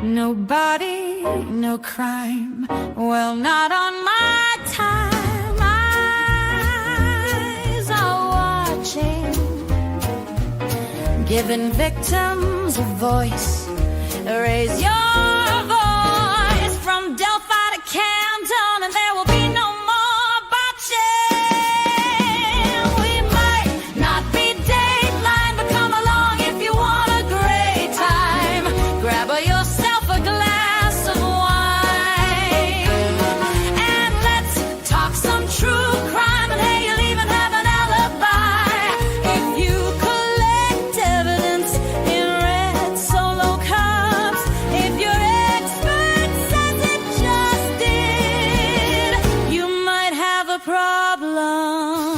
Nobody, no crime. Well, not on my time. Eyes are watching, giving victims a voice. Raise your voice from Delphi to Canton, and there will be no more botching. We might not be Dateline, but come along if you want a great time. Grab yourself a glass of wine, and let's talk some true crime. And hey, you'll even have an alibi if you collect evidence in red Solo cups. If your expert says it just did, you might have a problem.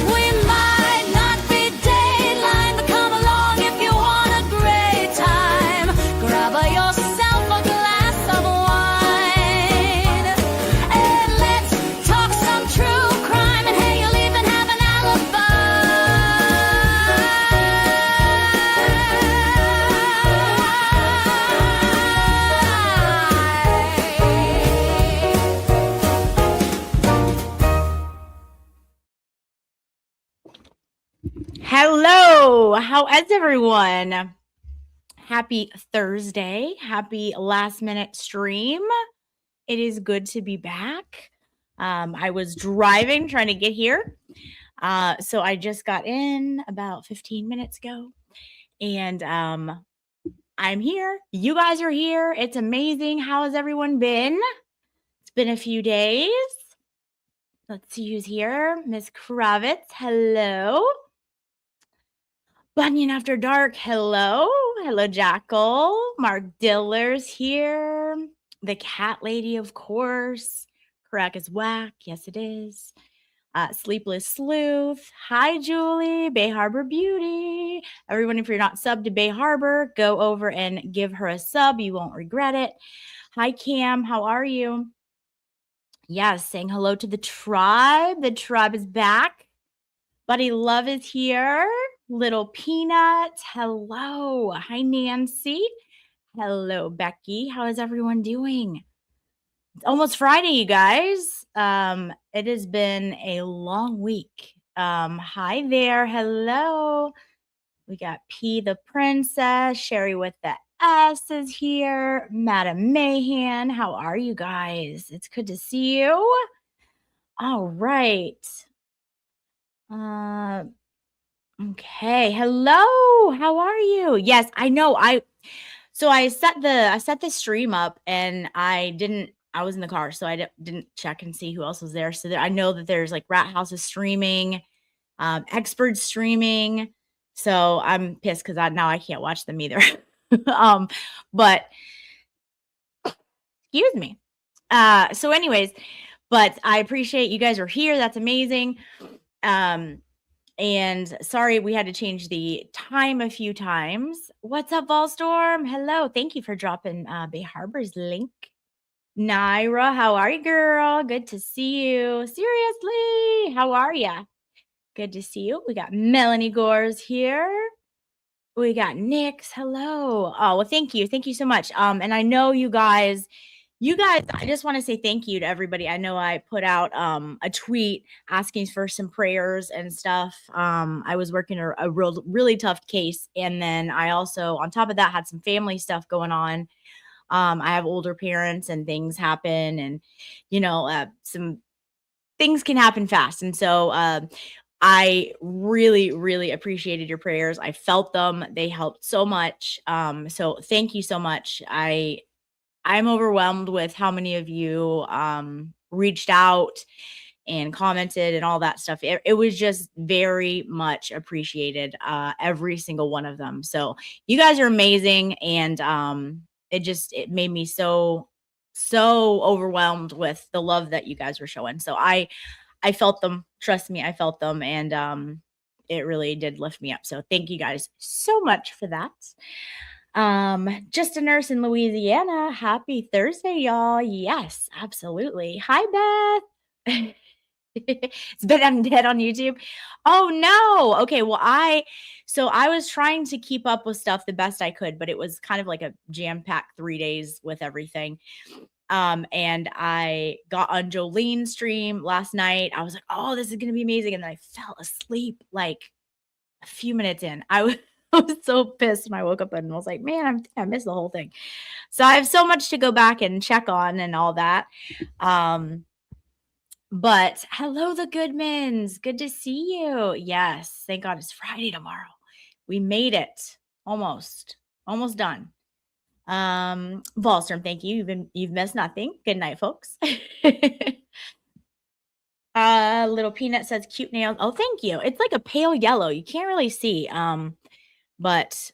We might not be Dateline, but come along if you want a great time. Grab yourself a glass of wine, and let's talk some true crime. And hey, you'll even have an Hello, how is everyone? Happy Thursday, happy last minute stream. It is good to be back. I was driving trying to get here. So I just got in about 15 minutes ago, and I'm here. You guys are here. It's amazing. How has everyone been? It's been a few days. Let's see who's here. Miss Kravitz, hello. Bunyan After Dark, hello. Hello, Jackal. Mark Diller's here. The Cat Lady, of course. Crack is whack. Yes, it is. Sleepless Sleuth. Hi, Julie. Bay Harbor Beauty. Everyone, if you're not subbed to Bay Harbor, go over and give her a sub. You won't regret it. Hi, Cam. How are you? Yes, saying hello to the tribe. The tribe is back. Buddy Love is here. Little Peanut, hello. Hi, Nancy. Hello, Becky. How is everyone doing? It's almost Friday, you guys. It has been a long week. Hi there. Hello. We got P the Princess. Sherry with the S is here. Madam Mahan. How are you guys? It's good to see you. All right. Okay. Hello. How are you? Yes, I know. So I set the stream up, and I was in the car, so I didn't check and see who else was there. So I know that there's like Rat House is streaming, Experts streaming. So I'm pissed because now I can't watch them either. But excuse me. So anyways, but I appreciate you guys are here. That's amazing. And sorry, we had to change the time a few times. What's up, Volstorm? Hello. Thank you for dropping Bay Harbor's link. Naira, how are you, girl? Good to see you. Seriously, how are you? Good to see you. We got Melanie Gores here. We got Nix. Hello. Oh, well, thank you. Thank you so much. And I know you guys, I just want to say thank you to everybody. I know I put out a tweet asking for some prayers and stuff. I was working a really tough case. And then I also, on top of that, had some family stuff going on. I have older parents, and things happen, and, some things can happen fast. And so I really, really appreciated your prayers. I felt them. They helped so much. So thank you so much. I'm overwhelmed with how many of you reached out and commented and all that stuff. It was just very much appreciated, every single one of them. So you guys are amazing, and it made me so overwhelmed with the love that you guys were showing. So I I felt them. Trust me, I felt them, and it really did lift me up. So thank you guys so much for that. Just a nurse in Louisiana. Happy Thursday, y'all. Yes, absolutely. Hi, Beth. It's been undead on YouTube. Oh no. Okay, well, I was trying to keep up with stuff the best I could, but it was kind of like a jam-packed 3 days with everything. And I got on Jolene's stream last night. I was like, "Oh, this is gonna be amazing," and then I fell asleep like a few minutes in. I was so pissed when I woke up and was like, "Man, I missed the whole thing." So I have so much to go back and check on and all that. But hello, the Goodmans. Good to see you. Yes, thank God it's Friday tomorrow. We made it. Almost. Almost done. Volstrom, thank you. You've missed nothing. Good night, folks. Little Peanut says cute nails. Oh, thank you. It's like a pale yellow. You can't really see. But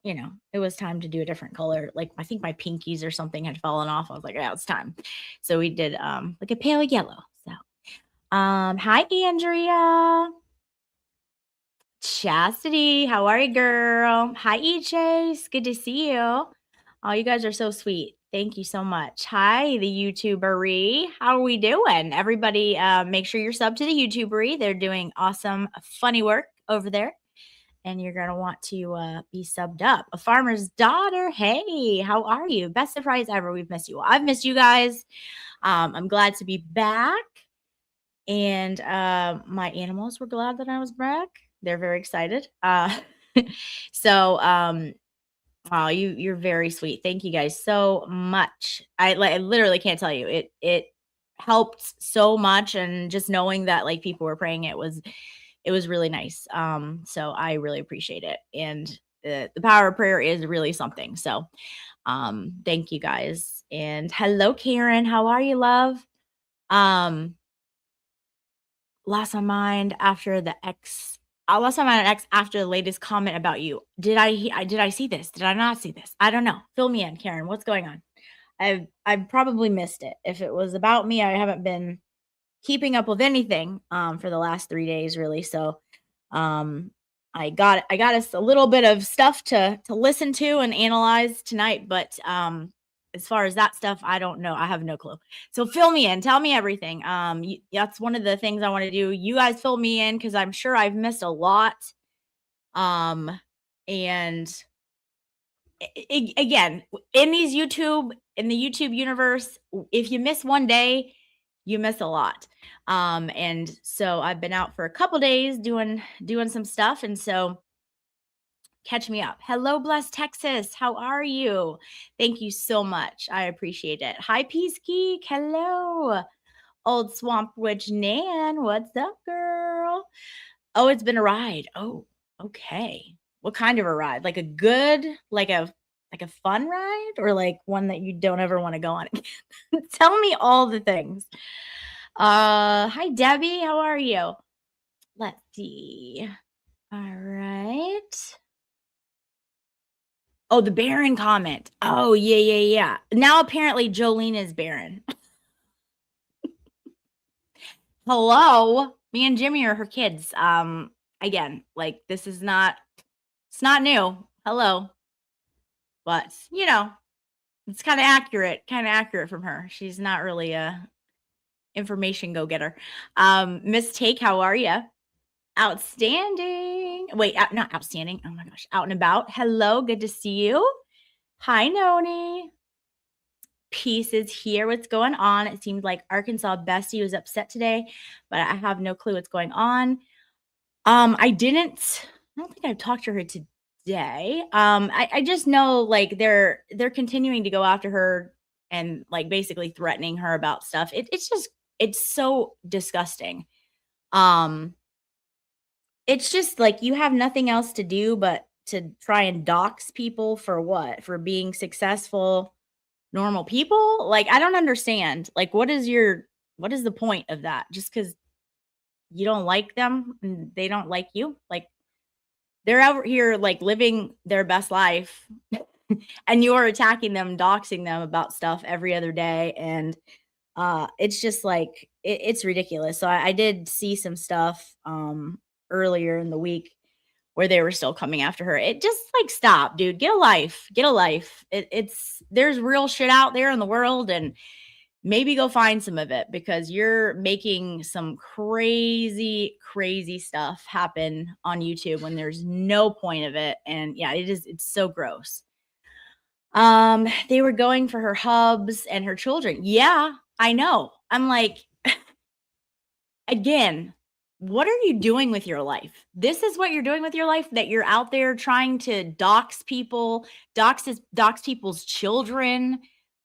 you know, it was time to do a different color. Like I think my pinkies or something had fallen off. I was like, yeah, it's time. So we did like a pale yellow. So hi Andrea. Chastity, how are you, girl? Hi E Chase. Good to see you. Oh, you guys are so sweet. Thank you so much. Hi, the YouTubery. How are we doing? Everybody, make sure you're subbed to the YouTubery. They're doing awesome, funny work over there. And you're going to want to be subbed up. A farmer's daughter. Hey, how are you? Best surprise ever. We've missed you. I've missed you guys. I'm glad to be back. And my animals were glad that I was back. They're very excited. So, oh, you're very sweet. Thank you guys so much. I literally can't tell you. It helped so much, and just knowing that like people were praying, it was really nice. So I really appreciate it. And the power of prayer is really something. So thank you guys. And hello, Karen. How are you, love? Lost my mind after the X. I lost my mind on X after the latest comment about you. Did I see this? Did I not see this? I don't know. Fill me in, Karen. What's going on? I probably missed it. If it was about me, I haven't been keeping up with anything for the last 3 days, really. So I got us a little bit of stuff to listen to and analyze tonight, but as far as that stuff, I don't know. I have no clue. So fill me in. Tell me everything. That's one of the things I want to do. You guys fill me in because I'm sure I've missed a lot. And again, in the YouTube universe, if you miss one day, you miss a lot. And so I've been out for a couple days doing some stuff, and so catch me up. Hello, Blessed Texas. How are you? Thank you so much. I appreciate it. Hi, Peace Geek. Hello. Old Swamp Witch Nan. What's up, girl? Oh, it's been a ride. Oh, okay. What kind of a ride? Like a good, like a fun ride, or like one that you don't ever want to go on again? Tell me all the things. Hi, Debbie. How are you? Let's see. All right. Oh, the Baron comment. Oh, yeah. Now apparently Jolene is Baron. Hello. Me and Jimmy are her kids. Again, like this is not, it's not new. Hello. But, you know, it's kind of accurate from her. She's not really a information go-getter. Miss Take, how are you? Outstanding. Wait, not outstanding. Oh my gosh. Out and about. Hello. Good to see you. Hi, Noni. Peace is here. What's going on? It seems like Arkansas Bestie was upset today, but I have no clue what's going on. I don't think I've talked to her today. I just know like they're continuing to go after her and like basically threatening her about stuff. It's so disgusting. It's just like you have nothing else to do but to try and dox people for what? For being successful, normal people? Like, I don't understand. Like, what is the point of that? Just because you don't like them and they don't like you? Like, they're out here like living their best life and you're attacking them, doxing them about stuff every other day. And It's just like it's ridiculous. So I did see some stuff earlier in the week where they were still coming after her. It just like stop, dude. Get a life. Get a life. It's there's real shit out there in the world, and maybe go find some of it because you're making some crazy, crazy stuff happen on YouTube when there's no point of it. And yeah, it's so gross. They were going for her hubs and her children. Yeah, I know. I'm like, again, what are you doing with your life? This is what you're doing with your life, that you're out there trying to dox people, dox people's children.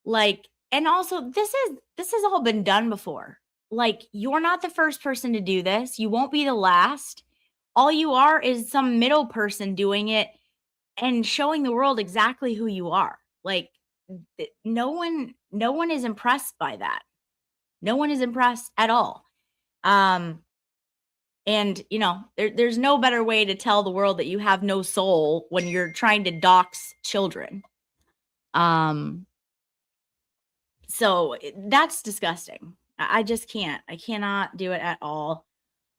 Like, and also this has all been done before. Like, you're not the first person to do this. You won't be the last. All you are is some middle person doing it and showing the world exactly who you are. Like, no one is impressed by that. No one is impressed at all. And there's no better way to tell the world that you have no soul when you're trying to dox children. So that's disgusting. I just can't. I cannot do it at all.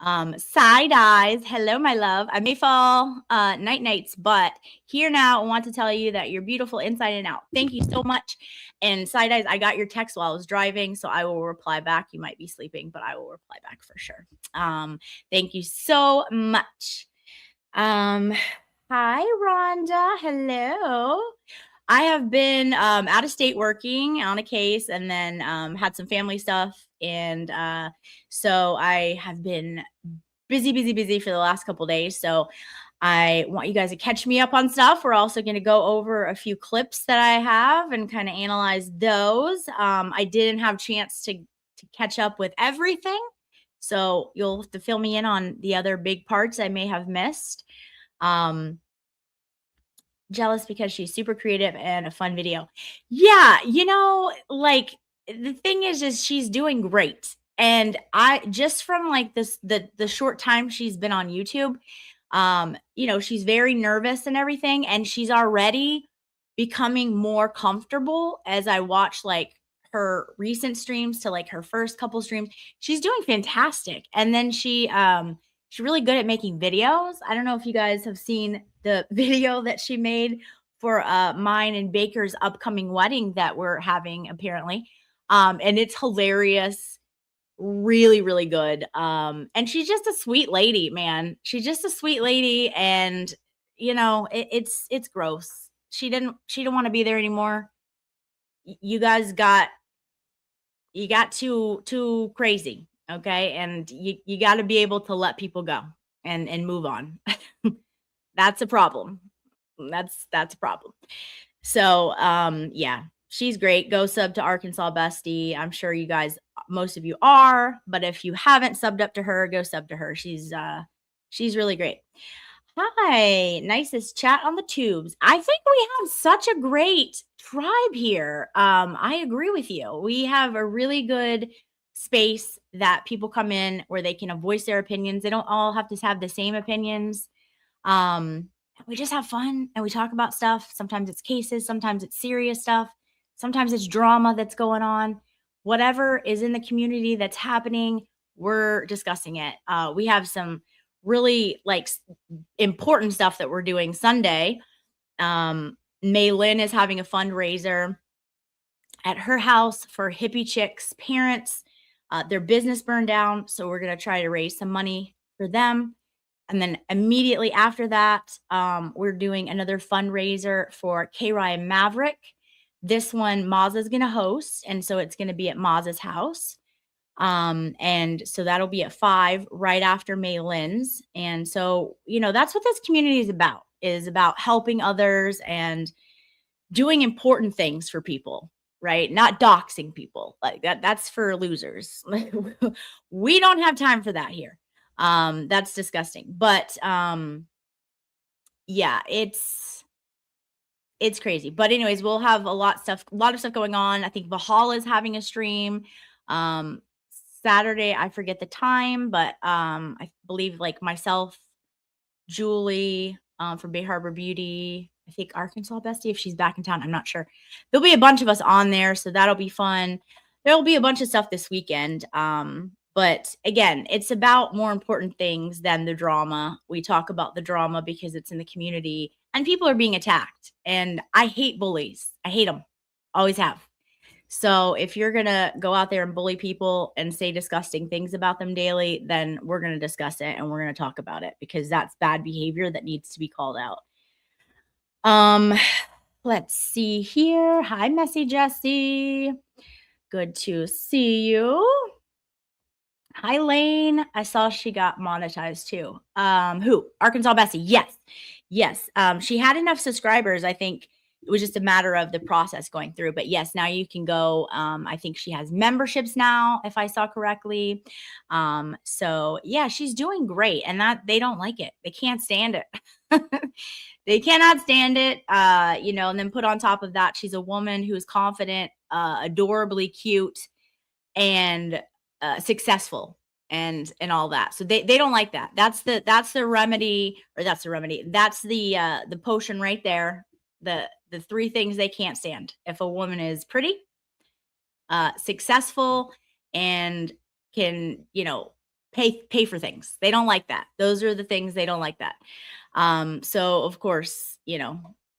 Side eyes. Hello, my love. I may fall nights, but here now I want to tell you that you're beautiful inside and out. Thank you so much. And side eyes, I got your text while I was driving, so I will reply back. You might be sleeping, but I will reply back for sure. Thank you so much. Hi, Rhonda. Hello. I have been out of state working on a case, and then had some family stuff. And so I have been busy for the last couple days. So I want you guys to catch me up on stuff. We're also going to go over a few clips that I have and kind of analyze those. I didn't have a chance to catch up with everything. So you'll have to fill me in on the other big parts I may have missed. Jealous because she's super creative and a fun video. Yeah, like the thing is she's doing great. And I just from like the short time she's been on YouTube, she's very nervous and everything, and she's already becoming more comfortable as I watch like her recent streams to like her first couple streams. She's doing fantastic. And then she's really good at making videos. I don't know if you guys have seen the video that she made for mine and Baker's upcoming wedding that we're having apparently. And it's hilarious. Really, really good. And she's just a sweet lady, man. She's just a sweet lady. And it's gross. She didn't want to be there anymore. You guys got too crazy. Okay. And you got to be able to let people go and move on. That's a problem. That's a problem. So, yeah, she's great. Go sub to Arkansas Bestie. I'm sure you guys, most of you are, but if you haven't subbed up to her, go sub to her. She's really great. Hi, nicest chat on the tubes. I think we have such a great tribe here. I agree with you. We have a really good space that people come in where they can voice their opinions. They don't all have to have the same opinions. We just have fun and we talk about stuff. Sometimes it's cases, sometimes it's serious stuff, sometimes it's drama that's going on. Whatever is in the community that's happening, we're discussing it. We have some really like important stuff that we're doing Sunday. May Lynn is having a fundraiser at her house for Hippie Chicks parents. Their business burned down, so we're going to try to raise some money for them. And then immediately after that, we're doing another fundraiser for K-Rye and Maverick. This one, Mazza is going to host, and so it's going to be at Mazza's house. And so that'll be at 5 right after May Lynn's. And so, that's what this community is about helping others and doing important things for people, right? Not doxing people like that. That's for losers. We don't have time for that here. That's disgusting. But yeah, it's crazy. But anyways, we'll have a lot of stuff going on. I think Valhalla is having a stream. Saturday, I forget the time, but I believe like myself, Julie from Bay Harbor Beauty, I think Arkansas Bestie, if she's back in town, I'm not sure. There'll be a bunch of us on there, so that'll be fun. there'll be a bunch of stuff this weekend. But again, it's about more important things than the drama. We talk about the drama because it's in the community and people are being attacked. And I hate bullies. I hate them. Always have. So if you're going to go out there and bully people and say disgusting things about them daily, then we're going to discuss it and we're going to talk about it because that's bad behavior that needs to be called out. Let's see here. Hi, Messy Jessie. Good to see you. Hi, Lane. I saw she got monetized too. Who? Arkansas Bessie. Yes. Yes. She had enough subscribers. I think it was just a matter of the process going through. But yes, now you can go. I think she has memberships now, if I saw correctly. So yeah, she's doing great. And that they don't like it. They can't stand it. They cannot stand it. And then put on top of that, she's a woman who is confident, adorably cute, and successful and all that. So they don't like that. That's the remedy, or that's the remedy. That's the potion right there. The three things they can't stand. If a woman is pretty, successful, and can, pay for things. They don't like that. Those are the things they don't like that. So of course,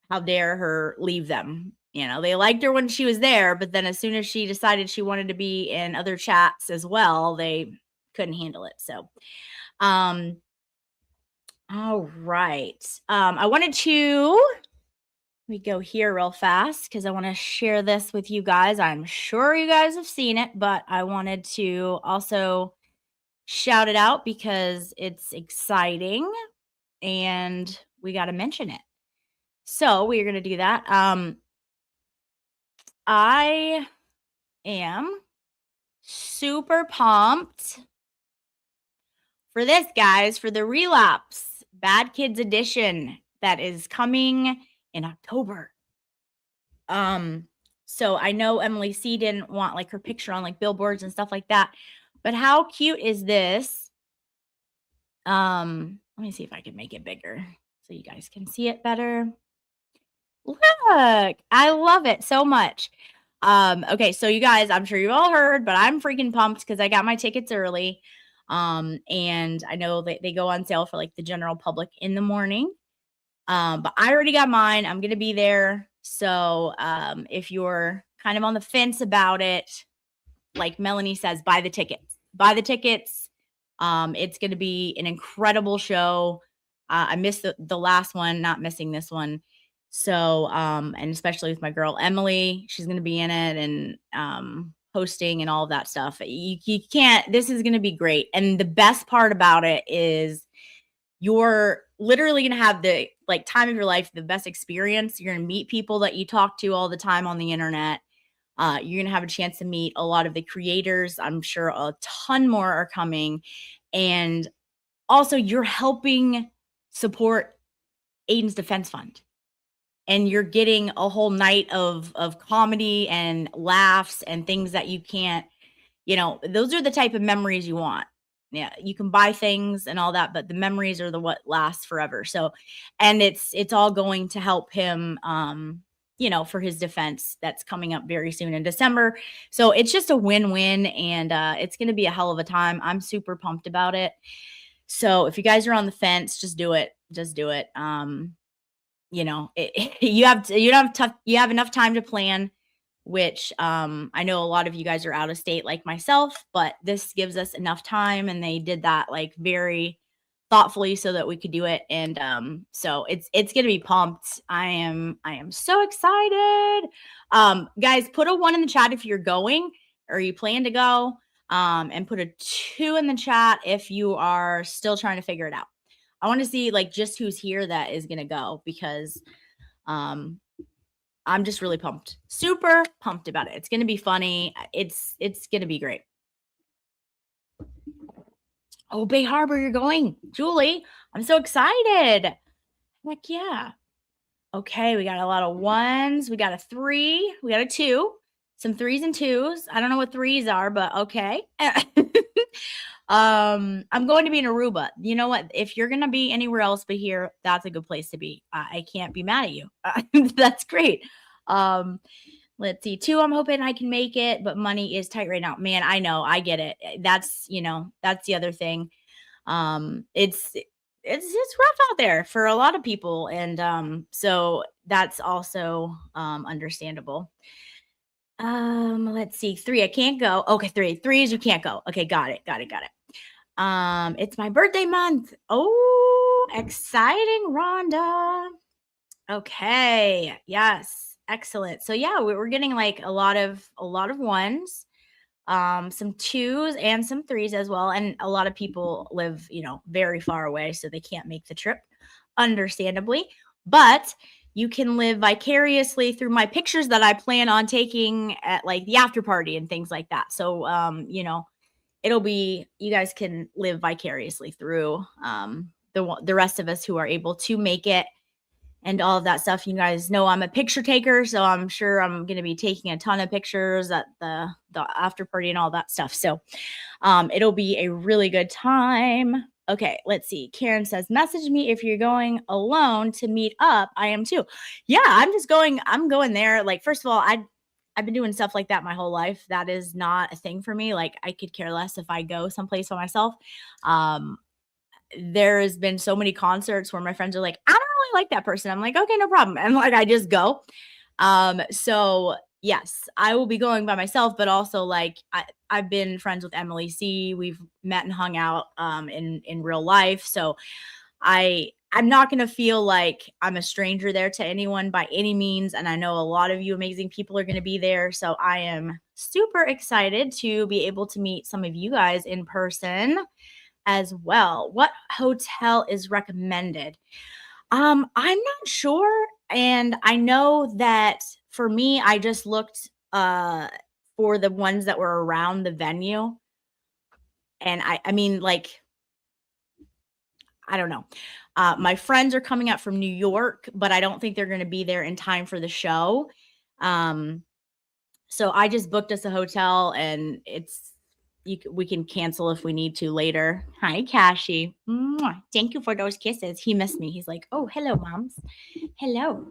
how dare her leave them? They liked her when she was there, but then as soon as she decided she wanted to be in other chats as well, they couldn't handle it. So, all right. I wanted to, let me go here real fast because I want to share this with you guys. I'm sure you guys have seen it, but I wanted to also shout it out because it's exciting and we got to mention it. So we're going to do that. I am super pumped for this, guys, for the Relapse Bad Kids edition that is coming in October. So I know Emily C didn't want like her picture on like billboards and stuff like that, but how cute is this? Let me see if I can make it bigger so you guys can see it better. Look, I love it so much. Okay, so you guys, I'm sure you all heard, but I'm freaking pumped because I got my tickets early. And I know that they go on sale for like the general public in the morning. But I already got mine. I'm gonna be there. So if you're kind of on the fence about it, like Melanie says, buy the tickets. Buy the tickets. It's gonna be an incredible show. I missed the last one, not missing this one. So, and especially with my girl Emily, she's going to be in it and hosting and all of that stuff. You can't, this is going to be great. And the best part about it is you're literally going to have the like time of your life, the best experience. You're going to meet people that you talk to all the time on the internet. You're going to have a chance to meet a lot of the creators. I'm sure a ton more are coming. And also you're helping support Aiden's Defense Fund. And you're getting a whole night of comedy and laughs and things that you can't, those are the type of memories you want. Yeah, you can buy things and all that, but the memories are what lasts forever. So, and it's all going to help him, for his defense that's coming up very soon in December. So it's just a win-win, and it's going to be a hell of a time. I'm super pumped about it. So if you guys are on the fence, just do it. Just do it. You have enough time to plan, which I know a lot of you guys are out of state like myself, but this gives us enough time, and they did that like very thoughtfully so that we could do it. And so it's gonna be pumped. I am so excited. Guys, put a 1 in the chat if you're going or you plan to go, and put a 2 in the chat if you are still trying to figure it out. I want to see like just who's here that is going to go, because I'm just really pumped. Super pumped about it. It's going to be funny. It's going to be great. Oh, Bay Harbor, you're going. Julie, I'm so excited. Heck yeah. Okay, we got a lot of 1s. We got a 3. We got a 2. Some 3s and 2s. I don't know what 3s are, but okay. I'm going to be in Aruba. You know what? If you're going to be anywhere else but here, that's a good place to be. I can't be mad at you. That's great. Let Let's see. 2, I'm hoping I can make it, but money is tight right now. Man, I know. I get it. That's, that's the other thing. It's rough out there for a lot of people, and so that's also understandable. Let's see. 3, I can't go. Okay, 3. 3 is you can't go. Okay, got it. Got it. Got it. It's my birthday month. Oh, exciting, Rhonda. Okay. Yes. Excellent. So yeah, we're getting like a lot of ones, some 2s and some 3s as well. And a lot of people live, very far away, so they can't make the trip, understandably. But you can live vicariously through my pictures that I plan on taking at like the after party and things like that. So it'll be, you guys can live vicariously through the rest of us who are able to make it and all of that stuff. You guys know I'm a picture taker, so I'm sure I'm going to be taking a ton of pictures at the after party and all that stuff. So it'll be a really good time. Okay, let's see. Karen says, message me if you're going alone to meet up. I am too. Yeah, I'm going there. Like, first of all, I've been doing stuff like that my whole life. That is not a thing for me. Like, I could care less if I go someplace by myself. There has been so many concerts where my friends are like, I don't really like that person. I'm like, okay, no problem. And like, I just go. So yes, I will be going by myself, but also like I've been friends with Emily C. We've met and hung out in real life. So I'm not going to feel like I'm a stranger there to anyone by any means. And I know a lot of you amazing people are going to be there. So I am super excited to be able to meet some of you guys in person as well. What hotel is recommended? I'm not sure. And I know that for me, I just looked for the ones that were around the venue. And I mean, like, I don't know. My friends are coming up from New York, but I don't think they're going to be there in time for the show. So I just booked us a hotel, and we can cancel if we need to later. Hi, Kashi. Mwah. Thank you for those kisses. He missed me. He's like, oh, hello, moms. Hello.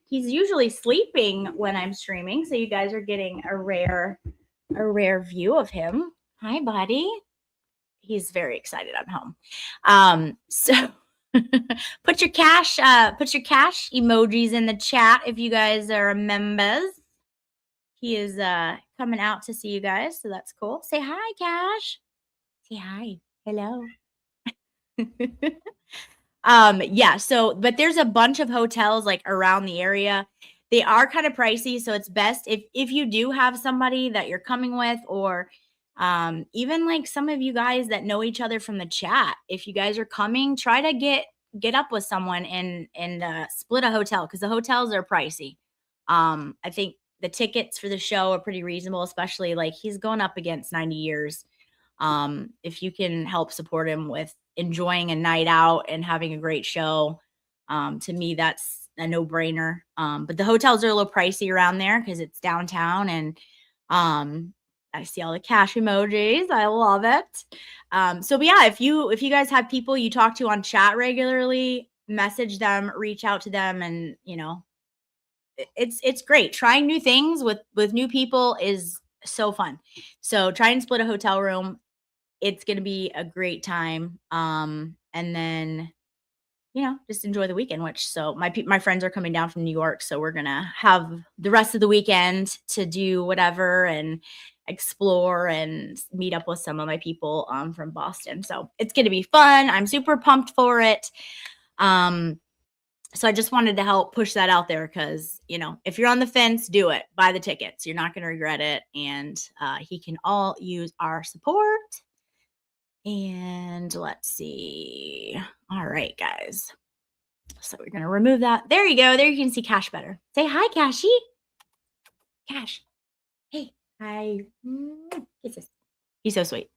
He's usually sleeping when I'm streaming, so you guys are getting a rare view of him. Hi, buddy. He's very excited I'm home. So put your cash emojis in the chat if you guys are members. He is coming out to see you guys, so that's cool. Say hi, Cash. Say hi. Hello. Yeah, so but there's a bunch of hotels like around the area. They are kind of pricey, so it's best if you do have somebody that you're coming with, or even like some of you guys that know each other from the chat. If you guys are coming, try to get up with someone and split a hotel, because the hotels are pricey. I think the tickets for the show are pretty reasonable, especially like he's going up against 90 years. If you can help support him with enjoying a night out and having a great show, to me, that's a no-brainer. But the hotels are a little pricey around there because it's downtown, and I see all the cash emojis. I love it. So but yeah, if you guys have people you talk to on chat regularly, message them, reach out to them, and it's great. Trying new things with new people is so fun. So try and split a hotel room. It's going to be a great time. And then, just enjoy the weekend, so my friends are coming down from New York. So we're going to have the rest of the weekend to do whatever and explore and meet up with some of my people from Boston. So it's going to be fun. I'm super pumped for it. So I just wanted to help push that out there because, if you're on the fence, do it. Buy the tickets. You're not going to regret it. And he can all use our support. And let's see. All right, guys. So we're going to remove that. There you go. There you can see Cash better. Say hi, Cashy. Cash. Hey. Hi. Kisses. He's so sweet.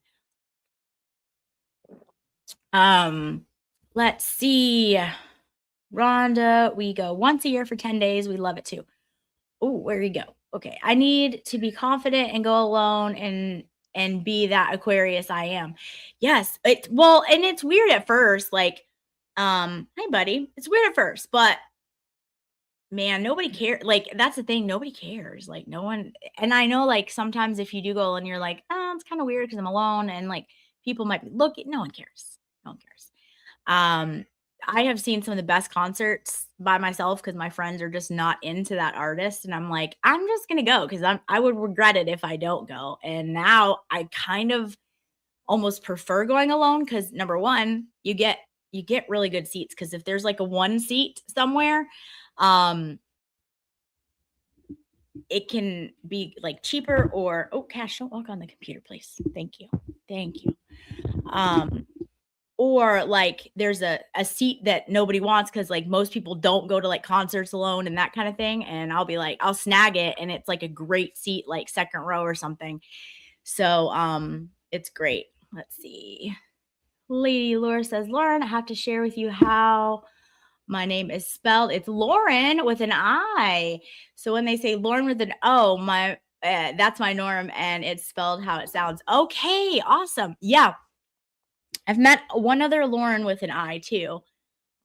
Let's see. Rhonda, we go once a year for 10 days. We love it too. Oh, where you go? Okay. I need to be confident and go alone and be that Aquarius I am. Yes. And it's weird at first. Like, hi, buddy. It's weird at first, but man, nobody cares. Like, that's the thing, nobody cares. Like, no one, and I know, like, sometimes if you do go and you're like, "Oh, it's kinda weird because 'cause I'm alone," and, like, people might be looking, no one cares. No one cares. Um, I have seen some of the best concerts by myself because my friends are just not into that artist, and I'm like, "I'm just gonna go because I would regret it if I don't go," and now I kind of almost prefer going alone because number 1, you get really good seats because if there's, like, a 1 seat somewhere, um, it can be, like, cheaper or oh, Cash, don't walk on the computer, please. Thank you. Thank you. Um, or, like, there's a seat that nobody wants because like, most people don't go to, like, concerts alone and that kinda thing, and I'll be like I'll snag it, and it's, like, a great seat, like, 2nd row or something. So, it's great. Let's see. Lady Laura says, "Lauren, I have to share with you how my name is spelled. It's Lauren with an I. So when they say Lauren with an O, that's my norm, and it's spelled how it sounds." Okay, awesome. Yeah, I've met one other Lauren with an I too.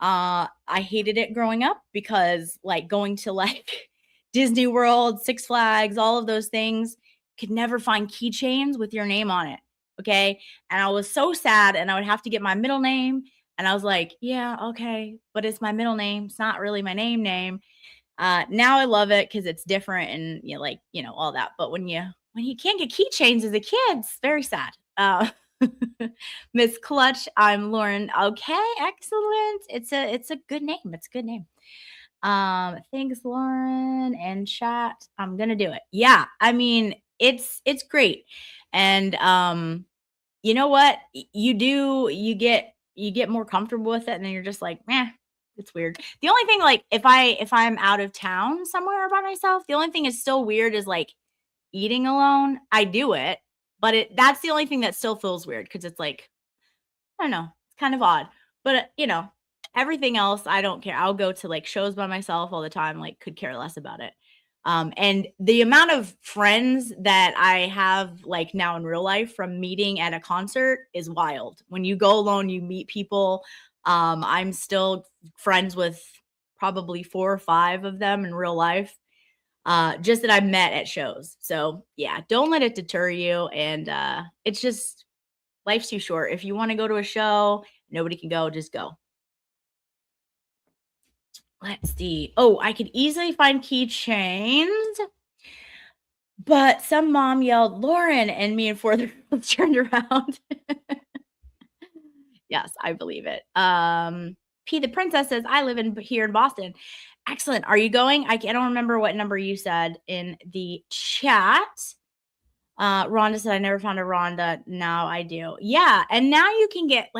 I hated it growing up because like going to like Disney World, Six Flags, all of those things, could never find keychains with your name on it. Okay. And I was so sad and I would have to get my middle name. And I was like, yeah, okay, but it's my middle name. It's not really my name. Now I love it because it's different and like, all that. But when you can't get keychains as a kid, it's very sad. Miss Clutch, I'm Lauren. Okay, excellent. It's a good name. It's a good name. Thanks, Lauren and chat. I'm gonna do it. Yeah, I mean, it's great. And you know what? You get more comfortable with it, and then you're just like, meh, it's weird. The only thing, like, if I'm out of town somewhere by myself, the only thing is still weird is like eating alone. I do it, but that's the only thing that still feels weird because it's like, I don't know, it's kind of odd. But everything else, I don't care. I'll go to like shows by myself all the time, like could care less about it. And the amount of friends that I have like now in real life from meeting at a concert is wild. When you go alone, you meet people. I'm still friends with probably 4 or 5 of them in real life, just that I met at shows. So yeah, don't let it deter you. And it's just life's too short. If you want to go to a show, nobody can go, just go. Let's see. Oh, I could easily find keychains, but some mom yelled Lauren, and me and 4 other girls turned around. Yes, I believe it. P the Princess says, I live here in Boston. Excellent. Are you going? I don't remember what number you said in the chat. Rhonda said, I never found a Rhonda. Now I do. Yeah. And now you can get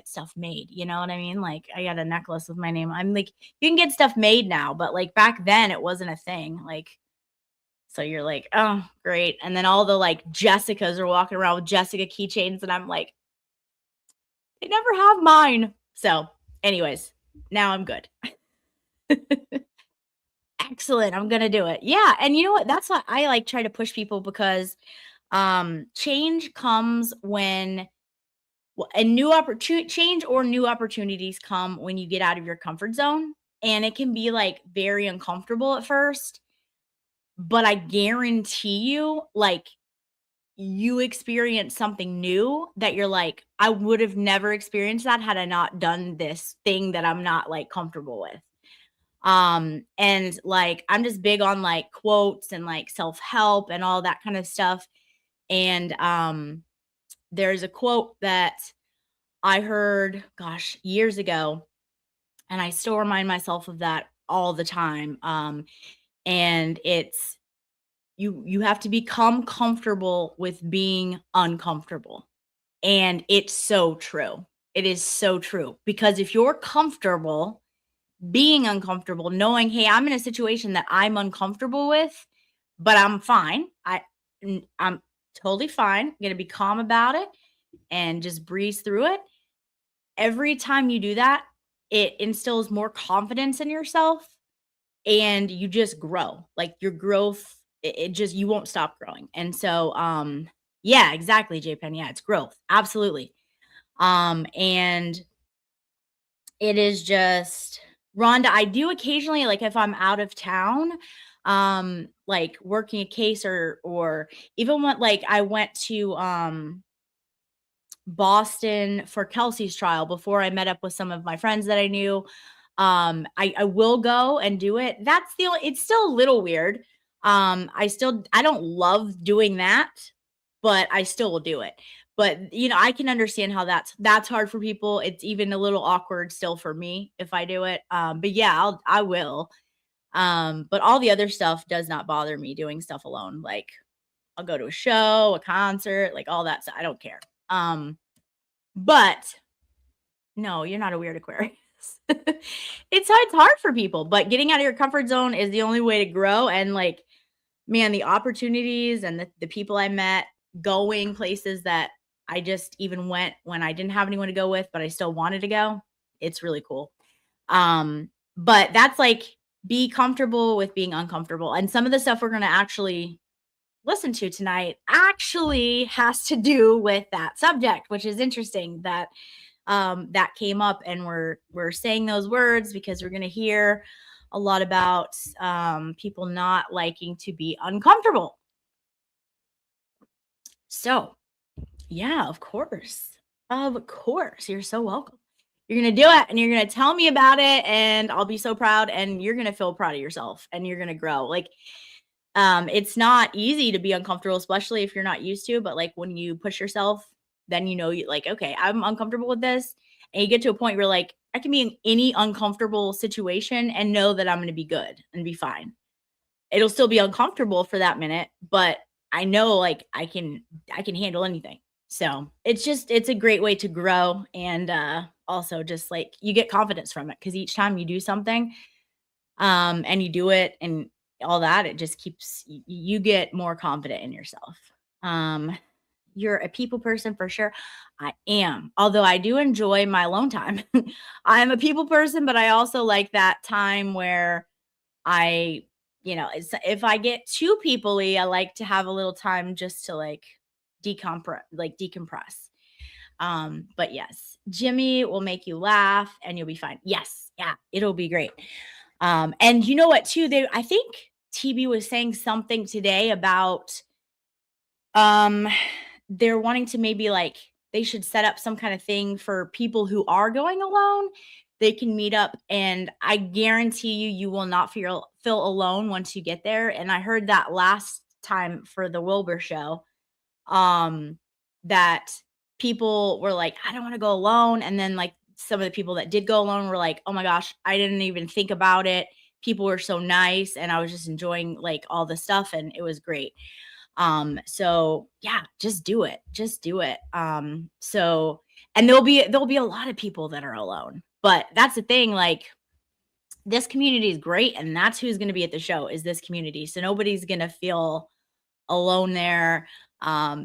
stuff made. You know what I mean? Like, I got a necklace with my name. I'm like, you can get stuff made now, but like back then it wasn't a thing. Like, so you're like, oh, great. And then all the like Jessicas are walking around with Jessica keychains. And I'm like, they never have mine. So, anyways, now I'm good. Excellent. I'm gonna do it. Yeah. And you know what? That's why I like try to push people because change comes when a new opportunity change or new opportunities come when you get out of your comfort zone. And it can be like very uncomfortable at first, but I guarantee you, like, you experience something new that you're like, I would have never experienced that had I not done this thing that I'm not like comfortable with. And like I'm just big on like quotes and like self-help and all that kind of stuff. And there's a quote that I heard, gosh, years ago, and I still remind myself of that all the time. And it's you have to become comfortable with being uncomfortable. And it's so true. It is so true because if you're comfortable being uncomfortable, knowing, hey, I'm in a situation that I'm uncomfortable with, but I'm fine. I'm totally fine. I'm gonna be calm about it and just breeze through it. Every time you do that, it instills more confidence in yourself and you just grow. Like your growth, it just you won't stop growing. And so yeah, exactly, J Pen. Yeah, it's growth. Absolutely. And it is just Rhonda, I do occasionally, like if I'm out of town, like working a case or even when like I went to Boston for Kelsey's trial before I met up with some of my friends that I knew. I will go and do it. That's the only, it's still a little weird. I don't love doing that, but I still will do it. But you know, I can understand how that's hard for people. It's even a little awkward still for me if I do it. But yeah, I will. But all the other stuff does not bother me doing stuff alone. Like I'll go to a show, a concert, like all that stuff. I don't care. But no, you're not a weird Aquarius. It's hard for people, but getting out of your comfort zone is the only way to grow. And like, man, the opportunities and the people I met going places that I just even went when I didn't have anyone to go with, but I still wanted to go. It's really cool. But that's like be comfortable with being uncomfortable. And some of the stuff we're going to actually listen to tonight actually has to do with that subject, which is interesting that that came up, and we're saying those words because we're going to hear a lot about people not liking to be uncomfortable. So, yeah, of course. Of course. You're so welcome. You're going to do it and you're going to tell me about it, and I'll be so proud, and you're going to feel proud of yourself, and you're going to grow. Like it's not easy to be uncomfortable, especially if you're not used to, but like when you push yourself, then you know, you like, okay, I'm uncomfortable with this. And you get to a point where like, I can be in any uncomfortable situation and know that I'm going to be good and be fine. It'll still be uncomfortable for that minute, but I know like I can handle anything. So it's a great way to grow. And also just like you get confidence from it, because each time you do something and you do it and all that, it just keeps you get more confident in yourself. You're a people person for sure. I am, although I do enjoy my alone time. I'm a people person, but I also like that time where I, you know, if I get too peoply, I like to have a little time just to like decompress. But yes, Jimmy will make you laugh and you'll be fine. Yes, yeah, it'll be great. And you know what too, I think TB was saying something today about they're wanting to maybe like they should set up some kind of thing for people who are going alone. They can meet up, and I guarantee you will not feel alone once you get there. And I heard that last time for the Wilbur show, that people were like, I don't want to go alone. And then like some of the people that did go alone were like, oh my gosh, I didn't even think about it. People were so nice, and I was just enjoying like all the stuff, and it was great. So yeah, just do it. Just do it. So, and there'll be a lot of people that are alone, but that's the thing. Like this community is great. And that's who's going to be at the show, is this community. So nobody's going to feel alone there.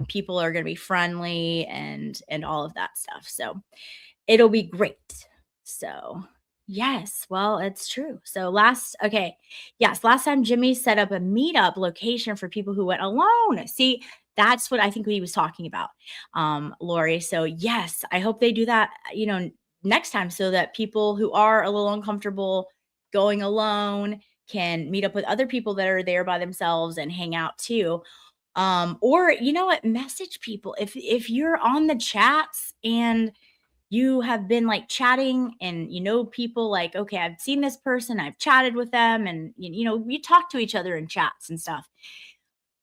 People are going to be friendly and all of that stuff. So it'll be great. So yes, well, it's true. So last time Jimmy set up a meetup location for people who went alone. See, that's what I think he was talking about, Lori. So yes, I hope they do that, you know, next time, so that people who are a little uncomfortable going alone can meet up with other people that are there by themselves and hang out too. Or you know what, message people if you're on the chats and you have been like chatting and you know people like, okay, I've seen this person, I've chatted with them, and you know, we talk to each other in chats and stuff.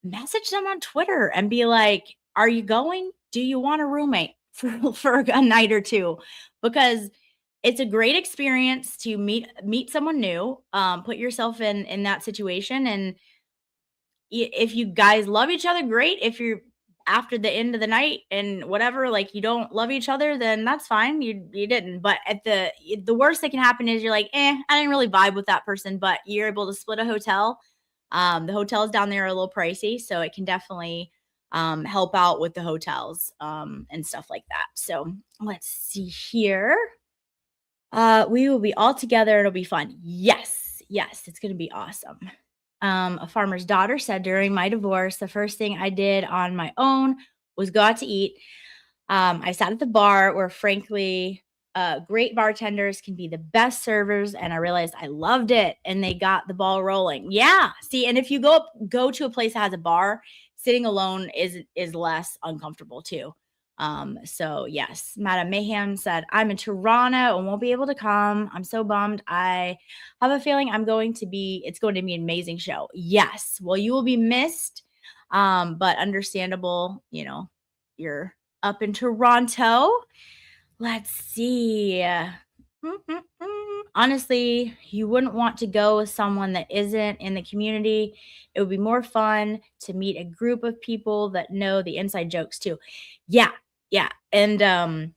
Message them on Twitter and be like, are you going? Do you want a roommate for a night or two? Because it's a great experience to meet someone new, put yourself in that situation. And if you guys love each other, great. If you're after the end of the night and whatever, like you don't love each other, then that's fine. You didn't. But at the worst that can happen is you're like, I didn't really vibe with that person, but you're able to split a hotel. The hotels down there are a little pricey, so it can definitely help out with the hotels and stuff like that. So let's see here. We will be all together. It'll be fun. Yes, it's gonna be awesome. A farmer's daughter said, during my divorce, the first thing I did on my own was go out to eat. I sat at the bar where, frankly, great bartenders can be the best servers, and I realized I loved it, and they got the ball rolling. Yeah, see, and if you go to a place that has a bar, sitting alone is less uncomfortable too. So yes, Madam Mayhem said, I'm in Toronto and won't be able to come. I'm so bummed. I have a feeling it's going to be an amazing show. Yes. Well, you will be missed. But understandable, you're up in Toronto. Let's see. Honestly, you wouldn't want to go with someone that isn't in the community. It would be more fun to meet a group of people that know the inside jokes too. Yeah, yeah. And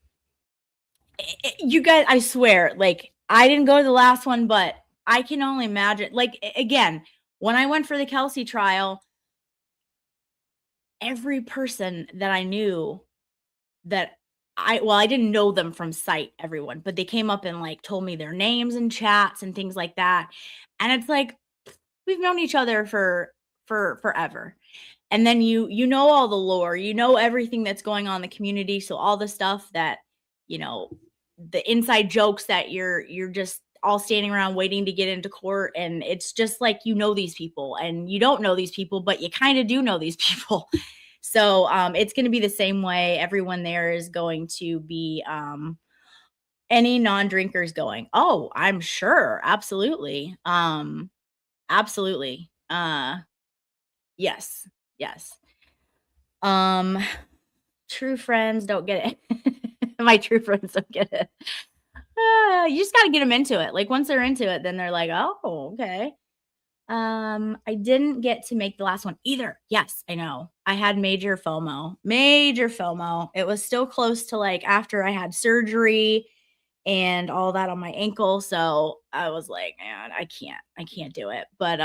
you guys, I swear, like I didn't go to the last one, but I can only imagine. Like again, when I went for the Kelsey trial, every person that I knew that I didn't know them from sight, everyone, but they came up and like told me their names and chats and things like that. And it's like we've known each other for forever. And then you know all the lore, you know everything that's going on in the community. So all the stuff that, the inside jokes that you're just all standing around waiting to get into court. And it's just like these people and you don't know these people, but you kind of do know these people. So it's going to be the same way. Everyone there is going to be any non-drinkers going. Oh, I'm sure. Absolutely. Absolutely. Yes. Yes. True friends don't get it. My true friends don't get it. You just got to get them into it. Like once they're into it, then they're like, oh, okay. I didn't get to make the last one either. Yes, I know. I had major FOMO. Major FOMO. It was still close to like after I had surgery and all that on my ankle. So I was like, man, I can't do it. But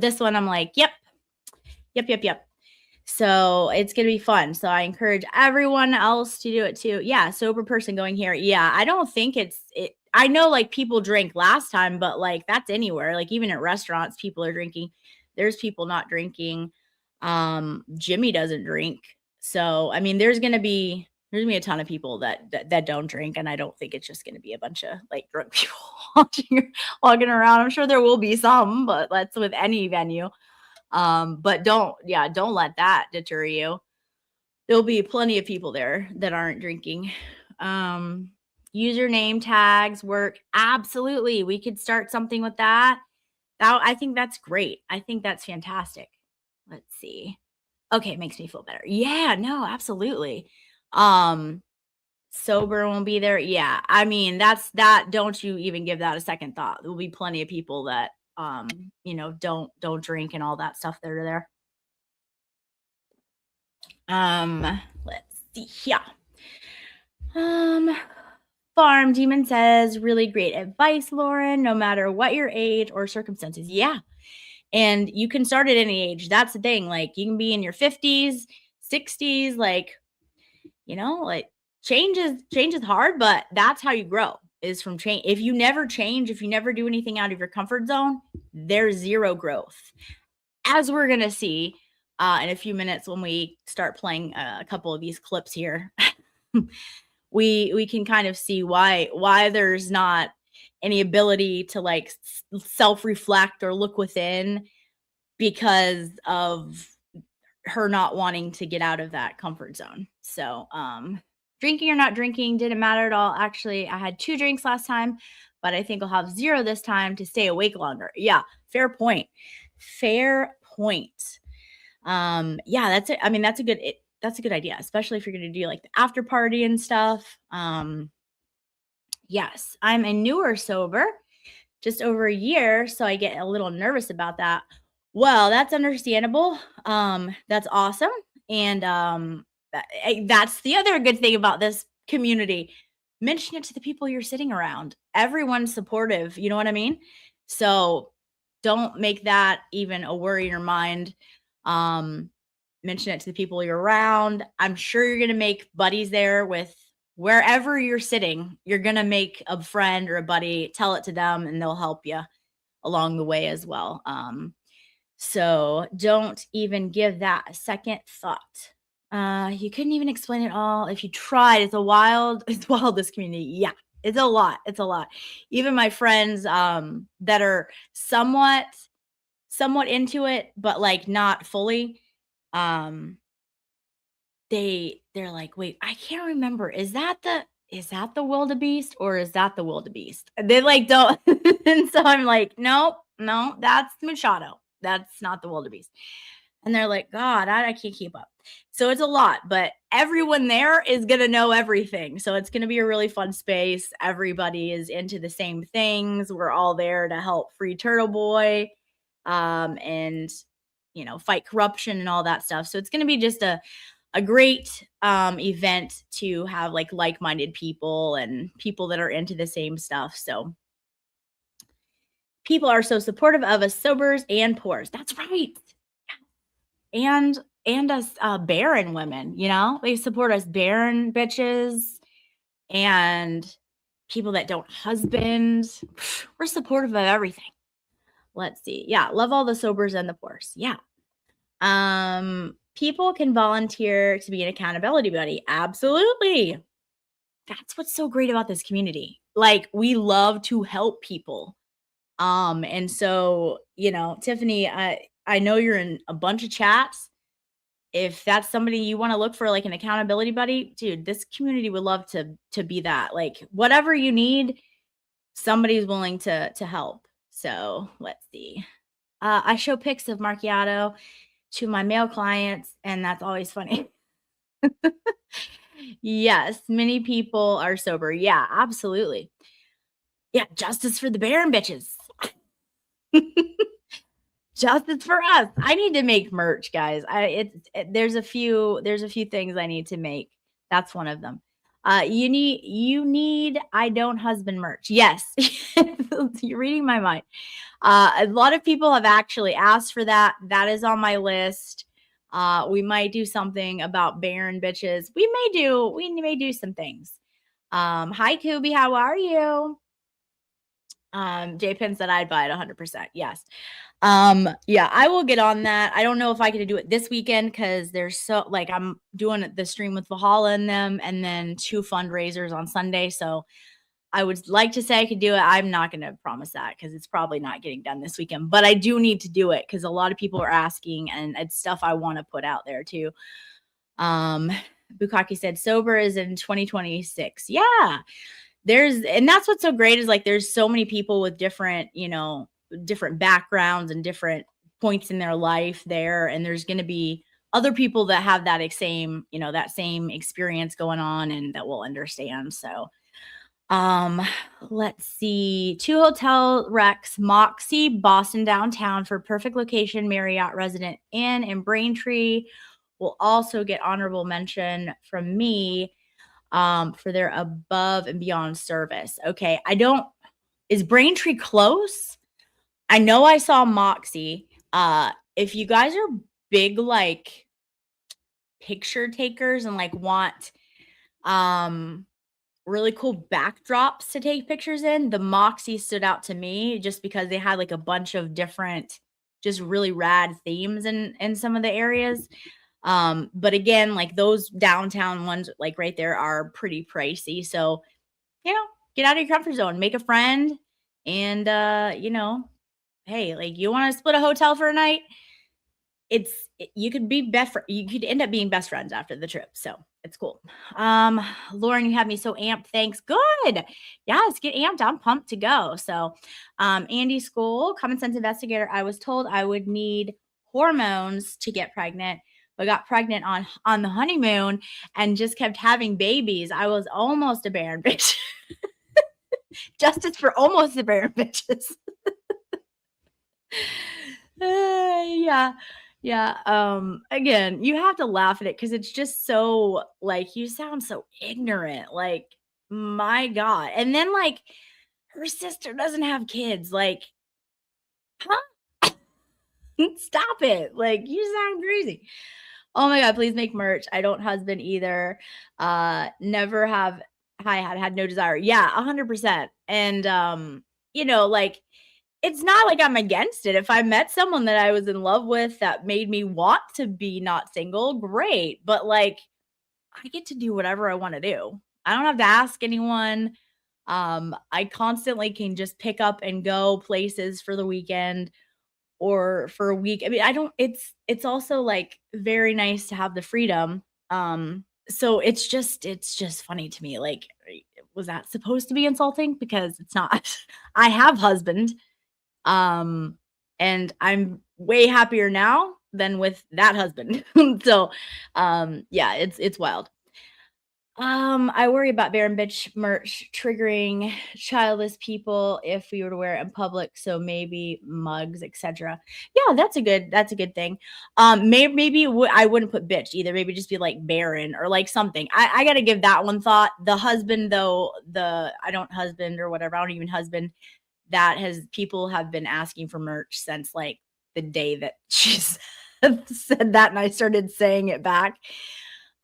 this one I'm like, yep. So it's gonna be fun. So I encourage everyone else to do it too. Yeah, sober person going here. Yeah, I don't think it. I know like people drank last time, but like that's anywhere. Like even at restaurants, people are drinking. There's people not drinking. Jimmy doesn't drink. So I mean, there's gonna be a ton of people that don't drink, and I don't think it's just gonna be a bunch of like drunk people walking around. I'm sure there will be some, but that's with any venue. But don't let that deter you. There'll be plenty of people there that aren't drinking. Username tags work. Absolutely. We could start something with that. I think that's great. I think that's fantastic. Let's see. Okay, it makes me feel better. Yeah, no, absolutely. Sober won't be there. Yeah. I mean, don't you even give that a second thought. There'll be plenty of people that don't drink and all that stuff that are there. Let's see here. Farm Demon says, really great advice, Lauren, no matter what your age or circumstances. Yeah. And you can start at any age. That's the thing. Like you can be in your 50s, 60s, like, like change is hard, but that's how you grow. Is from change. If you never change, if you never do anything out of your comfort zone, there's zero growth. As we're going to see in a few minutes when we start playing a couple of these clips here, we can kind of see why there's not any ability to like self-reflect or look within because of her not wanting to get out of that comfort zone. So, drinking or not drinking didn't matter at all. Actually, I had 2 drinks last time, but I think I'll have 0 this time to stay awake longer. Yeah, fair point. Fair point. Yeah, that's it. I mean, that's a good idea, especially if you're going to do like the after party and stuff. Yes, I'm a newer sober, just over a year, so I get a little nervous about that. Well, that's understandable. That's awesome. And that's the other good thing about this community. Mention it to the people you're sitting around. Everyone's supportive. You know what I mean? So don't make that even a worry in your mind. Mention it to the people you're around. I'm sure you're going to make buddies there with wherever you're sitting. You're going to make a friend or a buddy, tell it to them, and they'll help you along the way as well. So don't even give that a second thought. You couldn't even explain it all if you tried. It's wild, this community. Yeah, it's a lot. It's a lot. Even my friends that are somewhat into it, but like not fully, um, they're like, wait, I can't remember. Is that the wildebeest or is that the wildebeest? They like don't and so I'm like, nope, no, that's Machado. That's not the wildebeest. And they're like, God, I can't keep up. So it's a lot, but everyone there is gonna know everything. So it's gonna be a really fun space. Everybody is into the same things. We're all there to help free Turtle Boy, and fight corruption and all that stuff. So it's gonna be just a great event to have like-minded people and people that are into the same stuff. So people are so supportive of us sobers and poors. That's right. And us barren women, they support us barren bitches and people that don't husband. We're supportive of everything. Let's see. Yeah, love all the sobers and the poors. Yeah. People can volunteer to be an accountability buddy. Absolutely. That's what's so great about this community. Like, we love to help people. And so, Tiffany, I know you're in a bunch of chats. If that's somebody you want to look for, like an accountability buddy, dude, this community would love to be that. Like, whatever you need, somebody's willing to help. So let's see. I show pics of macchiato to my male clients, and that's always funny. Yes, many people are sober. Yeah, absolutely. Yeah, justice for the barren bitches. Justice for us. I need to make merch, guys. There's a few things I need to make. That's one of them. You need I don't husband merch. Yes. You're reading my mind. A lot of people have actually asked for that. That is on my list. We might do something about barren bitches. We may do some things. Hi Kubi, how are you? J Pin said I'd buy it 100%. Yes. Yeah, I will get on that. I don't know if I can do it this weekend because there's I'm doing the stream with Valhalla and them, and then 2 fundraisers on Sunday. So I would like to say I could do it. I'm not going to promise that because it's probably not getting done this weekend, but I do need to do it because a lot of people are asking, and it's stuff I want to put out there too. Bukaki said sober is in 2026. Yeah. And that's what's so great is there's so many people with different backgrounds and different points in their life there, and there's going to be other people that have that same experience going on and that will understand. So let's see. 2 hotel wrecks, Moxie, Boston downtown for perfect location, Marriott Resident Inn in Braintree will also get honorable mention from me for their above and beyond service. Okay, is Braintree close? I know I saw Moxie. If you guys are big picture takers and want really cool backdrops to take pictures in, the Moxie stood out to me just because they had a bunch of different just really rad themes in some of the areas. But again, those downtown ones right there are pretty pricey. So, get out of your comfort zone, make a friend, and hey, you want to split a hotel for a night? You could end up being best friends after the trip. So it's cool. Lauren, you have me so amped. Thanks. Good. Yes, get amped. I'm pumped to go. So Andy School, common sense investigator. I was told I would need hormones to get pregnant, but got pregnant on the honeymoon and just kept having babies. I was almost a barren bitch. Justice for almost the barren bitches. Yeah. Again, you have to laugh at it because it's just so you sound so ignorant. My God. And then her sister doesn't have kids. Huh? Stop it. You sound crazy. Oh my God, please make merch. I don't husband either. Never have had no desire. Yeah, 100%. And it's not like I'm against it. If I met someone that I was in love with that made me want to be not single, great. But like, I get to do whatever I want to do. I don't have to ask anyone. I constantly can just pick up and go places for the weekend or for a week. I mean, I don't it's also like very nice to have the freedom. So it's just funny to me. Like, was that supposed to be insulting? Because it's not. I have husband. Um, and I'm way happier now than with that husband. So, yeah, it's wild. I worry about Bear and Bitch merch triggering childless people if we were to wear it in public, so maybe mugs, etc. Yeah, that's a good thing. Maybe I wouldn't put bitch either. Maybe just be like Baron or like something. I gotta give that one thought. The husband though, the I don't husband or whatever. I don't even husband. That has people have been asking for merch since like the day that she said that, and I started saying it back.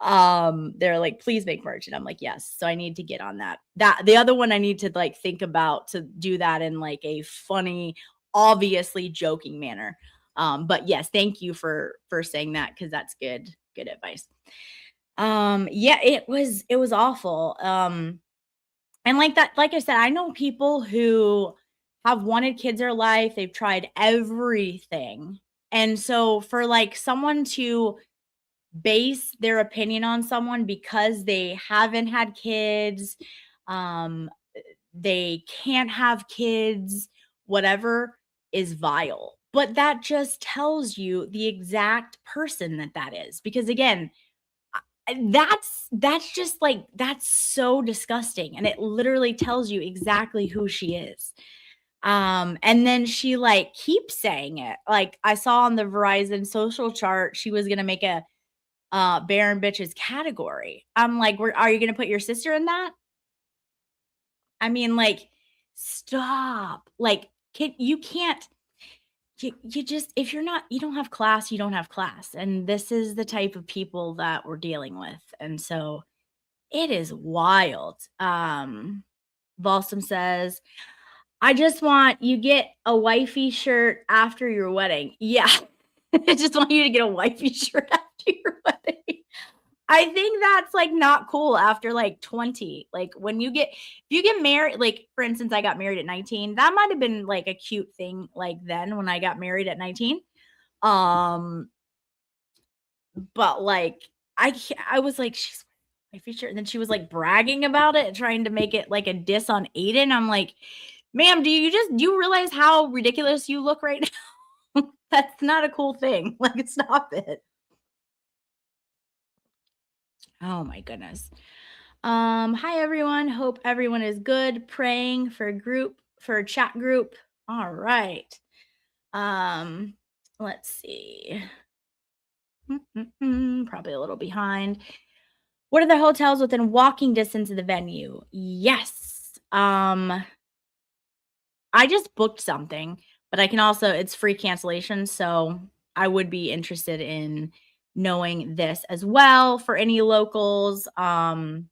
They're like, please make merch, and I'm like, yes. So I need to get on that. The other one I need to like think about to do that in like a funny, obviously joking manner. But yes, thank you for saying that, because that's good advice. Yeah, it was awful. And like that, like I said, I know people who have wanted kids their life, they've tried everything. And so for like someone to base their opinion on someone because they haven't had kids, um, they can't have kids, whatever, is vile. But that just tells you the exact person that is. Because again, that's just like that's so disgusting, and it literally tells you exactly who she is. And then she like keeps saying it. Like I saw on the Verizon social chart, she was gonna make a Bear and Bitches category. I'm like, are you gonna put your sister in that? I mean, like, stop. Like, you can't. You just if you're not you don't have class, you don't have class. And this is the type of people that we're dealing with. And so it is wild. Balsam says, I just want you get a wifey shirt after your wedding. Yeah. I just want you to get a wifey shirt after your wedding. I think that's like not cool after like 20. Like if you get married, like for instance, I got married at 19. That might have been like a cute thing like then when I got married at 19. Um, but like I was like, she's my future. And then she was like bragging about it, trying to make it like a diss on Aiden. I'm like, ma'am, do you realize how ridiculous you look right now? That's not a cool thing. Like, stop it. Oh my goodness. Hi everyone. Hope everyone is good. Praying for a chat group. All right. Um, let's see. Probably a little behind. What are the hotels within walking distance of the venue? Yes. I just booked something, but I can also it's free cancellation, so I would be interested in knowing this as well for any locals. I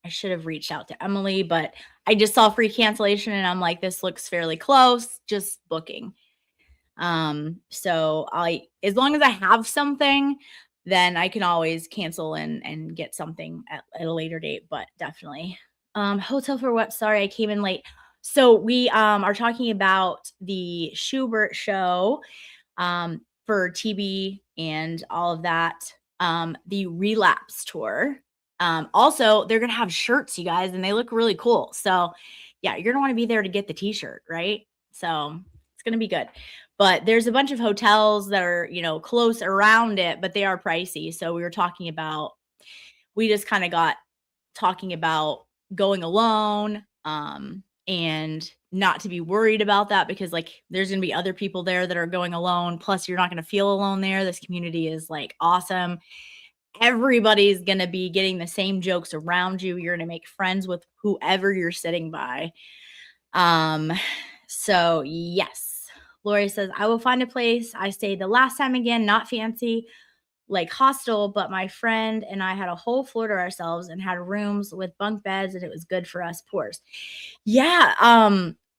should have reached out to Emily, but I just saw free cancellation and I'm like, this looks fairly close, just booking. So as long as I have something, then I can always cancel and get something at a later date, but definitely. Hotel for what? Sorry, I came in late. So we are talking about the Schubert show for TB and all of that. The Relapse tour. Also, they're gonna have shirts, you guys, and they look really cool. So yeah, you're gonna want to be there to get the t-shirt, right? So it's gonna be good. But there's a bunch of hotels that are, close around it, but they are pricey. So we just kind of got talking about going alone, and not to be worried about that because like there's going to be other people there that are going alone. Plus you're not going to feel alone there. This community is like awesome. Everybody's going to be getting the same jokes around you. You're going to make friends with whoever you're sitting by. So yes. Lori says, I will find a place. I stayed the last time again, not fancy, like hostel, but my friend and I had a whole floor to ourselves and had rooms with bunk beds, and it was good for us poors. Yeah.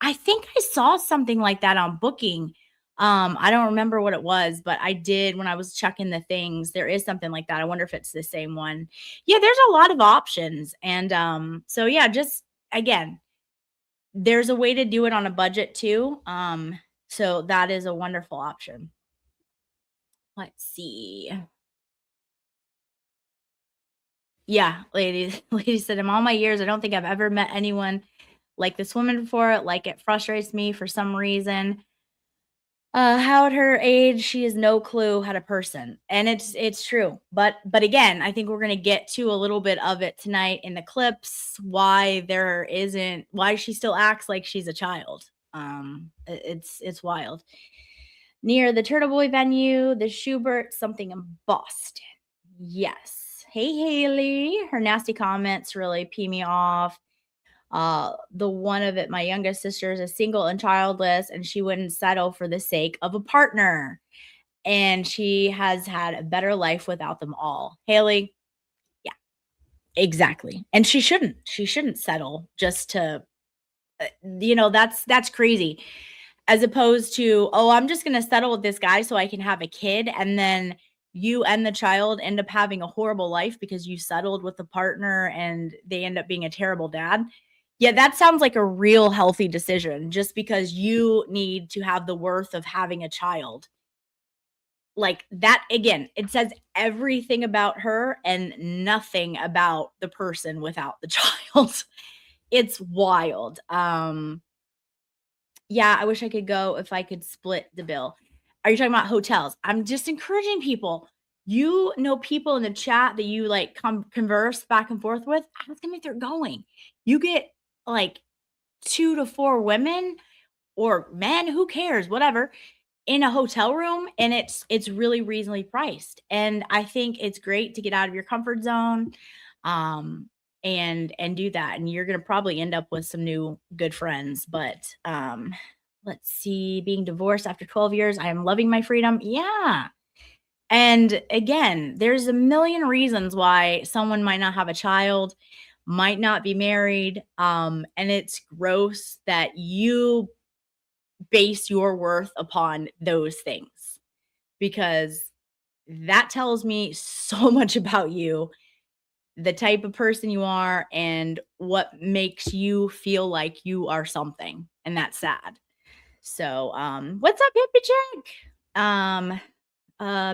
I think I saw something like that on Booking. I don't remember what it was, but I did when I was checking the things. There is something like that. I wonder if it's the same one. Yeah, there's a lot of options. And so yeah, just again, there's a way to do it on a budget too. So that is a wonderful option. Let's see. Yeah, ladies, ladies said in all my years, I don't think I've ever met anyone like this woman before. Like it frustrates me for some reason. How at her age, she has no clue how to person, and it's true. But again, I think we're gonna get to a little bit of it tonight in the clips. Why she still acts like she's a child. It's wild. Near the Turtle Boy venue, the Schubert, something in Boston. Yes. Hey Haley, her nasty comments really pee me off. The one of it, my youngest sister is a single and childless, and she wouldn't settle for the sake of a partner. And she has had a better life without them all. Haley, yeah, exactly. And she shouldn't. She shouldn't settle just to, that's crazy. As opposed to, oh, I'm just gonna settle with this guy so I can have a kid, and then you and the child end up having a horrible life because you settled with the partner and they end up being a terrible dad. Yeah, that sounds like a real healthy decision just because you need to have the worth of having a child. Like that again, it says everything about her and nothing about the person without the child. It's wild. Yeah, I wish I could go if I could split the bill. Are you talking about hotels? I'm just encouraging people. You know people in the chat that you like converse back and forth with, ask them if they're going. You get like 2 to 4 women or men, who cares, whatever, in a hotel room, and it's really reasonably priced. And I think it's great to get out of your comfort zone, and do that. And you're gonna probably end up with some new good friends. But let's see, being divorced after 12 years, I am loving my freedom. Yeah. And again, there's a million reasons why someone might not have a child, might not be married. And it's gross that you base your worth upon those things, because that tells me so much about you, the type of person you are, and what makes you feel like you are something. And that's sad. So, what's up, hippie chick?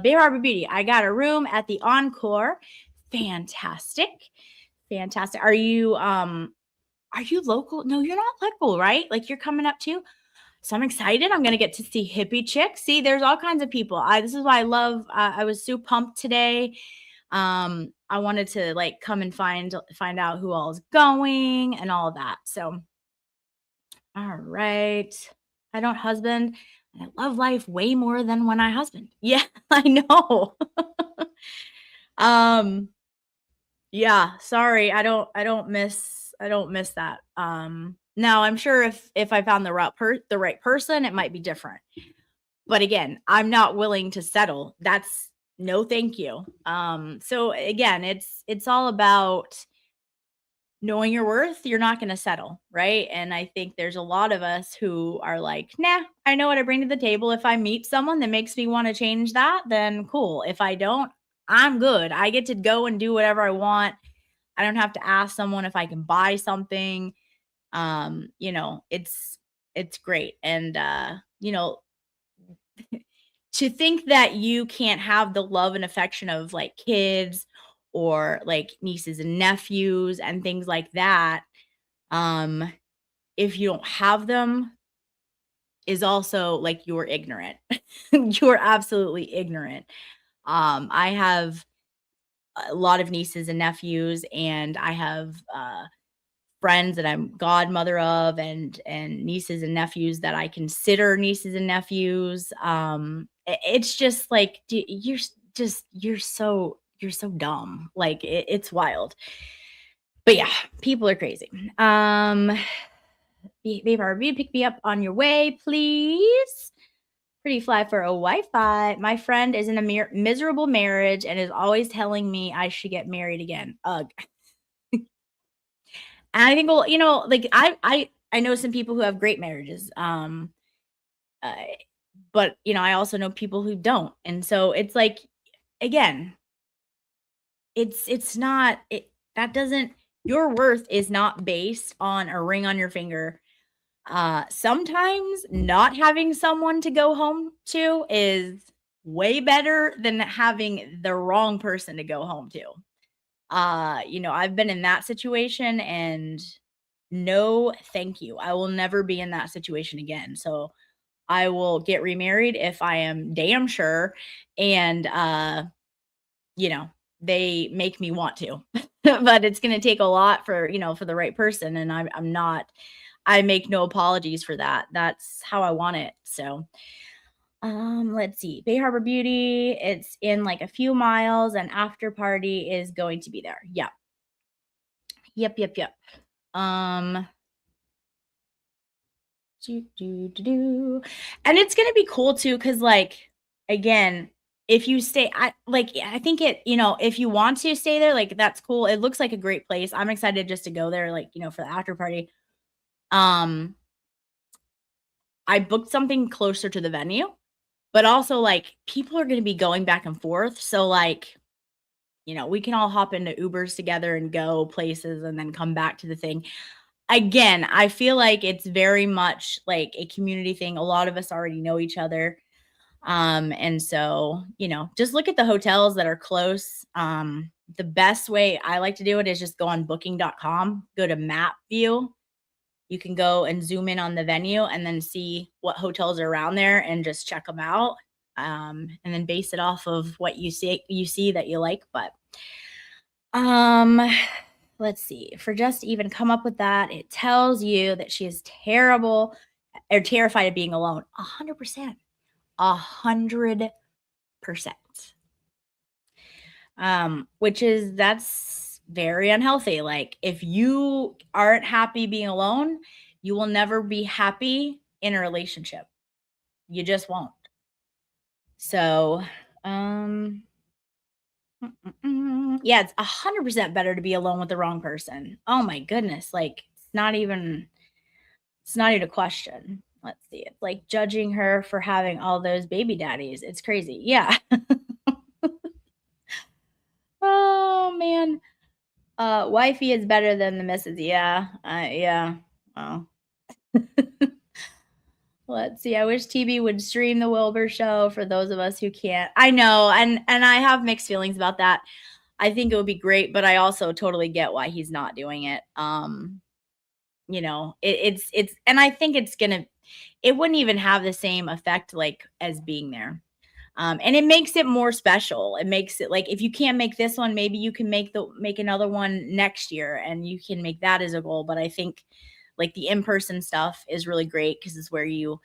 Bay Harbor Beauty. I got a room at the Encore. Fantastic. Fantastic. Are you local? No, you're not local, right? Like you're coming up too. So I'm excited. I'm gonna get to see hippie chick. See, there's all kinds of people. This is why I love. I was so pumped today. I wanted to like come and find out who all is going and all of that. So, all right. I don't husband. I love life way more than when I husband. Yeah, I know. um, yeah, sorry. I don't miss that. Now I'm sure if I found the right person, it might be different. But again, I'm not willing to settle. That's no thank you. So again, it's all about knowing your worth. You're not going to settle, right? And I think there's a lot of us who are like, nah, I know what I bring to the table. If I meet someone that makes me want to change that, then cool. If I don't, I'm good. I get to go and do whatever I want. I don't have to ask someone if I can buy something. It's great. And to think that you can't have the love and affection of like kids or like nieces and nephews and things like that, if you don't have them, is also like you're ignorant. You're absolutely ignorant. I have a lot of nieces and nephews, and I have friends that I'm godmother of, and nieces and nephews that I consider nieces and nephews. It's just like you're so dumb. Like it's wild. But yeah, people are crazy. Babe RV, pick me up on your way, please. Pretty fly for a Wi-Fi. My friend is in a miserable marriage and is always telling me I should get married again. Ugh. And I think, well, like I know some people who have great marriages. Uh, but I also know people who don't. And so it's like, again, it's not it that doesn't your worth is not based on a ring on your finger. Sometimes not having someone to go home to is way better than having the wrong person to go home to. I've been in that situation, and no, thank you. I will never be in that situation again. So I will get remarried if I am damn sure, and you know, they make me want to. But it's gonna take a lot for the right person, and I'm not I make no apologies for that. That's how I want it. So, let's see. Bay Harbor Beauty, it's in like a few miles, and after party is going to be there. Yep. Yep, yep, yep. Um and it's gonna be cool too, because like, again, if you stay I think if you want to stay there, like, that's cool. It looks like a great place. I'm excited just to go there, like, for the after party. Um, I booked something closer to the venue, but also, like, people are gonna be going back and forth, so, like, we can all hop into Ubers together and go places and then come back to the thing. Again, I feel like it's very much like a community thing. A lot of us already know each other. And so, just look at the hotels that are close. The best way I like to do it is just go on booking.com, go to map view. You can go and zoom in on the venue and then see what hotels are around there and just check them out. And then base it off of what you see that you like. But um let's see. For just to even come up with that, it tells you that she is terrible or terrified of being alone. 100%. 100%. That's very unhealthy. Like, if you aren't happy being alone, you will never be happy in a relationship. You just won't. So, yeah, it's 100% better to be alone with the wrong person. Oh my goodness. Like, it's not even a question. Let's see. It's like judging her for having all those baby daddies. It's crazy. Yeah. Oh man. Wifey is better than the missus. Yeah. Yeah. Oh. Let's see. I wish TB would stream the Wilbur show for those of us who can't. I know, and I have mixed feelings about that. I think it would be great, but I also totally get why he's not doing it. It's and I think it wouldn't even have the same effect like as being there. And it makes it more special. It makes it like, if you can't make this one, maybe you can make another one next year, and you can make that as a goal. But I think like the in-person stuff is really great because it's where you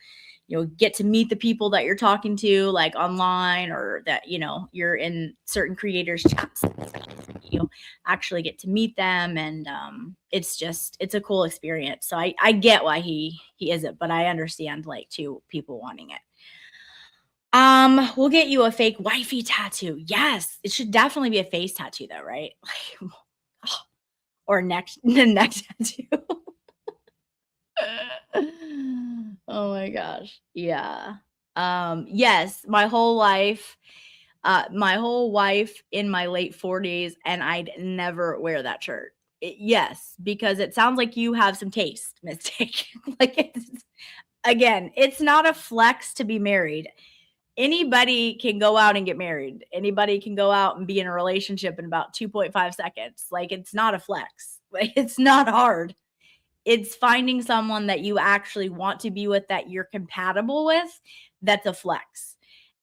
get to meet the people that you're talking to, like online, or that you're in certain creators chats. You actually get to meet them, and it's a cool experience. So I get why he isn't, but I understand like two people wanting it. We'll get you a fake wifey tattoo. Yes, it should definitely be a face tattoo though, right? Like, or neck the neck tattoo. Oh my gosh. Yeah. Yes, my whole life in my late 40s, and I'd never wear that shirt. Yes, because it sounds like you have some taste, mistake. Like, again, it's not a flex to be married. Anybody can go out and get married. Anybody can go out and be in a relationship in about 2.5 seconds. Like, it's not a flex. Like, it's not hard. It's finding someone that you actually want to be with, that you're compatible with. That's a flex.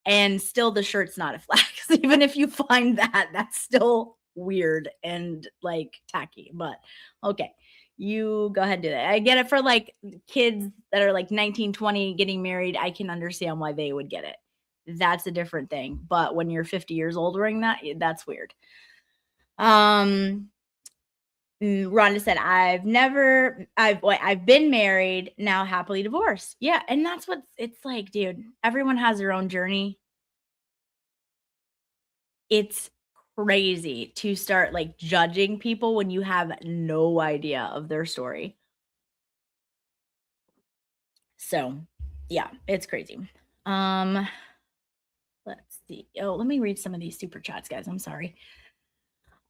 And still, the shirt's not a flex. Even if you find that, that's still weird and like tacky. But okay, you go ahead and do that. I get it for like kids that are like 19, 20 getting married. I can understand why they would get it. That's a different thing. But when you're 50 years old wearing that, that's weird. Rhonda said, I've been married, now happily divorced. Yeah, and that's what it's like, dude. Everyone has their own journey. It's crazy to start like judging people when you have no idea of their story. So yeah, it's crazy. Let's see. Oh, let me read some of these super chats, guys. I'm sorry.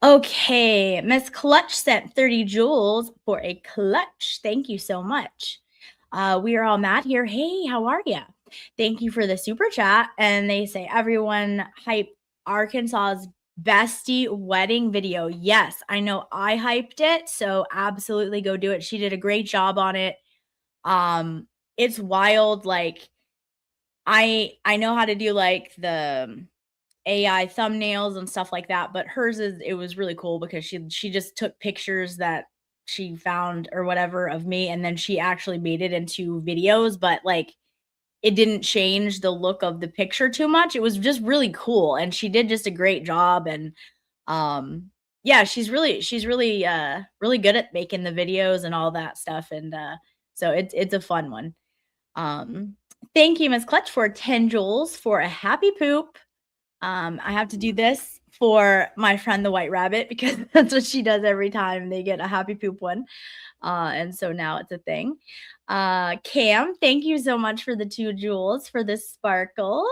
Okay, Miss Clutch sent 30 jewels for a clutch. Thank you so much. We are all mad here. Hey, how are you? Thank you for the super chat. And they say, everyone hype Arkansas's bestie wedding video. Yes, I know I hyped it. So absolutely go do it. She did a great job on it. It's wild. Like, I know how to do like the AI thumbnails and stuff like that, but hers it was really cool because she just took pictures that she found or whatever of me, and then she actually made it into videos, but like it didn't change the look of the picture too much. It was just really cool, and she did just a great job. And yeah, she's really really good at making the videos and all that stuff. And so it's a fun one. Thank you, Miss Clutch, for 10 jewels for a happy poop. I have to do this for my friend the White Rabbit because that's what she does every time they get a happy poop one. And so now it's a thing. Cam, thank you so much for the 2 jewels for this sparkle.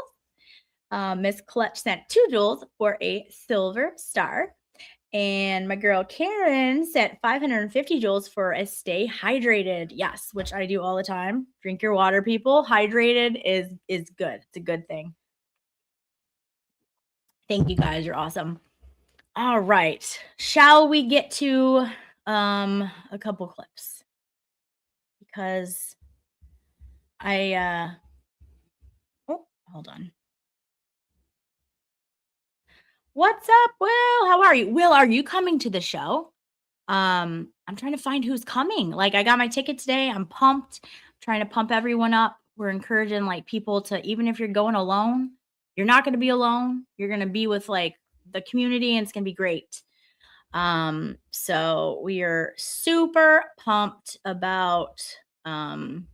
Miss Clutch sent 2 jewels for a silver star. And my girl Karen sent 550 joules for a stay hydrated. Yes, which I do all the time. Drink your water, people. Hydrated is good. It's a good thing. Thank you guys. You're awesome. All right. Shall we get to a couple clips? Because I oh, hold on. What's up, Will? How are you? Will, are you coming to the show? I'm trying to find who's coming. Like, I got my ticket today. I'm pumped. I'm trying to pump everyone up. We're encouraging like people to, even if you're going alone, you're not going to be alone. You're going to be with like the community, and it's going to be great. So we are super pumped about the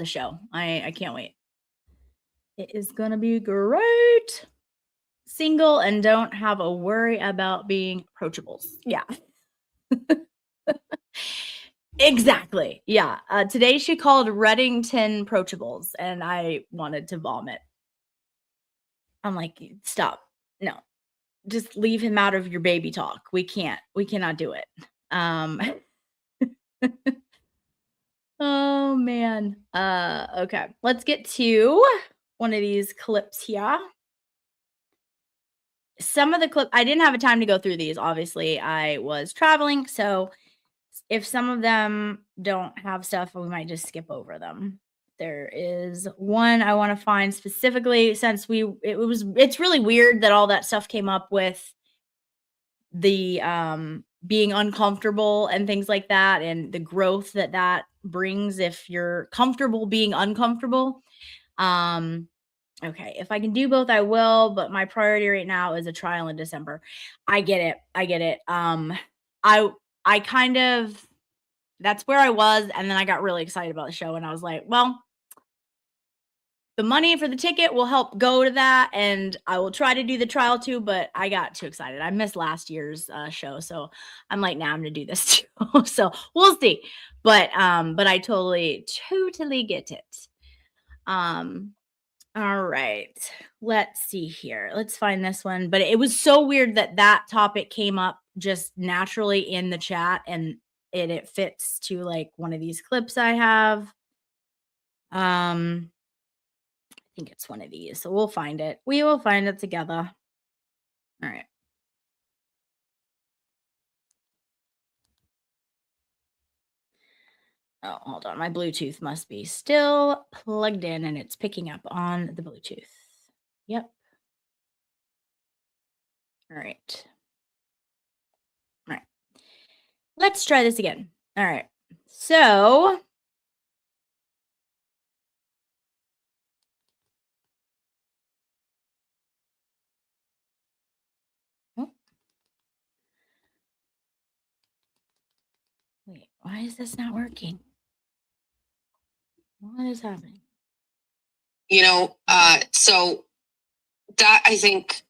show. I can't wait. It is going to be great. Single and don't have a worry about being approachables. Yeah. Exactly. Yeah. Today she called Reddington approachables, and I wanted to vomit. I'm like, stop. No. Just leave him out of your baby talk. We cannot do it. Oh man. Okay. Let's get to one of these clips here. Some of the clip I didn't have a time to go through these. Obviously, I was traveling, so if some of them don't have stuff, we might just skip over them. There is one I want to find specifically since it's really weird that all that stuff came up with the being uncomfortable and things like that, and the growth that brings if you're comfortable being uncomfortable. Okay, if I can do both, I will, but my priority right now is a trial in December. I get it. I kind of, that's where I was, and then I got really excited about the show, and I was like, well, the money for the ticket will help go to that, and I will try to do the trial too, but I got too excited. I missed last year's show, so I'm like, nah, I'm gonna do this too. So we'll see. But I totally get it. All right. Let's see here. Let's find this one. But it was so weird that topic came up just naturally in the chat, and it fits to like one of these clips I have. I think it's one of these. So we'll find it. We will find it together. All right. Oh, hold on. My Bluetooth must be still plugged in, and it's picking up on the Bluetooth. Yep. All right. All right. Let's try this again. All right. So wait, why is this not working? What is happening? So that, I think,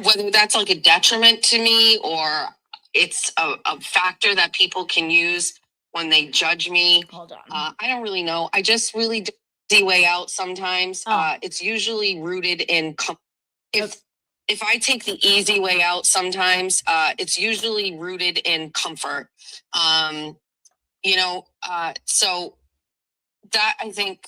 whether that's like a detriment to me or it's a factor that people can use when they judge me. Hold on. I don't really know. I just really do the way out sometimes. Oh. It's usually rooted in if Okay. if I take the easy way out sometimes, it's usually rooted in comfort. So that I think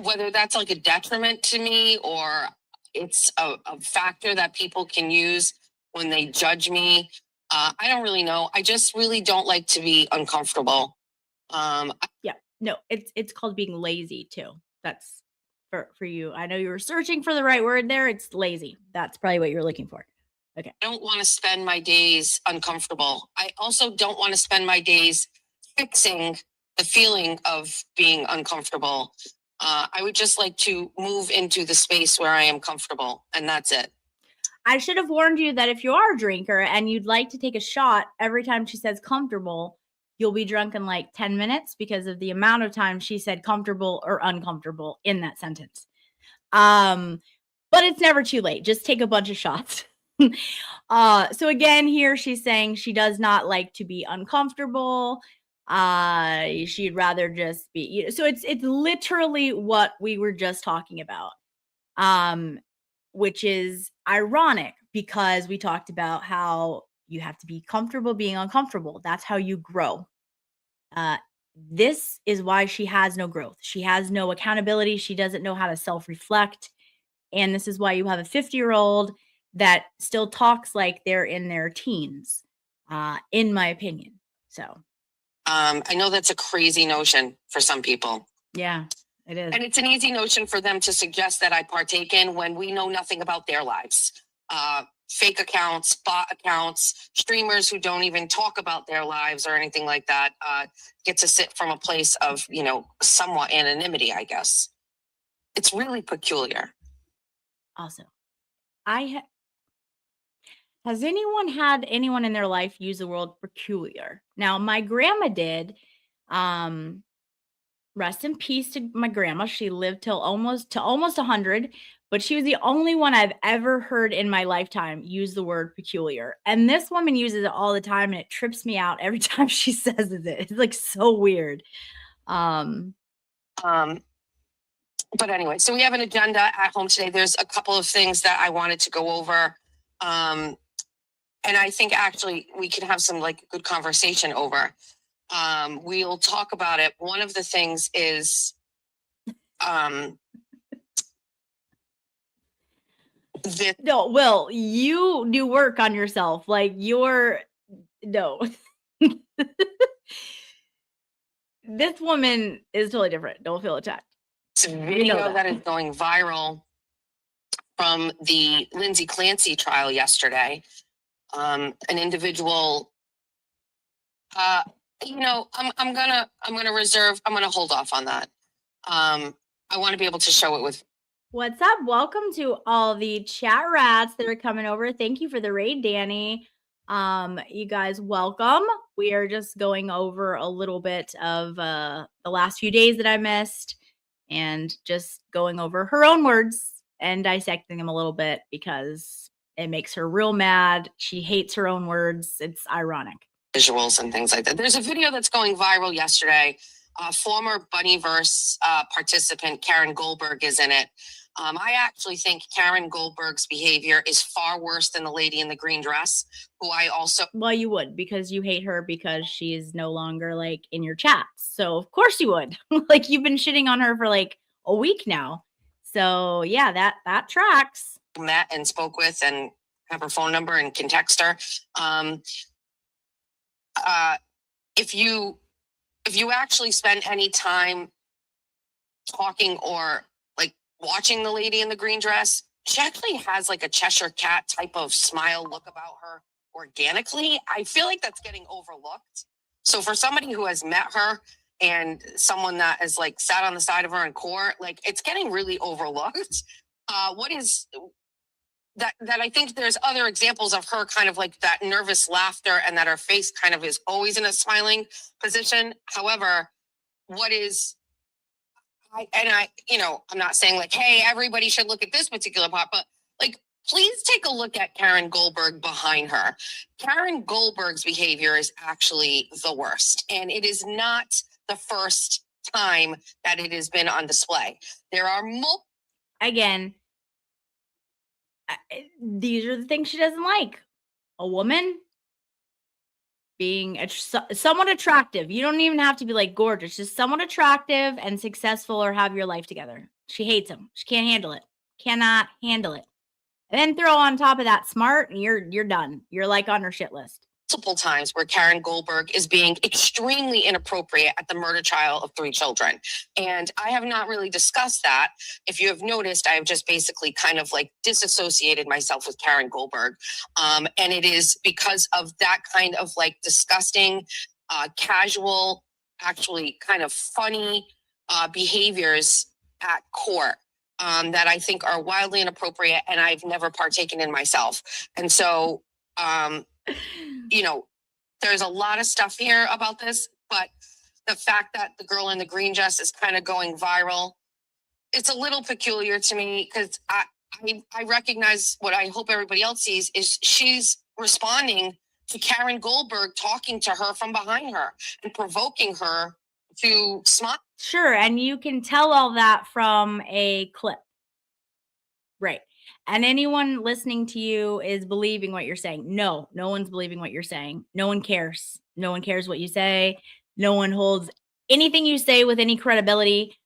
whether that's like a detriment to me or it's a factor that people can use when they judge me. I don't really know. I just really don't like to be uncomfortable. No, it's called being lazy too. That's for you. I know you were searching for the right word there. It's lazy. That's probably what you're looking for. I don't want to spend my days uncomfortable. I also don't want to spend my days fixing the feeling of being uncomfortable. I would just like to move into the space where I am comfortable, and that's it. I should have warned you that if you are a drinker and you'd like to take a shot every time she says comfortable, you'll be drunk in like 10 minutes because of the amount of time she said comfortable or uncomfortable in that sentence. But it's never too late. Just take a bunch of shots. So again, here she's saying she does not like to be uncomfortable. She'd rather just be, so it's literally what we were just talking about. Which is ironic because we talked about how you have to be comfortable being uncomfortable. That's how you grow. This is why she has no growth. She has no accountability. She doesn't know how to self-reflect. And this is why you have a 50-year-old that still talks like they're in their teens, in my opinion. So I know that's a crazy notion for some people. yeah, it is. And it's an easy notion for them to suggest that I partake in when we know nothing about their lives. Fake accounts, bot accounts, streamers who don't even talk about their lives or anything like that get to sit from a place of, somewhat anonymity, I guess. It's really peculiar. Also, has anyone had anyone in their life use the word peculiar? Now, my grandma did. Rest in peace to my grandma. She lived till almost 100, but she was the only one I've ever heard in my lifetime use the word peculiar. And this woman uses it all the time, and it trips me out every time she says it. It's like so weird. But anyway, so we have an agenda at home today. There's a couple of things that I wanted to go over. And I think actually we can have some like good conversation over. We'll talk about it. One of the things is no, Will, you do work on yourself. Like no. This woman is totally different. Don't feel attacked. It's a video that is going viral from the Lindsay Clancy trial yesterday. An individual, I'm gonna hold off on that. I want to be able to show it with. What's up? Welcome to all the chat rats that are coming over. Thank you for the raid, Danny. You guys, welcome. We are just going over a little bit of the last few days that I missed and just going over her own words and dissecting them a little bit because it makes her real mad. She hates her own words. It's ironic. Visuals and things like that. There's a video that's going viral yesterday. Former Bunnyverse participant Karen Goldberg is in it. I actually think Karen Goldberg's behavior is far worse than the lady in the green dress, who I also... Well, you would, because you hate her because she's no longer like in your chats. So of course you would. Like you've been shitting on her for like a week now. So yeah, that tracks. Met and spoke with and have her phone number and can text her. If you actually spend any time talking or like watching the lady in the green dress, she actually has like a Cheshire Cat type of smile look about her organically. I feel like that's getting overlooked. So for somebody who has met her and someone that has like sat on the side of her in court, like it's getting really overlooked. What is that I think there's other examples of her kind of like that nervous laughter and that her face kind of is always in a smiling position. However, I'm not saying like, hey, everybody should look at this particular part, but like please take a look at Karen Goldberg behind her. Karen Goldberg's behavior is actually the worst, and it is not the first time that it has been on display. There are multiple. Again, these are the things she doesn't like. A woman being somewhat attractive. You don't even have to be like gorgeous, just somewhat attractive and successful or have your life together. She hates him. She can't handle it. Cannot handle it. And then throw on top of that smart, and you're done. You're like on her shit list. Multiple times where Karen Goldberg is being extremely inappropriate at the murder trial of 3 children. And I have not really discussed that. If you have noticed, I have just basically kind of like disassociated myself with Karen Goldberg. And it is because of that kind of like disgusting, casual, actually kind of funny behaviors at court. That I think are wildly inappropriate, and I've never partaken in myself. And so, you know, there's a lot of stuff here about this, but the fact that the girl in the green dress is kind of going viral, it's a little peculiar to me, because I recognize what I hope everybody else sees is she's responding to Karen Goldberg talking to her from behind her and provoking her to smile. Sure, and you can tell all that from a clip. Right. And anyone listening to you is believing what you're saying. No one's believing what you're saying. No one cares. No one cares what you say. No one holds anything you say with any credibility.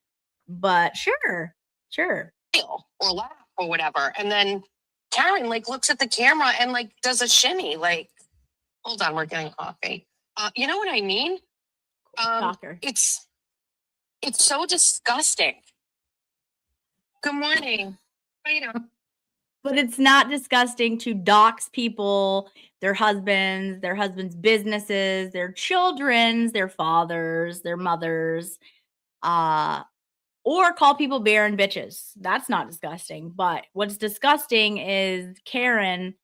But sure. Or laugh or whatever. And then Karen like looks at the camera and like does a shimmy. Like, hold on, we're getting coffee. You know what I mean? Shocker. It's so disgusting. Good morning. How you doing? But it's not disgusting to dox people, their husbands' businesses, their children's, their fathers, their mothers, or call people barren bitches. That's not disgusting. But what's disgusting is Karen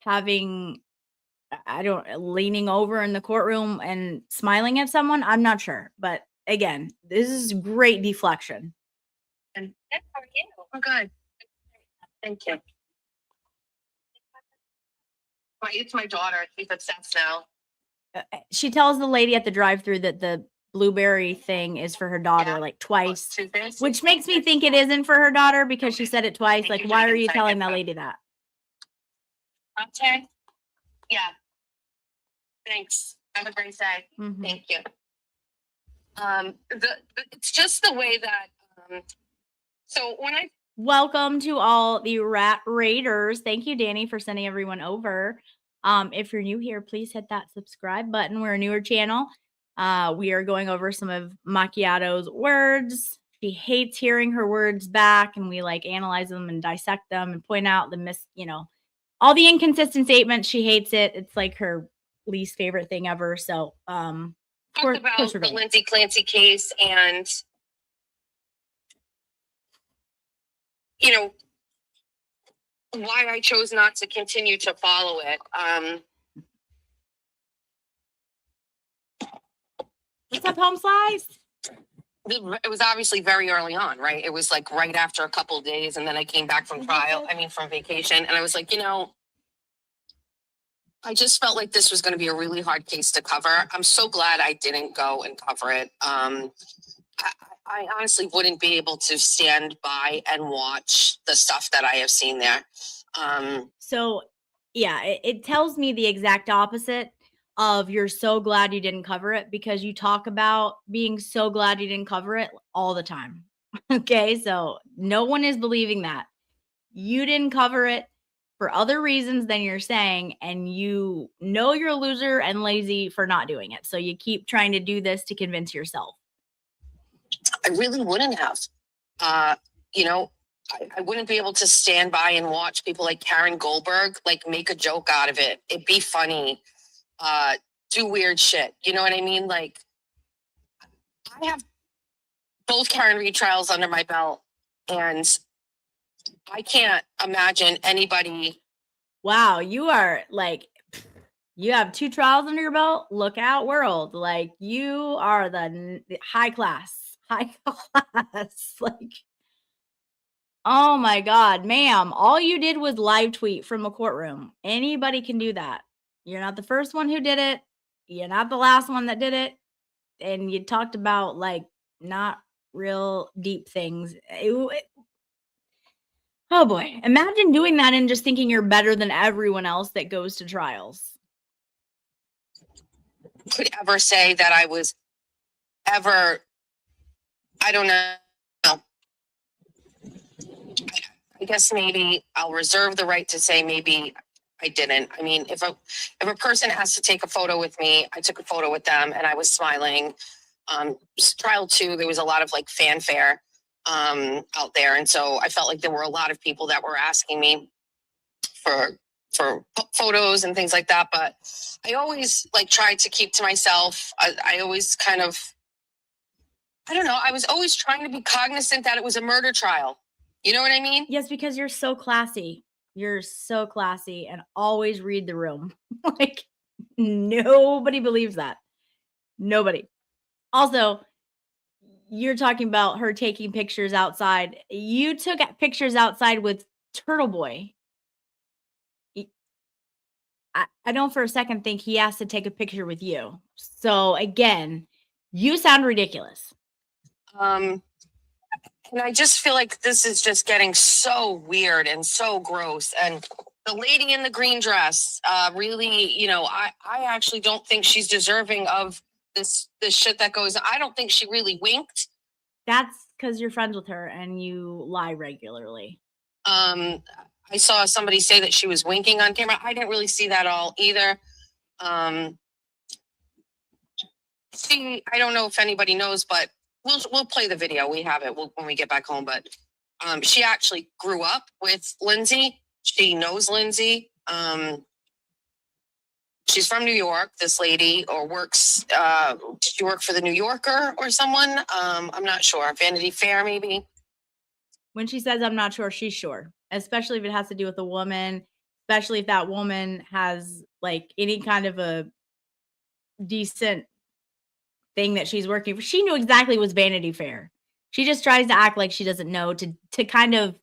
leaning over in the courtroom and smiling at someone. I'm not sure. But again, this is great deflection. And how are you? Oh, good. Thank you. It's my daughter. She's obsessed now. She tells the lady at the drive-thru that the blueberry thing is for her daughter like twice, which makes me think it isn't for her daughter because she said it twice. Like, why are you telling that lady that? Okay. Yeah. Thanks. Have a great day. Mhm. Thank you. It's just the way that. So when I welcome to all the Rat Raiders. Thank you, Danny, for sending everyone over. If you're new here, please hit that subscribe button. We're a newer channel. We are going over some of Macchiato's words. She hates hearing her words back, and we like analyze them and dissect them and point out the all the inconsistent statements. She hates it. It's like her least favorite thing ever. So, talk about the Lindsay Clancy case and, you know, why I chose not to continue to follow it. What's up, Home Slice? It was obviously very early on, right? It was like right after a couple of days, and then I came back from from vacation, and I was like, I just felt like this was going to be a really hard case to cover. I'm so glad I didn't go and cover it. I honestly wouldn't be able to stand by and watch the stuff that I have seen there. So, yeah, it tells me the exact opposite of you're so glad you didn't cover it, because you talk about being so glad you didn't cover it all the time. Okay, so no one is believing that. You didn't cover it for other reasons than you're saying, and you know you're a loser and lazy for not doing it. So you keep trying to do this to convince yourself. I really wouldn't have. I wouldn't be able to stand by and watch people like Karen Goldberg like make a joke out of it. It'd be funny. Do weird shit. You know what I mean? Like, I have both Karen Read trials under my belt, and I can't imagine anybody. Wow, you are like, you have 2 trials under your belt. Look out, world. Like, you are the high class. Like, Oh my God, ma'am. All you did was live tweet from a courtroom. Anybody can do that. You're not the first one who did it. You're not the last one that did it. And you talked about like not real deep things. Oh boy. Imagine doing that and just thinking you're better than everyone else that goes to trials. Could ever say that I was ever, I don't know. I guess maybe I'll reserve the right to say maybe I didn't. I mean, if a person has to take a photo with me, I took a photo with them and I was smiling. Trial 2, there was a lot of like fanfare out there, and so I felt like there were a lot of people that were asking me for photos and things like that. But I always like tried to keep to myself. I always kind of, I don't know. I was always trying to be cognizant that it was a murder trial. You know what I mean? Yes, because you're so classy. You're so classy and always read the room. Like nobody believes that. Nobody. Also, you're talking about her taking pictures outside. You took pictures outside with Turtle Boy. I don't for a second think he has to take a picture with you. So again, you sound ridiculous. And I just feel like this is just getting so weird and so gross. And the lady in the green dress, really, you know, I actually don't think she's deserving of this shit that goes on. I don't think she really winked. That's because you're friends with her and you lie regularly. I saw somebody say that she was winking on camera. I didn't really see that all either. I don't know if anybody knows, but we'll play the video. We have it when we get back home. But she actually grew up with Lindsay. She knows Lindsay. She's from New York, this lady, or works. Did she work for the New Yorker or someone? I'm not sure. Vanity Fair, maybe. When she says I'm not sure, she's sure, especially if it has to do with a woman, especially if that woman has like any kind of a decent thing that she's working for. She knew exactly what's Vanity Fair. She just tries to act like she doesn't know to kind of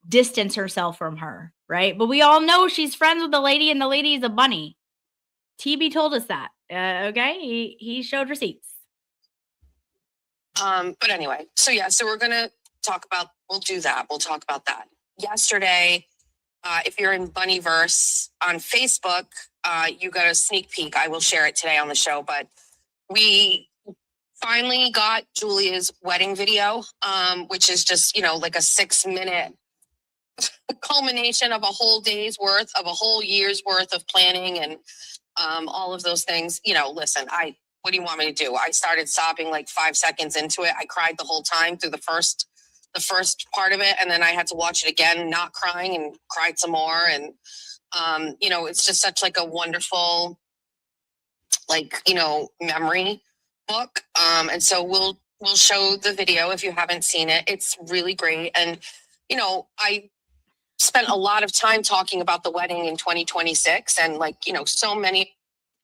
distance herself from her, right? But we all know she's friends with the lady and the lady is a bunny. TB told us that. Okay, he showed receipts. But anyway, so we're gonna talk about. We'll do that. We'll talk about that. Yesterday, if you're in Bunnyverse on Facebook, you got a sneak peek. I will share it today on the show. But we finally got Julia's wedding video, which is just like a 6-minute culmination of a whole day's worth, of a whole year's worth of planning and all of those things. Listen, what do you want me to do? I started sobbing like 5 seconds into it. I cried the whole time through the first part of it, and then I had to watch it again, not crying, and cried some more. And it's just such like a wonderful memory book. And so we'll show the video if you haven't seen it. It's really great. And I spent a lot of time talking about the wedding in 2026, and so many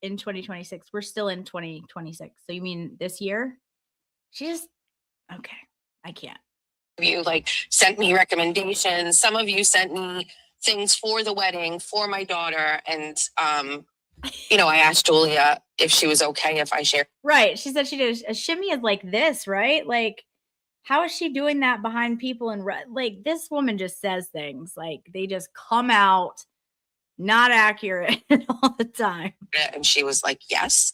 in 2026. We're still in 2026. So you mean this year? Okay. I can't. You sent me recommendations. Some of you sent me things for the wedding for my daughter. And, I asked Julia if she was okay if I shared. Right. She said she did a shimmy is like this, right? Like, how is she doing that behind people? And this woman just says things like they just come out not accurate all the time. And she was like, yes.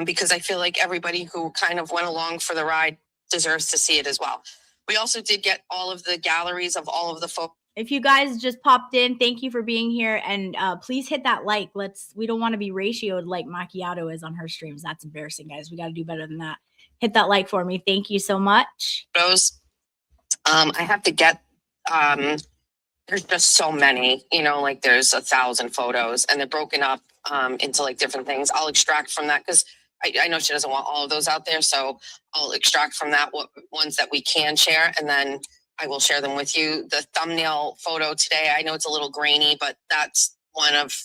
Because I feel like everybody who kind of went along for the ride deserves to see it as well. We also did get all of the galleries of all of the folks. If you guys just popped in, thank you for being here. And please hit that like. We don't want to be ratioed like Macchiato is on her streams. That's embarrassing, guys. We got to do better than that. Hit that like for me. Thank you so much. Those, I have to get, there's just so many, there's 1,000 photos, and they're broken up into different things. I'll extract from that because I know she doesn't want all of those out there. So I'll extract from that ones that we can share, and then I will share them with you. The thumbnail photo today, I know it's a little grainy, but that's one of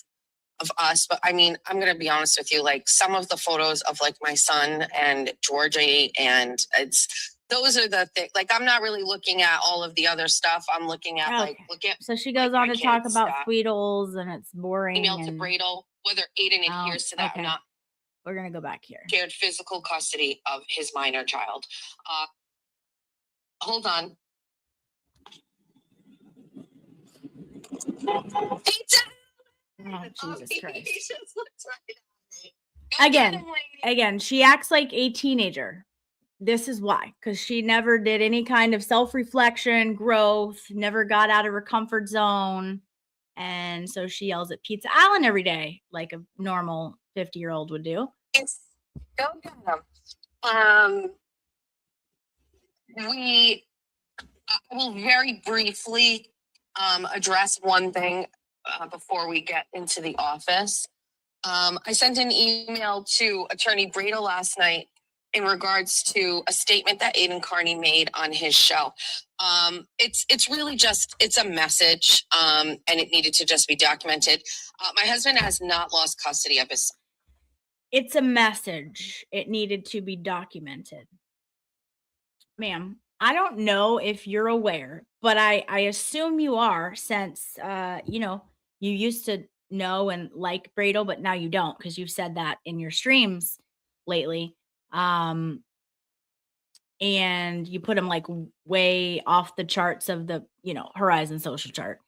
us. But I mean, I'm going to be honest with you, some of the photos of my son and Georgie, and those are the things. Like, I'm not really looking at all of the other stuff. I'm looking at like, Okay. look at So she goes my on to talk kids' about stuff. Tweedles, and it's boring. email to And Bradle, whether Aiden Oh, adheres to that okay. or not. we're gonna go back here. Shared physical custody of his minor child. Hold on. Pizza! Oh, Jesus He Christ. just looks right at me. Go get Again, him, lady. again, she acts like a teenager. This is why, because she never did any kind of self-reflection, growth, never got out of her comfort zone. And so she yells at Pizza Allen every day, like a normal 50-year-old would do. Go get him. I will very briefly address one thing before we get into the office. I sent an email to Attorney Bradle last night in regards to a statement that Aiden Carney made on his show. It's really just, it's a message, and it needed to just be documented. My husband has not lost custody of his son. It's a message. It needed to be documented. Ma'am, I don't know if you're aware, but I assume you are, since you used to know and like Bradle, but now you don't, because you've said that in your streams lately. And you put him like way off the charts of the Horizon social chart.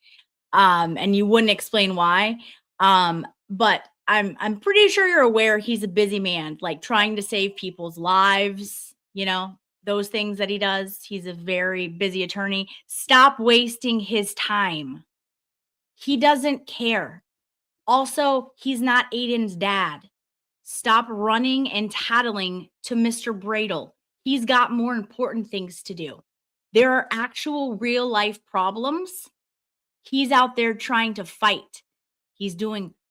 And you wouldn't explain why. But I'm pretty sure you're aware he's a busy man, like trying to save people's lives, those things that he does. He's a very busy attorney. Stop wasting his time. He doesn't care. Also, he's not Aiden's dad. Stop running and tattling to Mr. Bradle. He's got more important things to do. There are actual real life problems. He's out there trying to fight. He's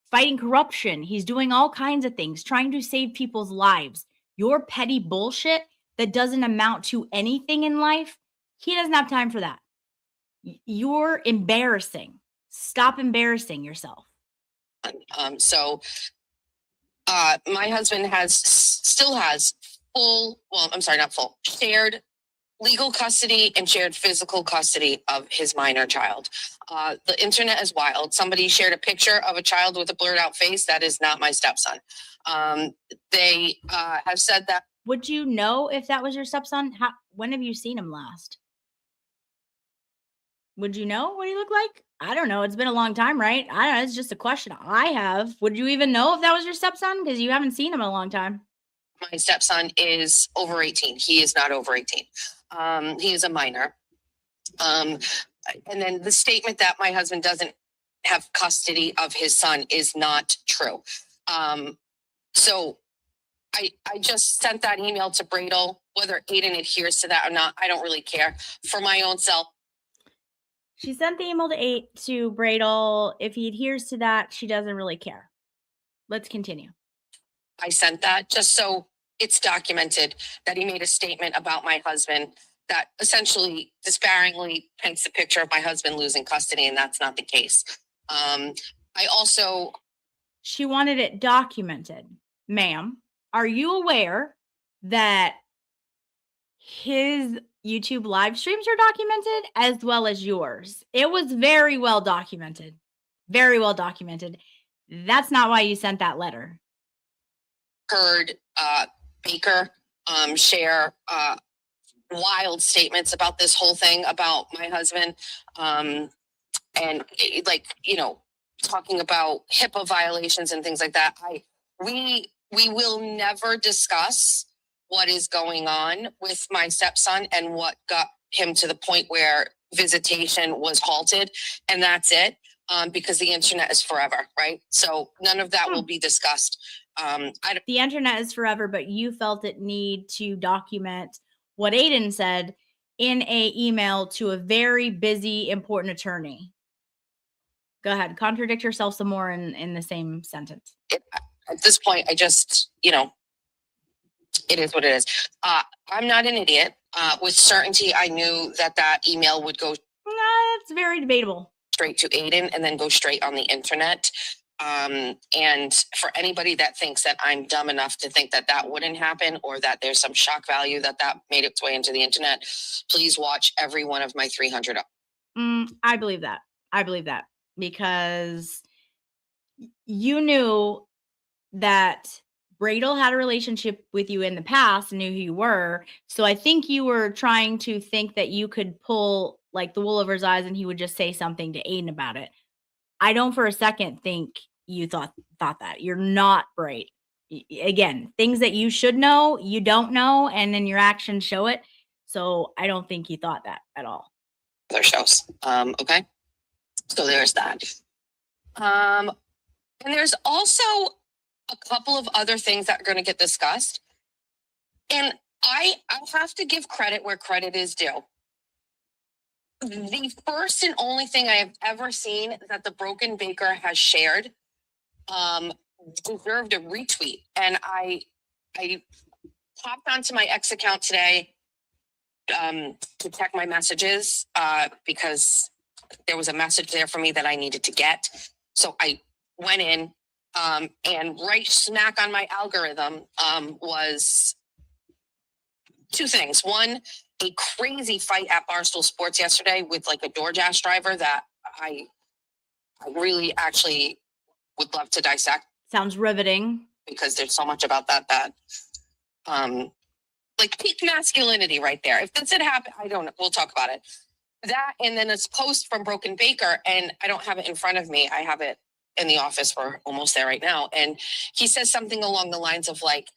fighting corruption. He's doing all kinds of things, trying to save people's lives. Your petty bullshit that doesn't amount to anything in life, he doesn't have time for that. You're embarrassing. Stop embarrassing yourself. So my husband still has shared legal custody and shared physical custody of his minor child. The internet is wild. Somebody shared a picture of a child with a blurred out face. That is not my stepson. They have said that. Would you know if that was your stepson? When have you seen him last? Would you know what he looked like? I don't know. It's been a long time, right? I don't know. It's just a question I have. Would you even know if that was your stepson? Because you haven't seen him in a long time. My stepson is over 18. He is not over 18. He is a minor. And then the statement that my husband doesn't have custody of his son is not true. So I just sent that email to Bradle. Whether Aiden adheres to that or not, I don't really care. For my own self. She sent the email to Bradle. If he adheres to that, she doesn't really care. Let's continue. I sent that just so it's documented that he made a statement about my husband that essentially disparagingly paints the picture of my husband losing custody, and that's not the case. She wanted it documented. Ma'am, are you aware that his YouTube live streams are documented as well as yours? It was very well documented. Very well documented. That's not why you sent that letter. Heard Baker share wild statements about this whole thing about my husband, and talking about HIPAA violations and things like that. We will never discuss what is going on with my stepson and what got him to the point where visitation was halted, and that's it. Because the internet is forever, right? So none of that will be discussed. The internet is forever, but you felt it need to document what Aiden said in a email to a very busy, important attorney. Go ahead, contradict yourself some more in the same sentence. At this point, I just, it is what it is. I'm not an idiot. With certainty, I knew that email would go. It's very debatable. Straight to Aiden and then go straight on the internet. And for anybody that thinks that I'm dumb enough to think that that wouldn't happen, or that there's some shock value that made its way into the internet, please watch every one of my 300. I believe that. Because you knew that Bradel had a relationship with you in the past, knew who you were. So I think you were trying to think that you could pull like the wool over his eyes and he would just say something to Aiden about it. I don't for a second think you thought that. You're not bright. Again, things that you should know, you don't know, and then your actions show it. So I don't think you thought that at all. Other shows. Okay. So there's that. And there's also a couple of other things that are going to get discussed. And I have to give credit where credit is due. The first and only thing I have ever seen that the Broken Baker has shared deserved a retweet. And I popped onto my X account today to check my messages because there was a message there for me that I needed to get. So I went in and right smack on my algorithm was two things. One, a crazy fight at Barstool Sports yesterday with like a DoorDash driver that I really actually would love to dissect. Sounds riveting. Because there's so much about that like peak masculinity right there. If this had happened, I don't know. We'll talk about it. That, and then it's post from Broken Baker, and I don't have it in front of me. I have it in the office. We're almost there right now. And he says something along the lines of like,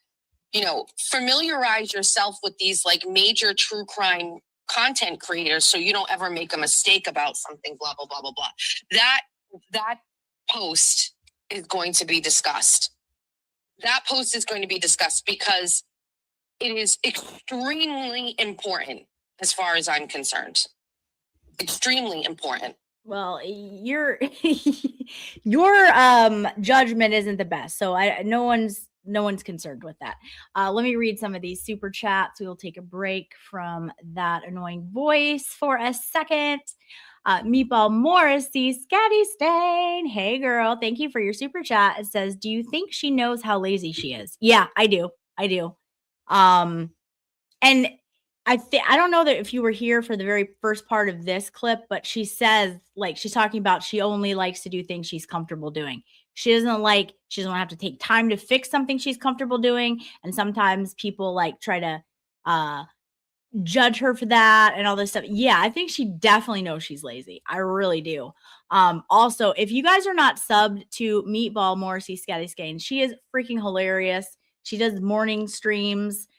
you know, familiarize yourself with these like major true crime content creators so you don't ever make a mistake about something, blah, blah, blah, blah, blah. That post is going to be discussed. That post is going to be discussed because it is extremely important as far as I'm concerned. Extremely important. Well, your judgment isn't the best, so no one's concerned with that. Let me read some of these super chats. We will take a break from that annoying voice for a second. Meatball Morrissey, Scatty Stain. Hey girl, thank you for your super chat. It says, do you think she knows how lazy she is? Yeah, I do. And I don't know that if you were here for the very first part of this clip, but she says, like, she's talking about she only likes to do things she's comfortable doing. She doesn't want to have to take time to fix something she's comfortable doing. And sometimes people like try to judge her for that and all this stuff. Yeah, I think she definitely knows she's lazy. I really do. Also, if you guys are not subbed to Meatball Morrissey Scatty Skane, she is freaking hilarious. She does morning streams.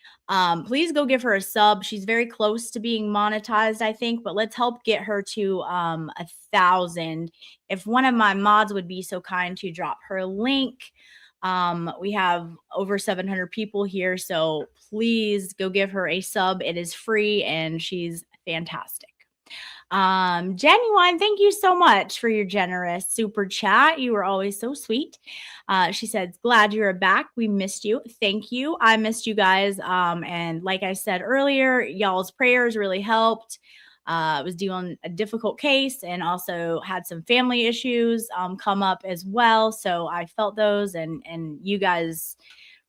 Please go give her a sub. She's very close to being monetized, I think, but let's help get her to 1,000. If one of my mods would be so kind to drop her link. We have over 700 people here, so please go give her a sub. It is free and she's fantastic. Genuine, thank you so much for your generous super chat. You were always so sweet. She said, glad you're back. We missed you. Thank you. I missed you guys. And like I said earlier, y'all's prayers really helped. Was dealing a difficult case and also had some family issues come up as well. So I felt those and you guys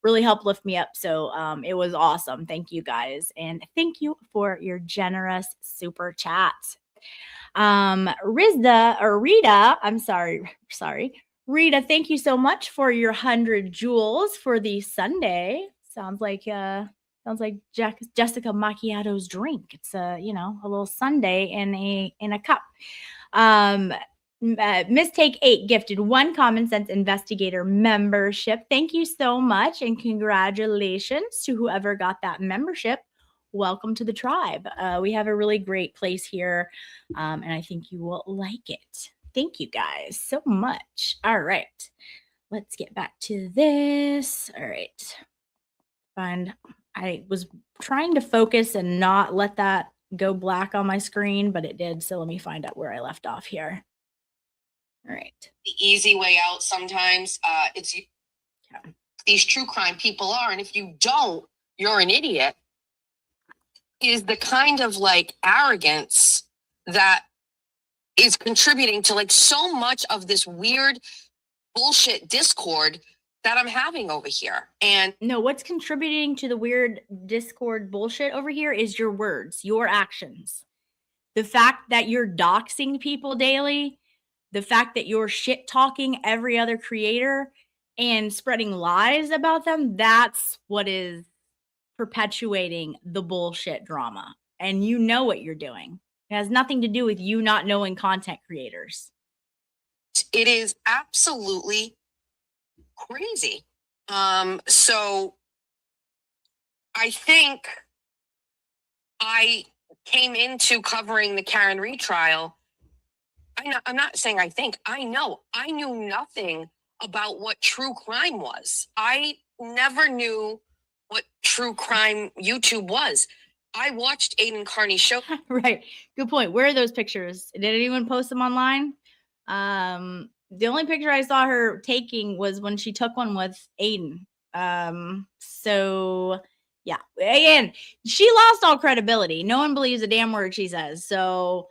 really helped lift me up. So it was awesome. Thank you guys. And thank you for your generous super chat. Rita, thank you so much for your 100 jewels for the Sunday. Sounds like Jessica Macchiato's drink. It's a little Sunday in a cup. Mistake 8 gifted 1 Common Sense Investigator membership. Thank you so much and congratulations to whoever got that membership. Welcome to the tribe. We have a really great place here, and I think you will like it. Thank you guys so much. All right, let's get back to this. All right, I was trying to focus and not let that go black on my screen, but it did. So let me find out where I left off here. All right. The easy way out sometimes, these true crime people are, and if you don't, you're an idiot, is the kind of like arrogance that is contributing to like so much of this weird bullshit discord that I'm having over here. And No, what's contributing to the weird Discord bullshit over here is your words, your actions. The fact that you're doxing people daily, the fact that you're shit talking every other creator and spreading lies about them, that's what is perpetuating the bullshit drama. And you know what you're doing. It has nothing to do with you not knowing content creators. it is absolutely crazy. So I think I came into covering the Karen retrial. I'm not saying I think, I know. I knew nothing about what true crime was. I never knew what true crime YouTube was. I watched Aiden Carney's show. Right. Good point. Where are those pictures? Did anyone post them online? The only picture I saw her taking was when she took one with Aiden. So yeah, again, she lost all credibility. No one believes a damn word she says. So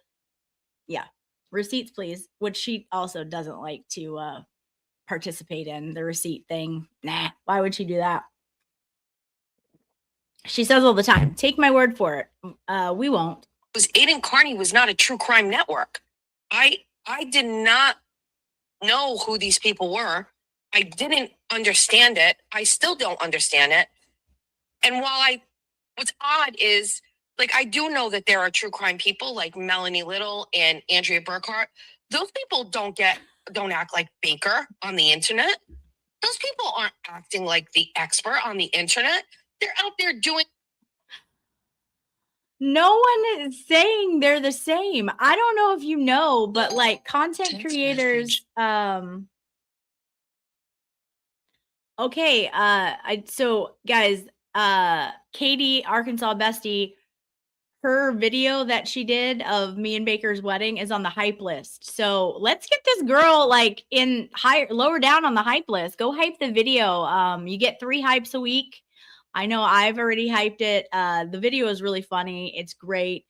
yeah, receipts, please. Which she also doesn't like to participate in the receipt thing. Nah, why would she do that? She says all the time, take my word for it. We won't. Was Aiden Carney was not a true crime network. I did not know who these people were. I didn't understand it. I still don't understand it. And what's odd is, like, I do know that there are true crime people like Melanie Little and Andrea Burkhart. Those people don't act like Baker on the internet. Those people aren't acting like the expert on the internet. They're out there doing. No one is saying they're the same. I don't know if you know, but like content Text creators, okay, so guys, Katie, Arkansas Bestie, her video that she did of me and Baker's wedding is on the hype list. So let's get this girl like in lower down on the hype list. Go hype the video. You get 3 hypes a week. I know I've already hyped it. The video is really funny. It's great.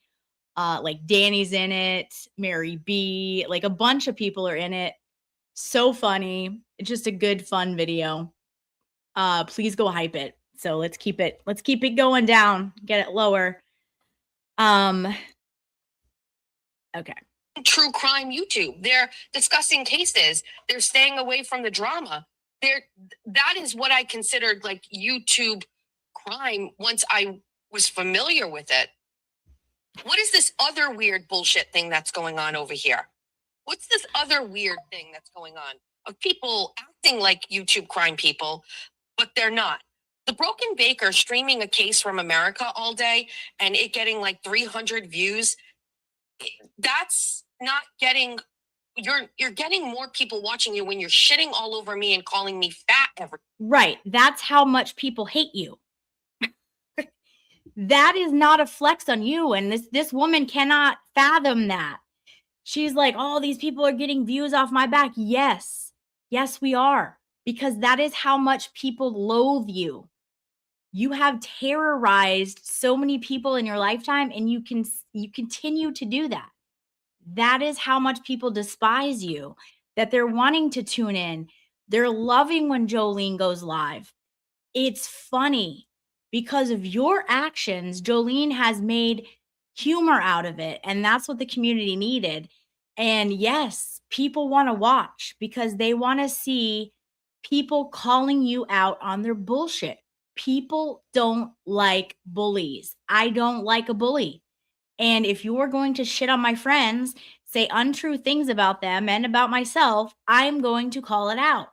Like Danny's in it, Mary B, like a bunch of people are in it. So funny. It's just a good, fun video. Please go hype it. So let's keep it going down, get it lower. Okay. True crime YouTube. They're discussing cases. They're staying away from the drama. That is what I considered like YouTube crime once I was familiar with it. What is this other weird bullshit thing that's going on over here? What's this other weird thing that's going on of people acting like YouTube crime people, but they're not? The Broken Baker streaming a case from America all day and it getting like 300 views. That's not getting, you're getting more people watching you when you're shitting all over me and calling me fat Right. That's how much people hate you. That is not a flex on you. And this woman cannot fathom that. She's like, oh, these people are getting views off my back. Yes. Yes, we are. Because that is how much people loathe you. You have terrorized so many people in your lifetime, and you continue to do that. That is how much people despise you, that they're wanting to tune in. They're loving when Jolene goes live. It's funny because of your actions. Jolene has made humor out of it, and that's what the community needed. And yes, people want to watch because they want to see people calling you out on their bullshit. People don't like bullies. I don't like a bully. And if you're going to shit on my friends, say untrue things about them and about myself, I'm going to call it out.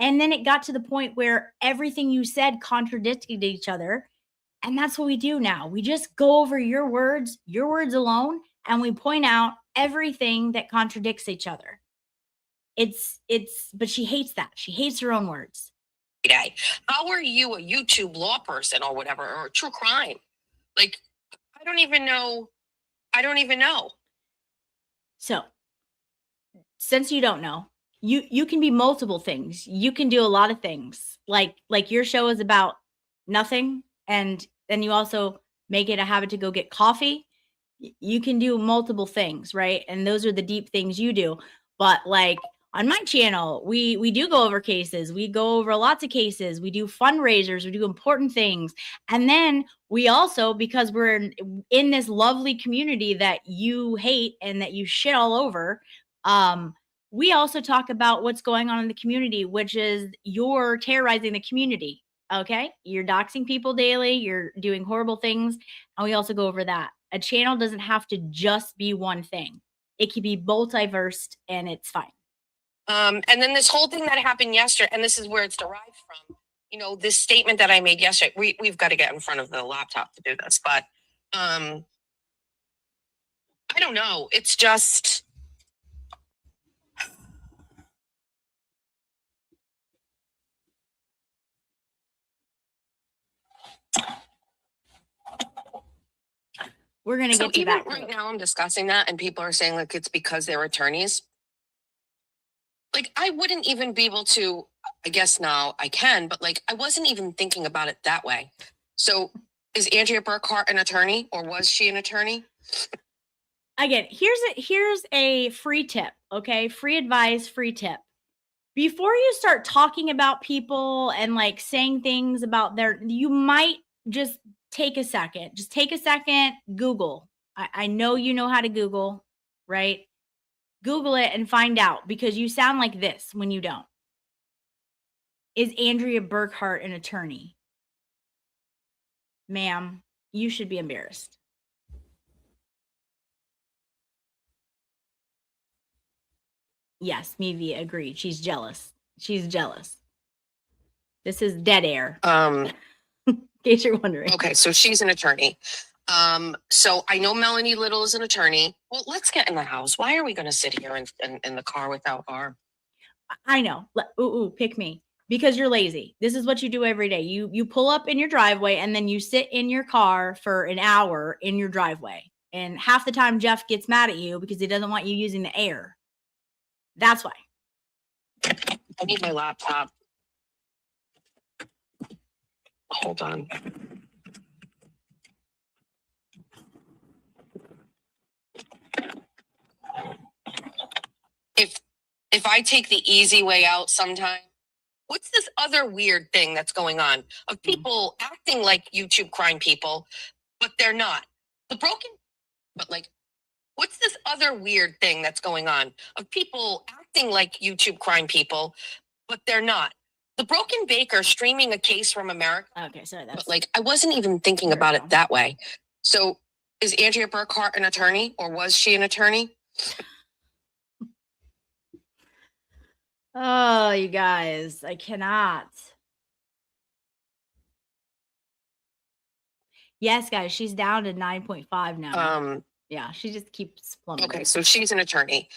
And then it got to the point where everything you said contradicted each other. And that's what we do now. We just go over your words alone, and we point out everything that contradicts each other. But she hates that. She hates her own words. Day. How are you a YouTube law person or whatever, or true crime? Like, I don't even know. So, since you don't know, you can be multiple things. You can do a lot of things. Like your show is about nothing, and then you also make it a habit to go get coffee. You can do multiple things, right? And those are the deep things you do. But like on my channel, we do go over cases. We go over lots of cases. We do fundraisers. We do important things. And then we also, because we're in this lovely community that you hate and that you shit all over, we also talk about what's going on in the community, which is you're terrorizing the community. Okay. You're doxing people daily. You're doing horrible things. And we also go over that. A channel doesn't have to just be one thing. It can be multiverse and it's fine. And then this whole thing that happened yesterday, and this is where it's derived from, you know, this statement that I made yesterday. We've got to get in front of the laptop to do this, but I don't know. It's just we're gonna so get to even that. right now I'm discussing that and people are saying like it's because they're attorneys. Like I wouldn't even be able to, I guess now I can, but like I wasn't even thinking about it that way. So is Andrea Burkhart an attorney or was she an attorney? Again, here's a free tip, okay? Free advice, free tip. Before you start talking about people and like saying things about you might just take a second. Just take a second, Google. I know you know how to Google, right? Google it and find out because you sound like this when you don't. Is Andrea Burkhart an attorney? Ma'am, you should be embarrassed. Yes, Mevi agreed. She's jealous. She's jealous. This is dead air. In case you're wondering. Okay, so she's an attorney. So I know Melanie Little is an attorney. Well, let's get in the house. Why are we going to sit here in the car without our? I know. Pick me because you're lazy. This is what you do every day. You pull up in your driveway and then you sit in your car for an hour in your driveway. And half the time Jeff gets mad at you because he doesn't want you using the air. That's why. I need my laptop. Hold on. If I take the easy way out sometime, what's this other weird thing that's going on of people acting like YouTube crime people, but they're not? What's this other weird thing that's going on of people acting like YouTube crime people, but they're not? The Broken Baker streaming a case from America. Okay, sorry. But like, I wasn't even thinking about it that way. So is Andrea Burkhart an attorney or was she an attorney? Oh, you guys, I cannot. Yes, guys, she's down to 9.5 now. Yeah, she just keeps plummeting. Okay, so she's an attorney.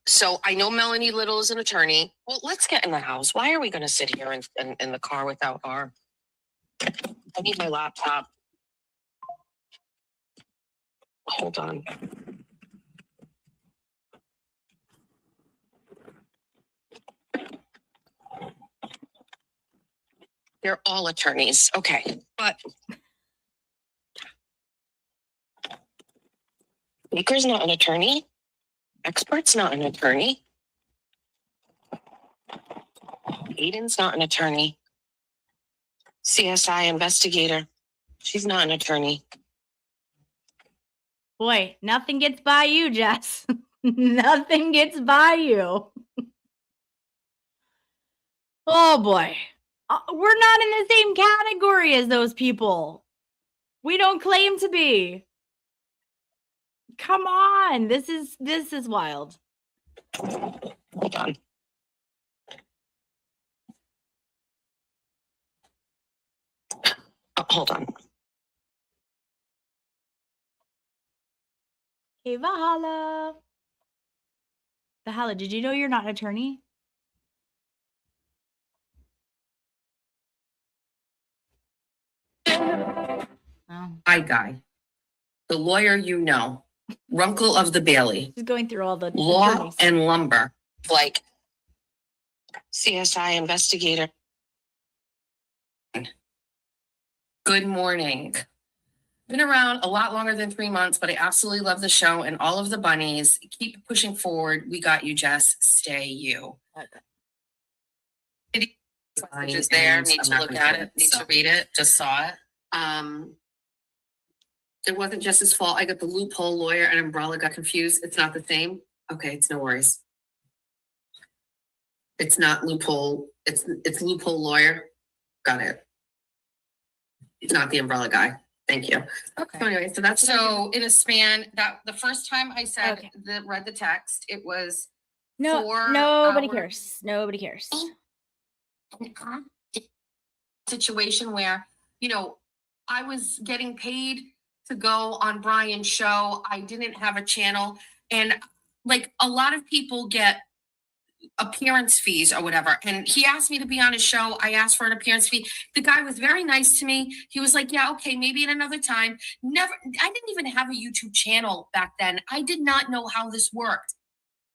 So I know Melanie Little is an attorney. Well, let's get in the house. Why are we going to sit here in the car without our? I need my laptop. Hold on. They're all attorneys. Okay, but Baker's not an attorney. Expert's not an attorney. Aiden's not an attorney. CSI investigator. She's not an attorney. Boy, nothing gets by you, Jess. Nothing gets by you. Oh boy. We're not in the same category as those people. We don't claim to be. Come on. This is wild. Hold on. Hold on. Hey, Valhalla. Valhalla, did you know you're not an attorney? Oh. Hi, guy. The lawyer you know. Runkle of the Bailey. She's going through all the Law attorneys. and lumber. Like CSI investigator. Good morning. Been around a lot longer than 3 months, but I absolutely love the show and all of the bunnies. Keep pushing forward. We got you, Jess. Stay you. Okay. Just there. Need to look at it. Need to read it. Just saw it. It wasn't Jess's fault. I got the loophole lawyer and umbrella got confused. It's not the same. Okay, it's no worries. It's not loophole. It's loophole lawyer. Got it. It's not the umbrella guy. Thank you. Okay. So anyway, so that's so in a span that the first time I said Okay. read the text, it was No, 4 nobody hours. cares. Nobody cares. Situation where, I was getting paid to go on Brian's show. I didn't have a channel. And like a lot of people get appearance fees or whatever. And he asked me to be on his show. I asked for an appearance fee. The guy was very nice to me. He was like, yeah, okay, maybe at another time. I didn't even have a YouTube channel back then. I did not know how this worked.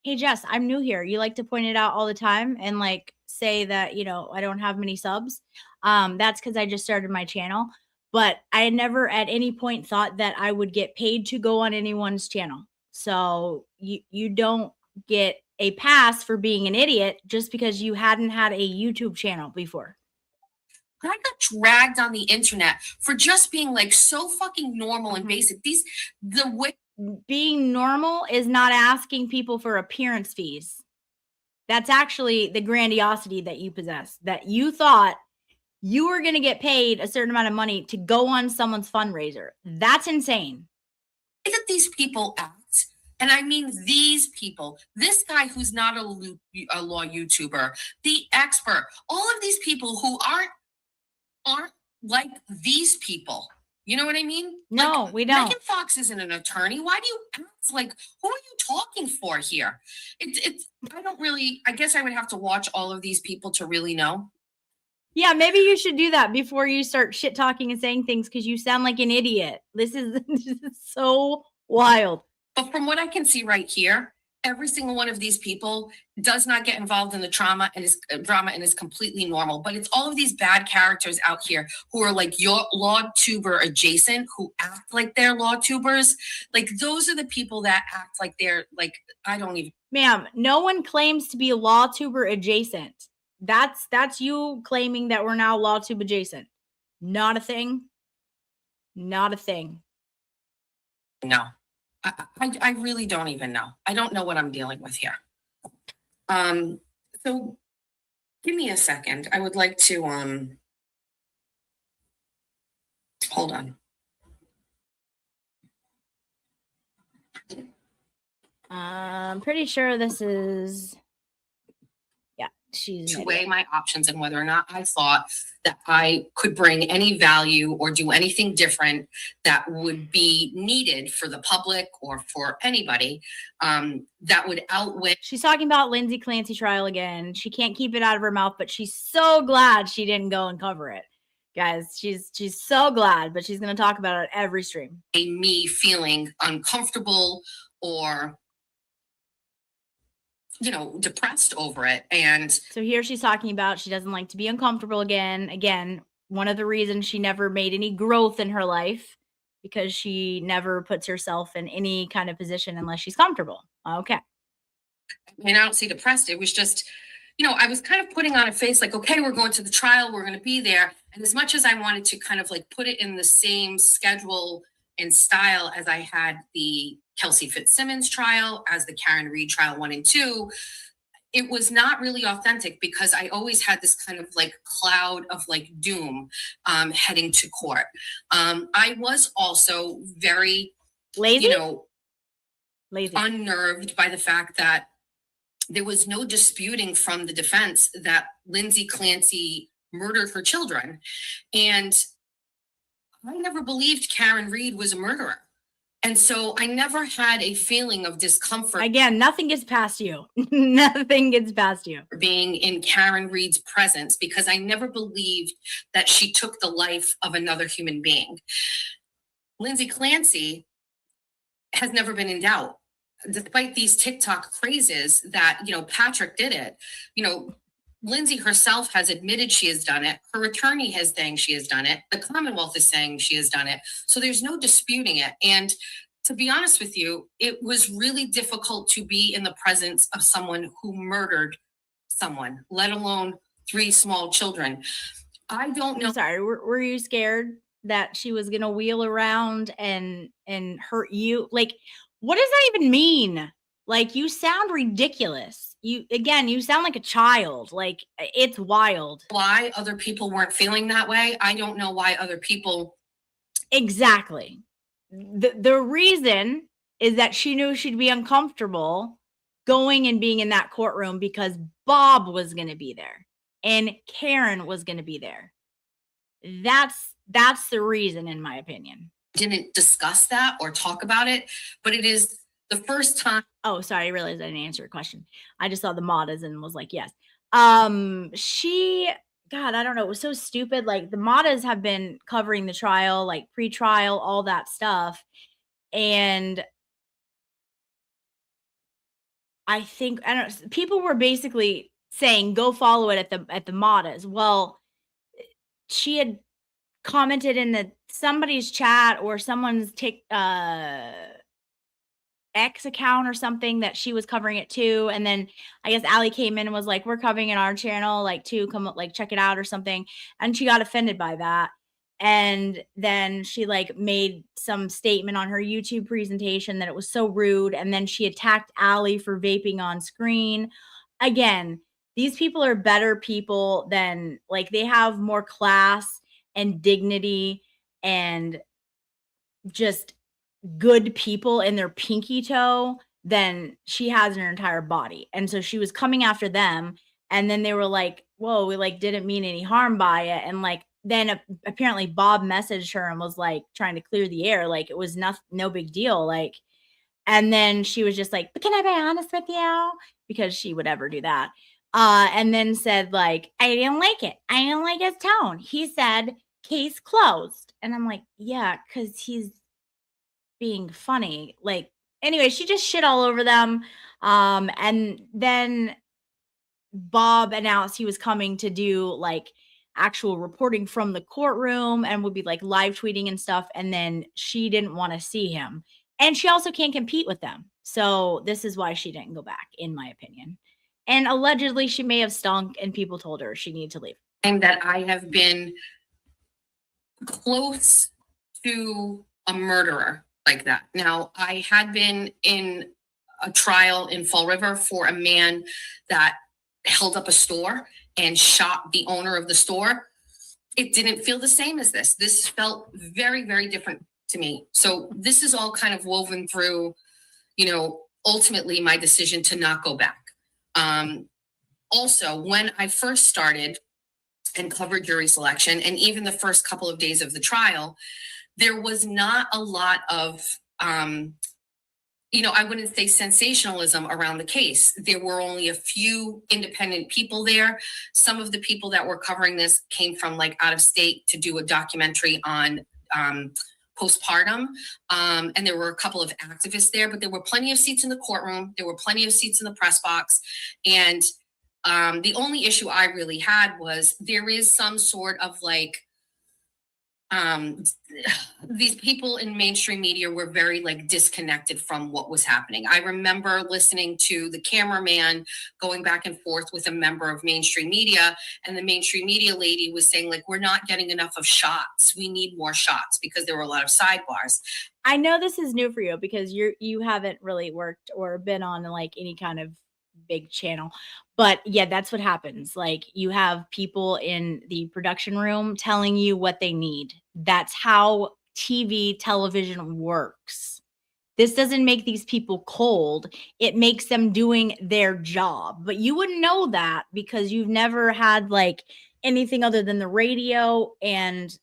Hey, Jess, I'm new here. You like to point it out all the time and like say that, I don't have many subs. That's because I just started my channel. But I never at any point thought that I would get paid to go on anyone's channel. So you don't get a pass for being an idiot just because you hadn't had a YouTube channel before. I got dragged on the internet for just being like so fucking normal and basic. Being normal is not asking people for appearance fees. That's actually the grandiosity that you possess, that you thought you were going to get paid a certain amount of money to go on someone's fundraiser. That's insane. Look at these people act. And I mean, these people, this guy who's not a law YouTuber, the expert, all of these people who aren't like these people. You know what I mean? No, we don't. Megan Fox isn't an attorney. Why do you act like, who are you talking for here? I guess I would have to watch all of these people to really know. Yeah, maybe you should do that before you start shit talking and saying things because you sound like an idiot. This is so wild. But from what I can see right here, every single one of these people does not get involved in the drama and is completely normal. But it's all of these bad characters out here who are like your law tuber adjacent, who act like they're law tubers. Like those are the people that act like they're like, I don't even. Ma'am, no one claims to be law tuber adjacent. That's you claiming that we're now law tube adjacent. Not a thing. Not a thing. No. I really don't even know. I don't know what I'm dealing with here. So give me a second. I would like to hold on. I'm pretty sure this is she's to weigh my options and whether or not I thought that I could bring any value or do anything different that would be needed for the public or for anybody that would outweigh. She's talking about Lindsay Clancy trial again. She can't keep it out of her mouth, but she's so glad she didn't go and cover it. Guys, she's so glad, but she's going to talk about it every stream. Me feeling uncomfortable or depressed over it. And so here she's talking about she doesn't like to be uncomfortable again. Again, one of the reasons she never made any growth in her life because she never puts herself in any kind of position unless she's comfortable. Okay. And I don't see depressed. It was just, I was kind of putting on a face like, okay, we're going to the trial. We're going to be there. And as much as I wanted to kind of like put it in the same schedule and style as I had the Kelsey Fitzsimmons trial, as the Karen Reed trial 1 and 2, it was not really authentic because I always had this kind of like cloud of like doom heading to court. I was also very lazy, unnerved by the fact that there was no disputing from the defense that Lindsay Clancy murdered her children. And I never believed Karen Reed was a murderer. And so I never had a feeling of discomfort. Again, nothing gets past you. Nothing gets past you. Being in Karen Reed's presence because I never believed that she took the life of another human being. Lindsay Clancy has never been in doubt. Despite these TikTok crazes that, Patrick did it, Lindsay herself has admitted she has done it. Her attorney has saying she has done it. The Commonwealth is saying she has done it. So there's no disputing it. And to be honest with you, it was really difficult to be in the presence of someone who murdered someone, let alone 3 small children. I don't know. I'm sorry. Were you scared that she was gonna wheel around and hurt you? Like, what does that even mean? Like, you sound ridiculous. You sound like a child. Like, it's wild. Why other people weren't feeling that way. I don't know why other people. Exactly. The reason is that she knew she'd be uncomfortable going and being in that courtroom because Bob was going to be there and Karen was going to be there. That's the reason, in my opinion. Didn't discuss that or talk about it, but it is the first time. Oh, sorry, I realized I didn't answer your question. I just saw the Matas and was like, yes. God, I don't know. It was so stupid. Like, the Matas have been covering the trial, like pre-trial, all that stuff. And I think, I don't know, people were basically saying, go follow it at the Matas. Well, she had commented in somebody's chat or someone's X account or something that she was covering it too. And then I guess Allie came in and was like, we're covering in our channel, like, to come, like, check it out or something. And she got offended by that. And then she, like, made some statement on her YouTube presentation that it was so rude. And then she attacked Allie for vaping on screen. Again, these people are better people than, like, they have more class and dignity and just good people in their pinky toe than she has in her entire body. And so she was coming after them. And then they were like, whoa, we, like, didn't mean any harm by it. And, like, then apparently Bob messaged her and was, like, trying to clear the air. Like, it was no big deal. Like, and then she was just like, but can I be honest with you? Because she would ever do that. And then said, like, I didn't like it. I didn't like his tone. He said, case closed. And I'm like, yeah, because he's being funny. Like, anyway, she just shit all over them. And then Bob announced he was coming to do, like, actual reporting from the courtroom and would be, like, live tweeting and stuff. And then she didn't want to see him. And she also can't compete with them. So this is why she didn't go back, in my opinion. And allegedly she may have stunk and people told her she needed to leave. And that I have been close to a murderer like that. Now, I had been in a trial in Fall River for a man that held up a store and shot the owner of the store. It didn't feel the same as this. This felt very, very different to me. So this is all kind of woven through, ultimately my decision to not go back. Also, when I first started and covered jury selection, and even the first couple of days of the trial, there was not a lot of, I wouldn't say sensationalism around the case. There were only a few independent people there. Some of the people that were covering this came from, like, out of state to do a documentary on postpartum. And there were a couple of activists there, but there were plenty of seats in the courtroom. There were plenty of seats in the press box. And the only issue I really had was there is some sort of, like, these people in mainstream media were very, like, disconnected from what was happening. I remember listening to the cameraman going back and forth with a member of mainstream media, and the mainstream media lady was saying, like, we're not getting enough of shots. We need more shots, because there were a lot of sidebars. I know this is new for you because you haven't really worked or been on, like, any kind of big channel. But yeah, that's what happens. Like, you have people in the production room telling you what they need. That's how television works. This doesn't make these people cold. It makes them doing their job. But you wouldn't know that because you've never had, like, anything other than the radio and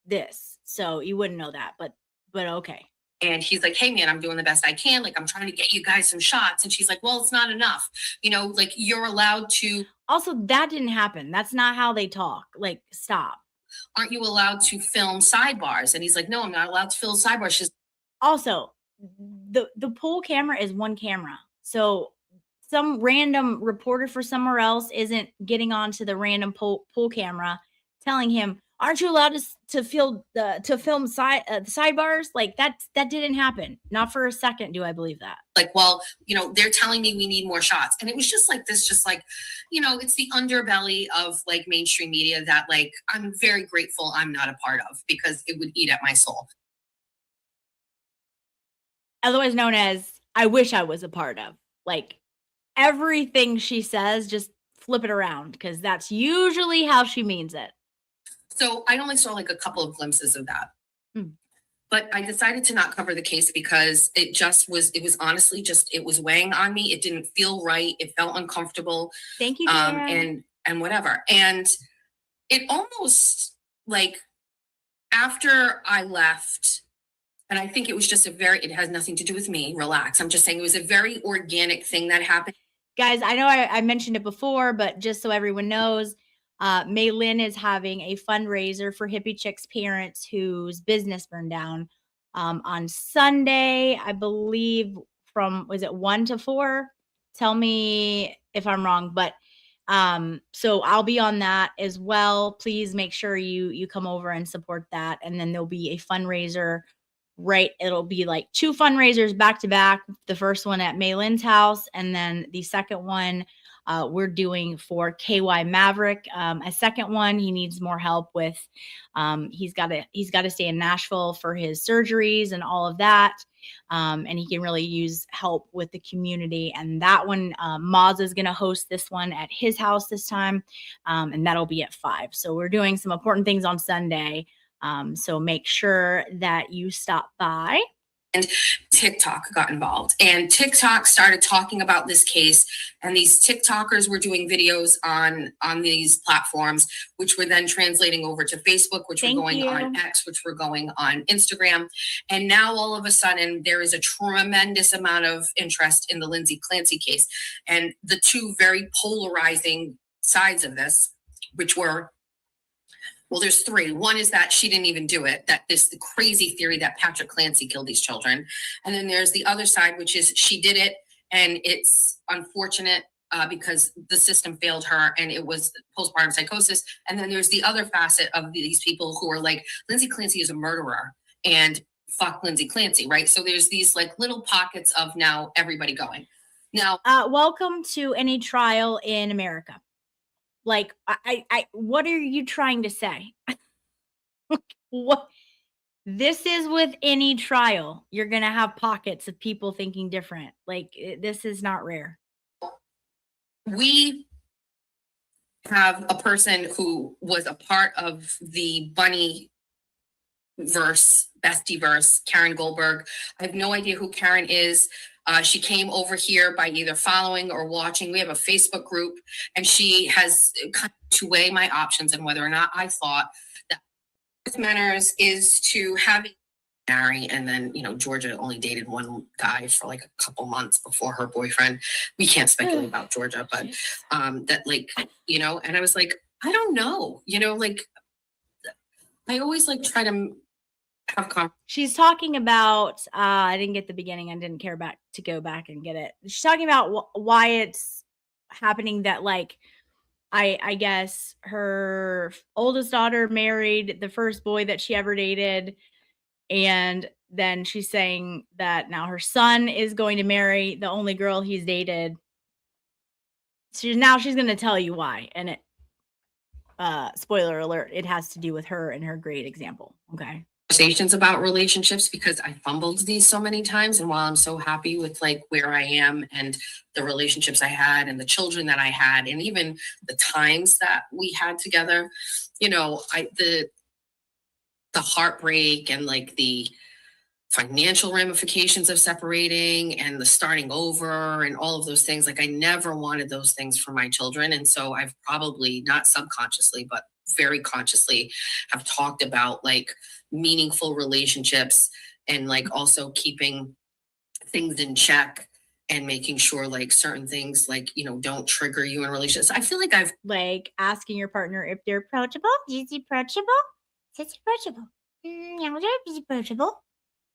this. So you wouldn't know that, but okay. And he's like, hey, man, I'm doing the best I can. Like, I'm trying to get you guys some shots. And she's like, well, it's not enough. Like, you're allowed to. Also, that didn't happen. That's not how they talk. Like, stop. Aren't you allowed to film sidebars? And he's like, no, I'm not allowed to film sidebars. She's also, the pool camera is one camera. So some random reporter for somewhere else isn't getting onto the random pool camera telling him, aren't you allowed to film the sidebars? Like that didn't happen. Not for a second do I believe that. Like, well, they're telling me we need more shots. And it was just like this, just like, it's the underbelly of like mainstream media that like I'm very grateful I'm not a part of, because it would eat at my soul. Otherwise known as I wish I was a part of. Like everything she says, just flip it around, because that's usually how she means it. So I only saw like a couple of glimpses of that. Hmm. But I decided to not cover the case because it was honestly just, it was weighing on me. It didn't feel right. It felt uncomfortable. Thank you. Jan. And whatever. And it almost like after I left, and I think it was just it has nothing to do with me. Relax. I'm just saying it was a very organic thing that happened. Guys, I know I mentioned it before, but just so everyone knows, Mei Lin is having a fundraiser for Hippie Chick's parents whose business burned down on Sunday, I believe, from, was it 1 to 4? Tell me if I'm wrong, but so I'll be on that as well. Please make sure you come over and support that. And then there'll be a fundraiser, right? It'll be like 2 fundraisers back to back. The first one at Mei Lin's house, and then the second one we're doing for KY Maverick. A second one, he needs more help with. He's got to stay in Nashville for his surgeries and all of that. And he can really use help with the community. And that one, Moz is going to host this one at his house this time. And that'll be at 5. So we're doing some important things on Sunday. So make sure that you stop by. And TikTok got involved, and TikTok started talking about this case, and these TikTokers were doing videos on these platforms, which were then translating over to Facebook, which were going on X, which were going on Instagram. And now all of a sudden there is a tremendous amount of interest in the Lindsay Clancy case, and the two very polarizing sides of this, which were, well, there's 3. One is that she didn't even do it, that this the crazy theory that Patrick Clancy killed these children. And then there's the other side, which is she did it, and it's unfortunate because the system failed her and it was postpartum psychosis. And then there's the other facet of these people who are like, Lindsay Clancy is a murderer and fuck Lindsay Clancy, right? So there's these like little pockets of now everybody going. Now, welcome to any trial in America. Like, I what are you trying to say? What? This is with any trial. You're going to have pockets of people thinking different. Like, this is not rare. We have a person who was a part of the Bunny verse, bestie verse, Karen Goldberg. I have no idea who Karen is. She came over here by either following or watching. We have a Facebook group, and she has kind of to weigh my options and whether or not I thought that manners is to have marry. And then, Georgia only dated one guy for like a couple months before her boyfriend. We can't speculate about Georgia, but that like, and I was like, I don't know, like I always like try to have She's talking about, I didn't get the beginning. I didn't care to go back and get it. She's talking about why it's happening that like, I guess her oldest daughter married the first boy that she ever dated. And then she's saying that now her son is going to marry the only girl he's dated. So now she's going to tell you why. And it, spoiler alert, it has to do with her and her great example. Okay. Conversations about relationships, because I fumbled these so many times, and while I'm so happy with like where I am and the relationships I had and the children that I had and even the times that we had together, the heartbreak and like the financial ramifications of separating and the starting over and all of those things, like I never wanted those things for my children. And so I've probably, not subconsciously, but very consciously, have talked about like meaningful relationships and like also keeping things in check and making sure like certain things like, don't trigger you in relationships. I feel like I've like asking your partner if they're approachable. Is he approachable? Is he approachable? Is he approachable?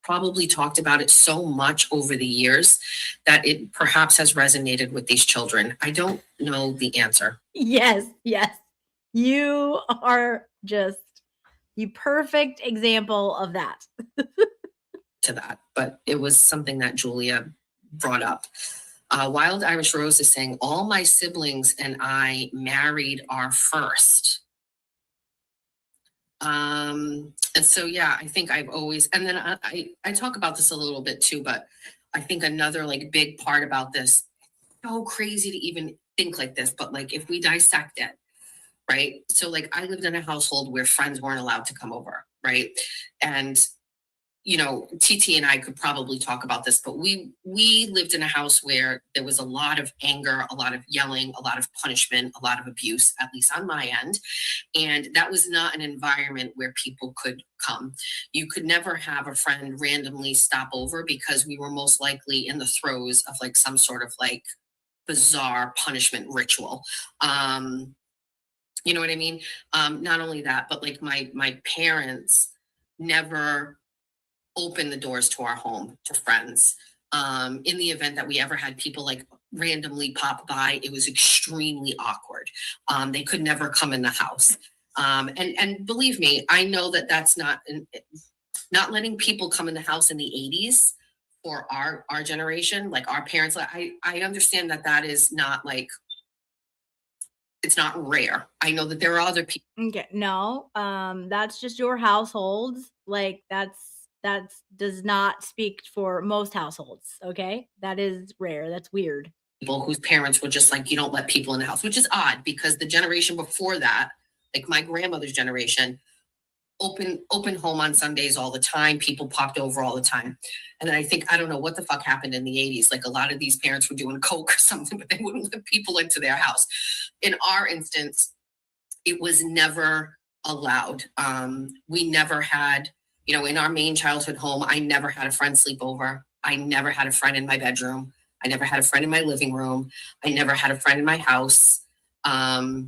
probably talked about it so much over the years that it perhaps has resonated with these children. I don't know the answer Yes, yes. You are just the perfect example of that. to that, but it was something that Julia brought up. Wild Irish Rose is saying, all my siblings and I married our first. And so, yeah, I think I've always, and then I talk about this a little bit too, but I think another like big part about this, so crazy to even think like this, but like if we dissect it, right? So like I lived in a household where friends weren't allowed to come over, right? And you know, TT and I could probably talk about this, but we lived in a house where there was a lot of anger, a lot of yelling, a lot of punishment, a lot of abuse, at least on my end. And that was not an environment where people could come. You could never have a friend randomly stop over because we were most likely in the throes of like some sort of like bizarre punishment ritual. You know what I mean? Not only that, but like my parents never open the doors to our home to friends. In the event that we ever had people like randomly pop by, it was extremely awkward. They could never come in the house. And believe me, I know that that's not letting people come in the house in the 80s for our generation, like our parents. I understand that is not like, it's not rare. I know that there are other people. Okay, no, that's just your household. Like that does not speak for most households. Okay, that is rare. That's weird. People whose parents were just like, you don't let people in the house, which is odd because the generation before that, like my grandmother's generation, open home on Sundays all the time. People popped over all the time. And then I don't know what the fuck happened in the 80s. Like a lot of these parents were doing coke or something, but they wouldn't let people into their house. In our instance, it was never allowed. We never had, you know, in our main childhood home, I never had a friend sleep over. I never had a friend in my bedroom. I never had a friend in my living room. I never had a friend in my house. I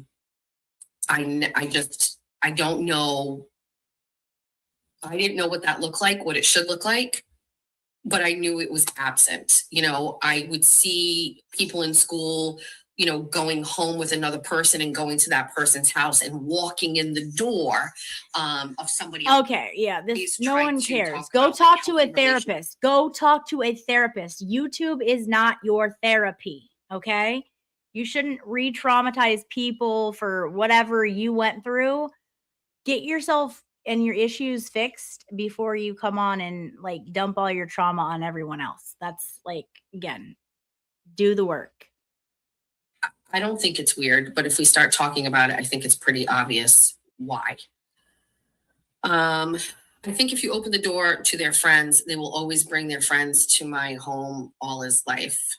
don't know. I didn't know what that looked like, what it should look like, but I knew it was absent. You know, I would see people in school, you know, going home with another person and going to that person's house and walking in the door of somebody else. Okay, yeah, He's no trying one to cares. talk Go about, like, talk to a healthy relationship. therapist. Go talk to a therapist. YouTube is not your therapy, okay? You shouldn't re-traumatize people for whatever you went through. Get yourself and your issues fixed before you come on and like dump all your trauma on everyone else. That's like, again, do the work. I don't think it's weird, but if we start talking about it, I think it's pretty obvious why. I think if you open the door to their friends, they will always bring their friends to my home all his life.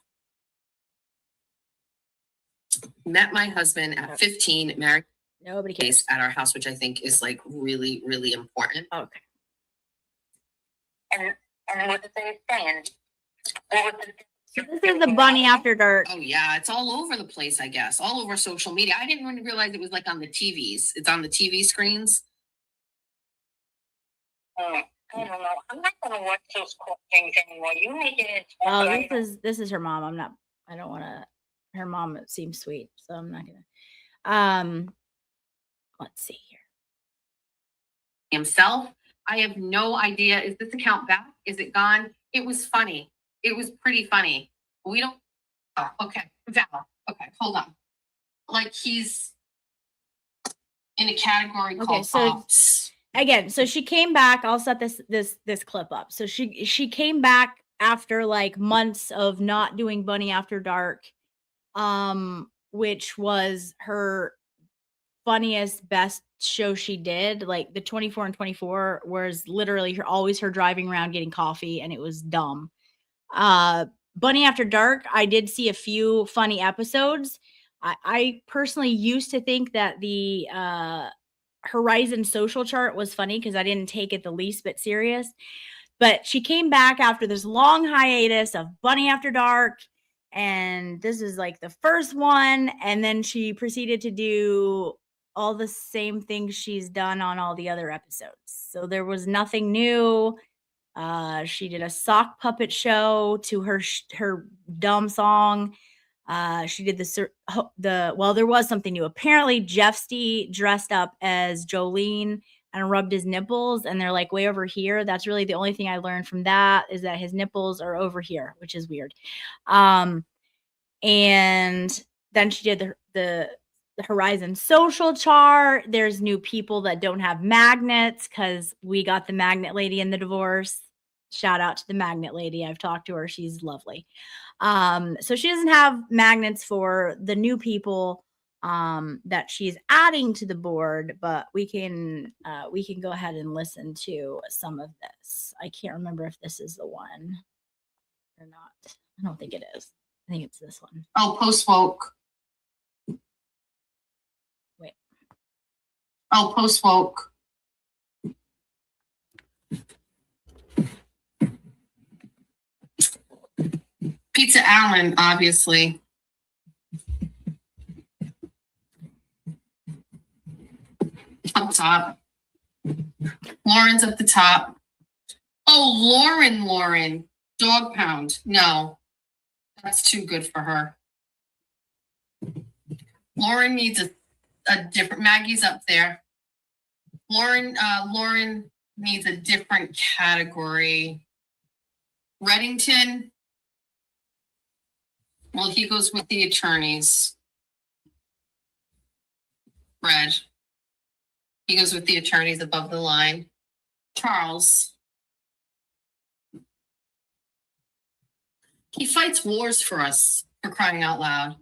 Met my husband at 15, married Nobody cares. at our house, which I think is like really, really important. Okay. And what did they say? So this is the Bunny After Dark. Oh yeah, it's all over the place, I guess. All over social media. I didn't even realize it was like on the TVs. It's on the TV screens. I don't know. I'm not gonna watch those cool things anymore. You make it. Oh, this is her mom. I don't want to. Her mom seems sweet, so I'm not gonna. Let's see here. Himself. I have no idea. Is this account back? Is it gone? It was funny. It was pretty funny. We don't. Oh, okay. Val. Okay, hold on. Like he's in a category called pops. Again, so she came back. I'll set this clip up. So she came back after like months of not doing Bunny After Dark, which was her funniest, best show she did. Like the 24 and 24 was literally always her driving around getting coffee, and it was dumb. Bunny After Dark, I did see a few funny episodes. I personally used to think that the Horizon social chart was funny because I didn't take it the least bit serious. But she came back after this long hiatus of Bunny After Dark, and this is like the first one. And then she proceeded to do all the same things she's done on all the other episodes. So there was nothing new. She did a sock puppet show to her dumb song. She did there was something new. Apparently, Jeffsty dressed up as Jolene and rubbed his nipples, and they're like way over here. That's really the only thing I learned from that, is that his nipples are over here, which is weird. And then she did the Horizon social chart. There's new people that don't have magnets because we got the magnet lady in the divorce. Shout out to the magnet lady. I've talked to her. She's lovely. So she doesn't have magnets for the new people that she's adding to the board, but we can go ahead and listen to some of this. I can't remember if this is the one or not. I don't think it is. I think it's this one. Oh, post woke. Wait. Oh, post woke. Pizza Allen, obviously. Up top. Lauren's at the top. Oh, Lauren. Dog pound. No, that's too good for her. Lauren needs a different, Maggie's up there. Lauren needs a different category. Reddington. Well, he goes with the attorneys. Red. He goes with the attorneys above the line. Charles. He fights wars for us, for crying out loud.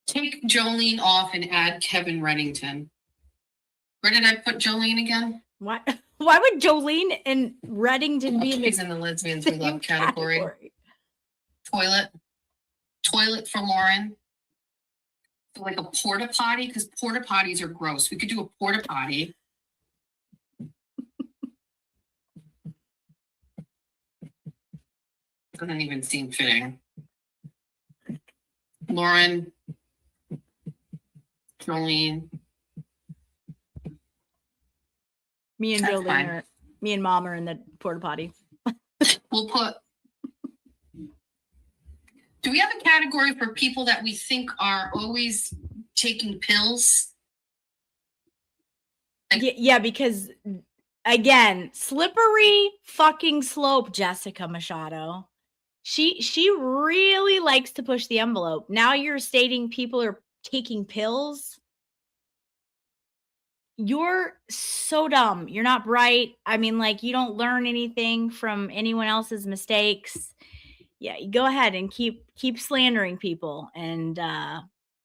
Take Jolene off and add Kevin Reddington. Where did I put Jolene again? Why would Jolene and Reddington be in He's the in the lesbians we love same category. Toilet for Lauren. So like a porta potty, because porta potties are gross. We could do a porta potty. Doesn't even seem fitting. Lauren, Jolene. Me and That's Jolene fine. are, me and Mom are in the porta potty. We'll put. Do we have a category for people that we think are always taking pills? Yeah, because again, slippery fucking slope, Jessica Machado. She really likes to push the envelope. Now you're stating people are taking pills. You're so dumb. You're not bright. I mean, like, you don't learn anything from anyone else's mistakes. Yeah, you go ahead and keep slandering people and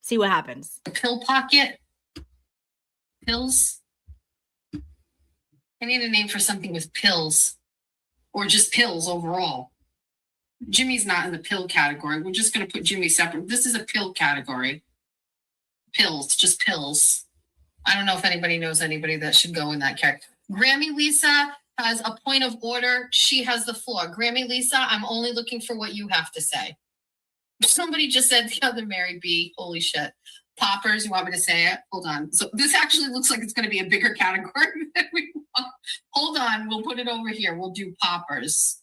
see what happens. Pill pocket? Pills? I need a name for something with pills. Or just pills overall. Jimmy's not in the pill category. We're just going to put Jimmy separate. This is a pill category. Pills, just pills. I don't know if anybody knows anybody that should go in that category. Grammy Lisa has a point of order. She has the floor. Grammy Lisa, I'm only looking for what you have to say. Somebody just said the other Mary B. Holy shit. Poppers, you want me to say it? Hold on. So this actually looks like it's going to be a bigger category than we want. Hold on. We'll put it over here. We'll do poppers.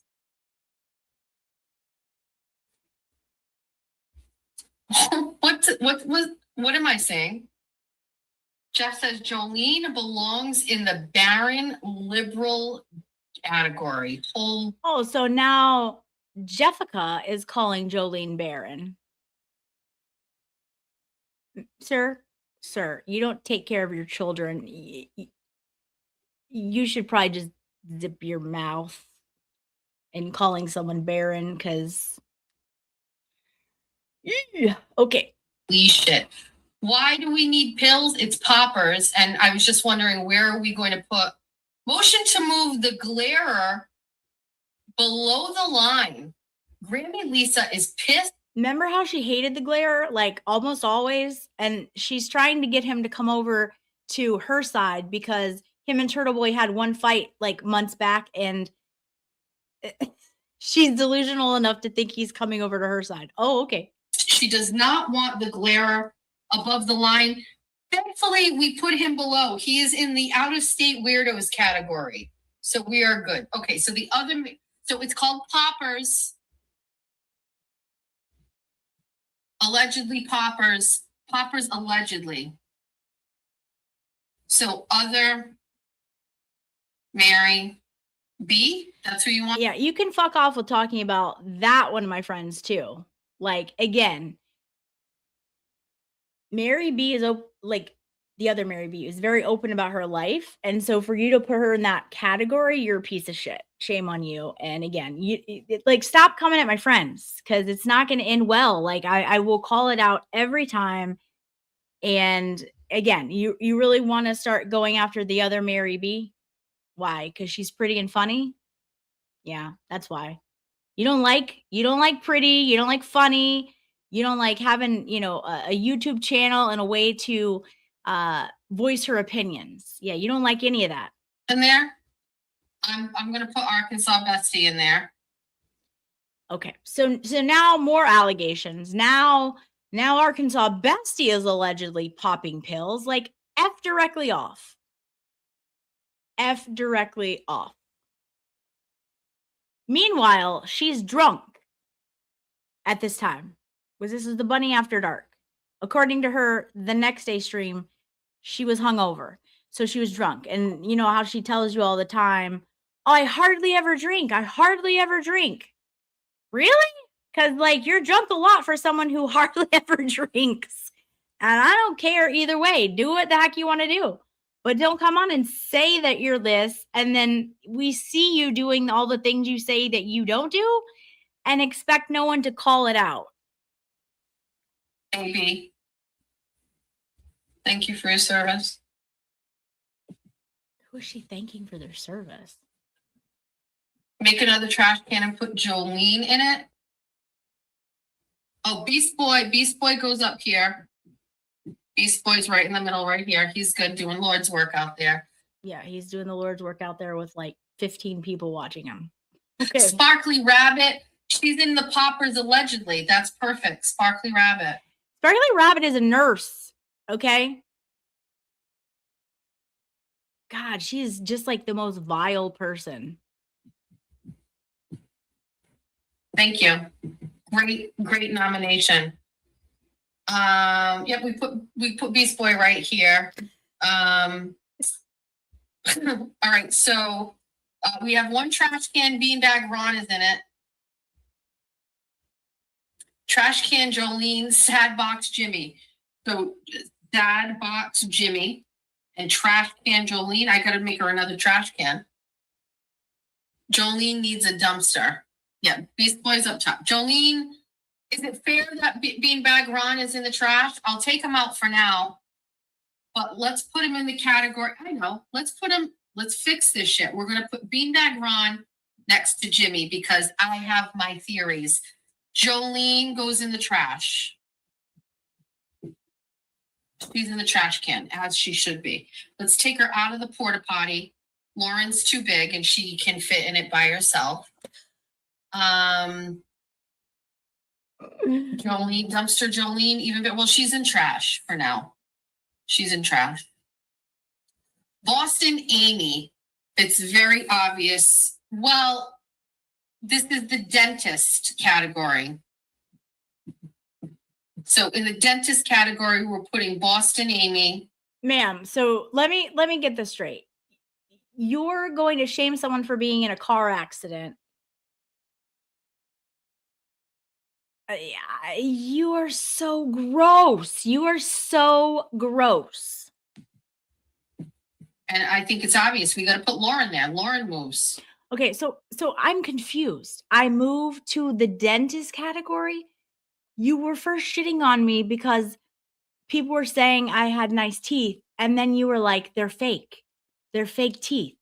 What am I saying? Jeff says Jolene belongs in the barren liberal category. Oh, so now Jessica is calling Jolene barren. Sir, you don't take care of your children. You should probably just zip your mouth in calling someone barren, because okay. Shit. Why do we need pills? It's poppers. And I was just wondering, where are we going to put motion to move the glare below the line? Grammy Lisa is pissed. Remember how she hated the glare, like almost always? And she's trying to get him to come over to her side because him and Turtle Boy had one fight like months back, and she's delusional enough to think he's coming over to her side. Oh, okay. She does not want the glare above the line. Thankfully, we put him below. He is in the out-of-state weirdos category. So we are good. Okay, so the other, so it's called poppers. Allegedly poppers allegedly. So other Mary B, that's who you want? Yeah, you can fuck off with talking about that one of my friends too. Like, again, Mary B is like the other Mary B is very open about her life. And so for you to put her in that category, you're a piece of shit. Shame on you. And again, like, stop coming at my friends because it's not going to end well. Like, I will call it out every time. And again, you really want to start going after the other Mary B? Why? Because she's pretty and funny? Yeah, that's why. You don't like pretty, you don't like funny, you don't like having, a YouTube channel and a way to voice her opinions. Yeah, you don't like any of that. In there? I'm gonna put Arkansas Bestie in there. Okay. So now more allegations. Now Arkansas Bestie is allegedly popping pills. Like, F directly off. F directly off. Meanwhile, she's drunk at this time. Because this is the Bunny After Dark. According to her, the next day stream, she was hungover. So she was drunk. And you know how she tells you all the time, oh, I hardly ever drink. I hardly ever drink. Really? Because, like, you're drunk a lot for someone who hardly ever drinks. And I don't care either way. Do what the heck you want to do. But don't come on and say that you're this, and then we see you doing all the things you say that you don't do, and expect no one to call it out. AB. Thank you for your service. Who is she thanking for their service? Make another trash can and put Jolene in it. Oh, Beast Boy goes up here. Beast Boy's right in the middle right here. He's good doing Lord's work out there. Yeah, he's doing the Lord's work out there with like 15 people watching him. Okay. Sparkly Rabbit. She's in the poppers allegedly. That's perfect. Sparkly Rabbit. Sparkly Rabbit is a nurse. Okay. God, she is just like the most vile person. Thank you. Great nomination. Yeah, we put Beast Boy right here. All right, so we have one trash can, Beanbag Ron is in it. Trash can Jolene, Sad Box Jimmy. So Sad Box Jimmy and Trash can Jolene. I gotta make her another trash can. Jolene needs a dumpster. Yeah, Beast Boy's up top. Jolene, is it fair that Beanbag Ron is in the trash? I'll take him out for now. But let's put him in the category. I know. Let's fix this shit. We're going to put Beanbag Ron next to Jimmy because I have my theories. Jolene goes in the trash. She's in the trash can, as she should be. Let's take her out of the porta potty. Lauren's too big and she can fit in it by herself. Jolene, dumpster Jolene, even bit. Well, she's in trash for now. She's in trash. Boston Amy, it's very obvious. Well, this is the dentist category. So in the dentist category, we're putting Boston Amy. Ma'am, so let me get this straight. You're going to shame someone for being in a car accident. You are so gross. You are so gross. And I think it's obvious. We got to put Lauren there. Lauren moves. Okay, so I'm confused. I moved to the dentist category. You were first shitting on me because people were saying I had nice teeth, and then you were like, they're fake. They're fake teeth.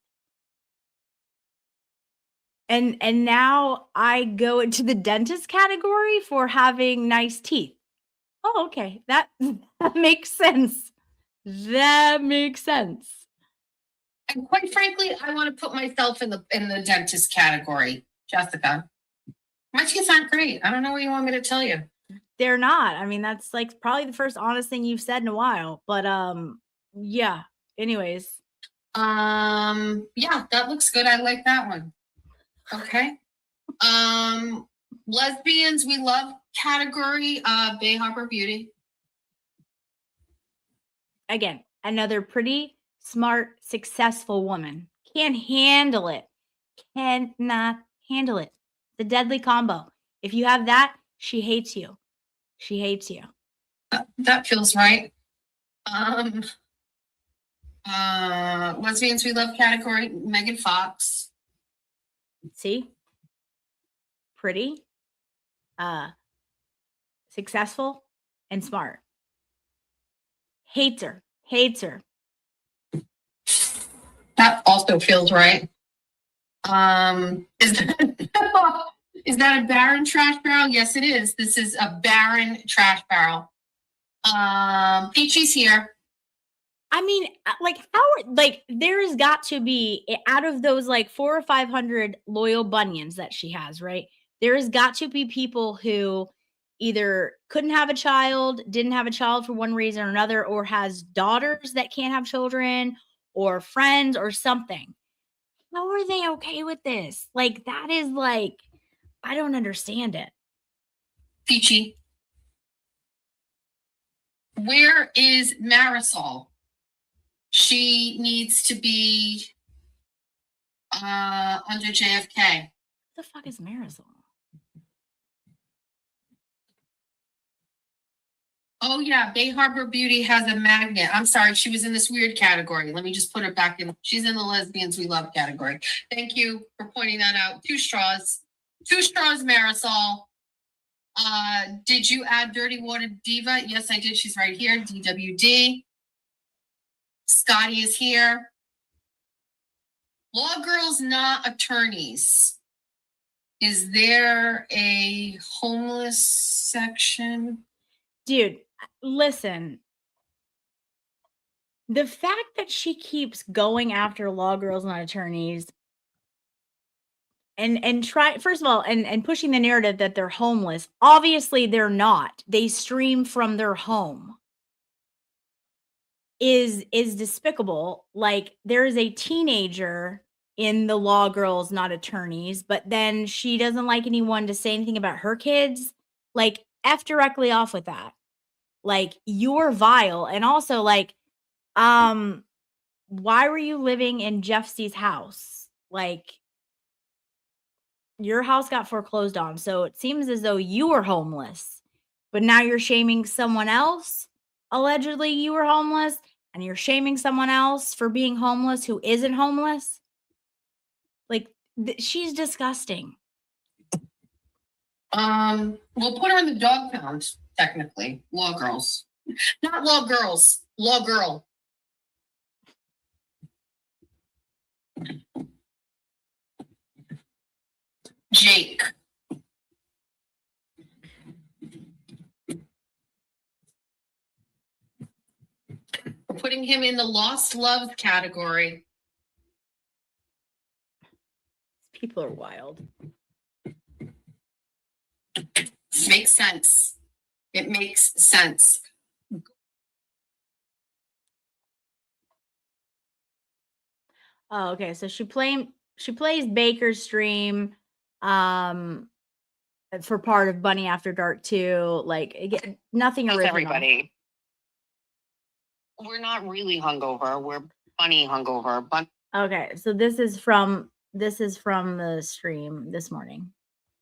And now I go into the dentist category for having nice teeth. Oh, okay. That makes sense. That makes sense. And quite frankly, I want to put myself in the dentist category, Jessica. My teeth aren't great. I don't know what you want me to tell you. They're not. I mean, that's like probably the first honest thing you've said in a while. But yeah. Anyways, Yeah, that looks good. I like that one. Okay. Lesbians we love category, Bay Harbor Beauty. Again, another pretty, smart, successful woman. Can't handle it. Cannot handle it. The deadly combo. If you have that, she hates you. She hates you. That feels right. Lesbians we love category, Megan Fox. See? Pretty, successful, and smart. Hates her. Hates her. That also feels right. Is that a barren trash barrel? Yes, it is. This is a barren trash barrel. Peachy's here. I mean, like, there's got to be, out of those like 400 or 500 loyal bunions that she has, right? There has got to be people who either couldn't have a child, didn't have a child for one reason or another, or has daughters that can't have children, or friends or something. How are they okay with this? Like, that is like, I don't understand it. Peachy. Where is Marisol? She needs to be under JFK. What the fuck is Marisol? Oh yeah, Bay Harbor Beauty has a magnet. I'm sorry, she was in this weird category. Let me just put her back in. She's in the lesbians we love category. Thank you for pointing that out. 2 straws. 2 straws, Marisol. Did you add Dirty Water Diva? Yes, I did. She's right here. DWD. Scotty is here. Law girls, not attorneys. Is there a homeless section? Dude, listen. The fact that she keeps going after law girls, not attorneys, and try, first of all, and pushing the narrative that they're homeless. Obviously, they're not. They stream from their home. Is despicable. Like, there is a teenager in the law girls, not attorneys, but then she doesn't like anyone to say anything about her kids. Like, F directly off with that. Like, you're vile. And also, like, why were you living in Jeff C's house? Like, your house got foreclosed on, so it seems as though you were homeless, but now you're shaming someone else. Allegedly, you were homeless, and you're shaming someone else for being homeless who isn't homeless. Like, she's disgusting. We'll put her in the dog pound, technically. Law girls. Not law girls. Law girl. Jake. We're putting him in the lost love category. People are wild. Makes sense. It makes sense. Oh, okay. So she plays Baker's stream for part of Bunny After Dark too. Like, again, nothing How's original. everybody? We're not really hungover. We're bunny hungover. Okay, so this is from the stream this morning.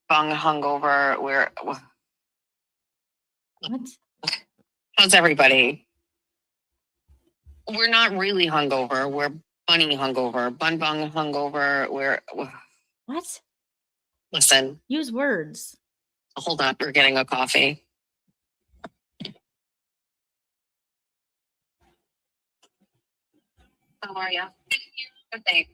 Bung hungover. What? How's everybody? We're not really hungover. We're bunny hungover. Bun bung hungover. What? Listen, Use words. hold on. We're getting a coffee. How are you? Good, thanks.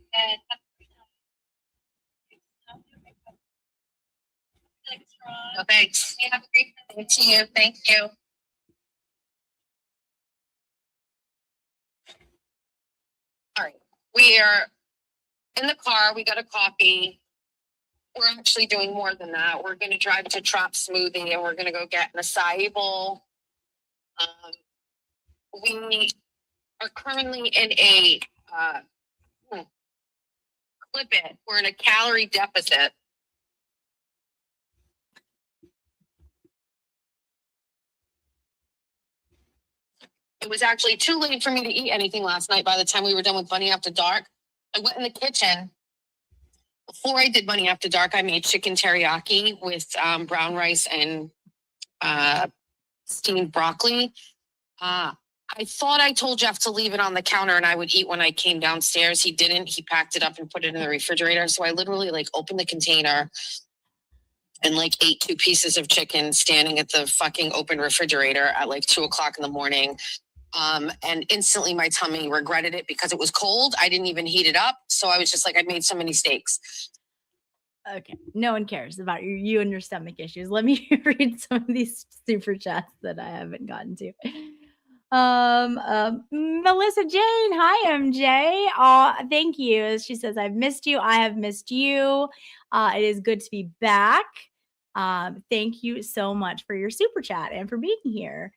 Oh, thanks. Have a great day to you. Thank you. All right. We are in the car. We got a coffee. We're actually doing more than that. We're going to drive to Trop Smoothie and we're going to go get an acai bowl. We are currently in a Flip it. We're in a calorie deficit. It was actually too late for me to eat anything last night by the time we were done with Bunny After Dark. I went in the kitchen. Before I did Bunny After Dark, I made chicken teriyaki with brown rice and steamed broccoli. I thought I told Jeff to leave it on the counter and I would eat when I came downstairs. He didn't. He packed it up and put it in the refrigerator. So I literally like opened the container and like ate 2 pieces of chicken standing at the fucking open refrigerator at like 2:00 in the morning. And instantly my tummy regretted it because it was cold. I didn't even heat it up. So I was just like, I made so many steaks. Okay. No one cares about you and your stomach issues. Let me read some of these super chats that I haven't gotten to. Melissa Jane. Hi, MJ. Thank you. She says, I've missed you. I have missed you. It is good to be back. Thank you so much for your super chat and for being here.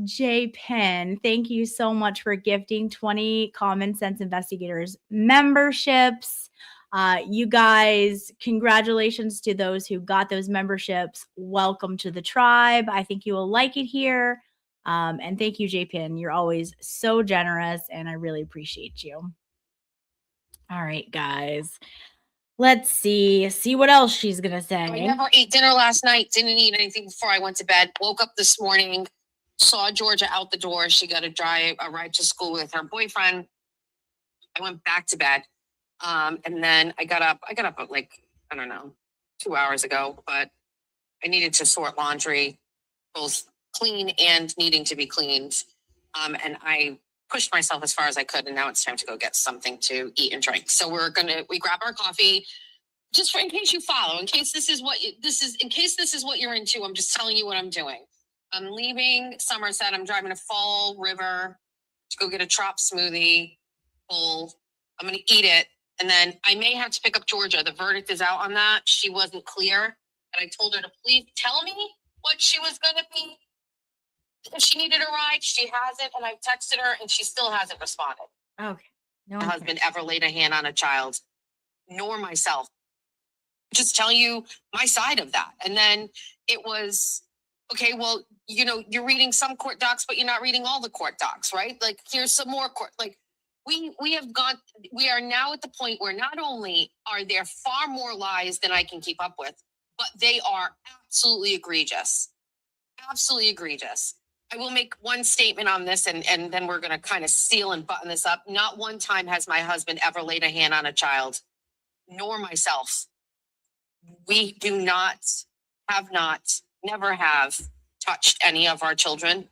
Jay Penn, thank you so much for gifting 20 Common Sense Investigators memberships. You guys, congratulations to those who got those memberships. Welcome to the tribe. I think you will like it here. And thank you, Jay Penn. You're always so generous, and I really appreciate you. All right, guys. Let's see what else she's gonna say. I never ate dinner last night. Didn't eat anything before I went to bed. Woke up this morning, saw Georgia out the door. She got a ride to school with her boyfriend. I went back to bed. And then I got up at like, I don't know, 2 hours ago, but I needed to sort laundry, both clean and needing to be cleaned. And I pushed myself as far as I could. And now it's time to go get something to eat and drink. So we grab our coffee just in case you follow, in case this is what you're into. I'm just telling you what I'm doing. I'm leaving Somerset. I'm driving to Fall River to go get a Trop smoothie bowl. I'm going to eat it. And then I may have to pick up Georgia. The verdict is out on that. She wasn't clear. And I told her to please tell me what she was going to be. If she needed a ride, she hasn't. And I've texted her and she still hasn't responded. Okay. No My husband ever laid a hand on a child, nor myself. Just tell you my side of that. And then it was, okay, well, you're reading some court docs, but you're not reading all the court docs, right? Like, here's some more court, like, we are now at the point where not only are there far more lies than I can keep up with, but they are absolutely egregious. Absolutely egregious. I will make one statement on this and then we're going to kind of seal and button this up. Not one time has my husband ever laid a hand on a child, nor myself. We never have touched any of our children.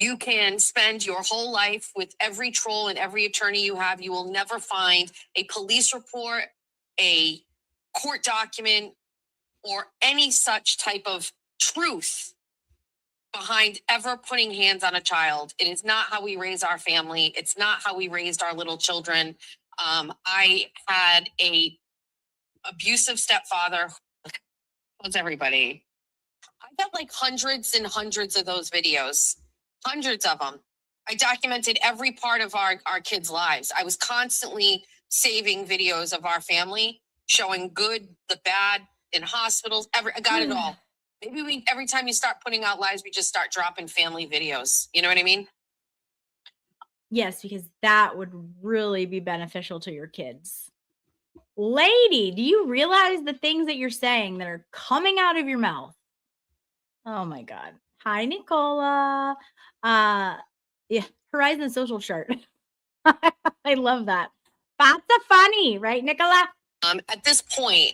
You can spend your whole life with every troll and every attorney you have. You will never find a police report, a court document, or any such type of truth behind ever putting hands on a child. It is not how we raise our family. It's not how we raised our little children. I had a abusive stepfather. How's everybody? I got like hundreds and hundreds of those videos. Hundreds of them. I documented every part of our kids' lives. I was constantly saving videos of our family, showing good, the bad, in hospitals. I got it all. Maybe every time you start putting out lives, we just start dropping family videos. You know what I mean? Yes, because that would really be beneficial to your kids. Lady, do you realize the things that you're saying that are coming out of your mouth? Oh my God. Hi, Nicola. Yeah, Horizon Social Chart. I love that. That's a funny, right, Nicola? At this point,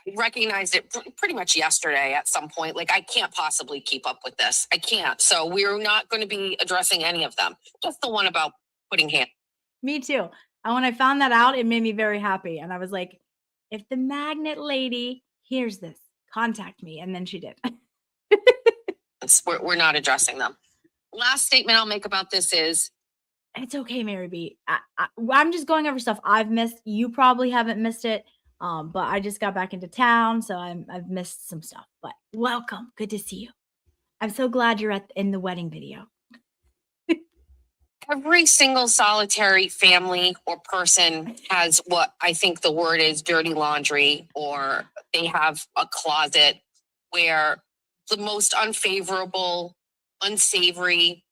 I recognized it pretty much yesterday at some point. Like, I can't possibly keep up with this. I can't. So we're not going to be addressing any of them. Just the one about putting hands. Me too. And when I found that out, it made me very happy. And I was like, if the magnet lady hears this, contact me. And then she did. We're not addressing them. Last statement I'll make about this is, it's okay, Mary B. I'm just going over stuff I've missed. You probably haven't missed it. But I just got back into town, so I've missed some stuff. But welcome. Good to see you. I'm so glad you're in the wedding video. Every single solitary family or person has what I think the word is dirty laundry, or they have a closet where the most unfavorable, unsavory,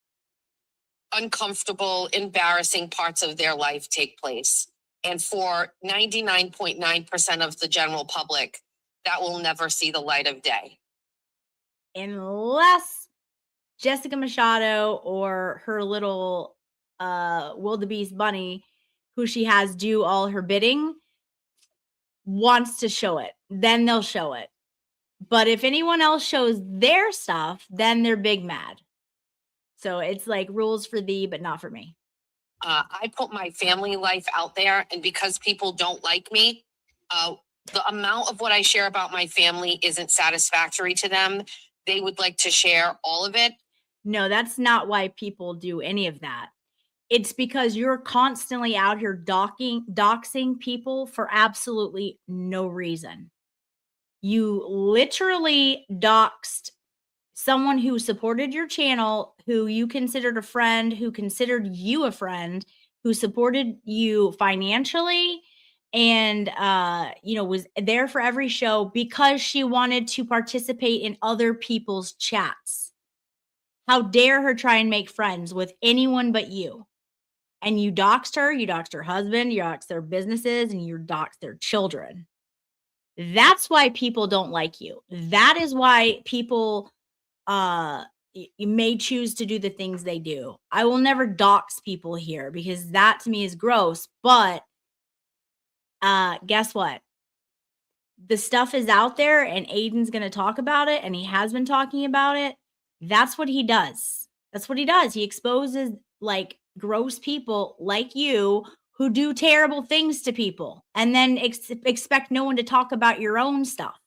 uncomfortable, embarrassing parts of their life take place. And for 99.9% of the general public, that will never see the light of day. Unless Jessica Machado or her little wildebeest bunny, who she has do all her bidding, wants to show it, then they'll show it. But if anyone else shows their stuff, then they're big mad. So it's like rules for thee, but not for me. I put my family life out there, and because people don't like me, the amount of what I share about my family isn't satisfactory to them. They would like to share all of it. No, that's not why people do any of that. It's because you're constantly out here doxing people for absolutely no reason. You literally doxed someone who supported your channel, who you considered a friend, who considered you a friend, who supported you financially and was there for every show because she wanted to participate in other people's chats. How dare her try and make friends with anyone but you? And you doxed her, you doxed her husband, you doxed their businesses, and you doxed their children. That's why people don't like you. That is why people you may choose to do the things they do. I will never dox people here because that to me is gross. But guess what? The stuff is out there and Aiden's going to talk about it, and he has been talking about it. That's what he does. That's what he does. He exposes like gross people like you who do terrible things to people and then expect no one to talk about your own stuff.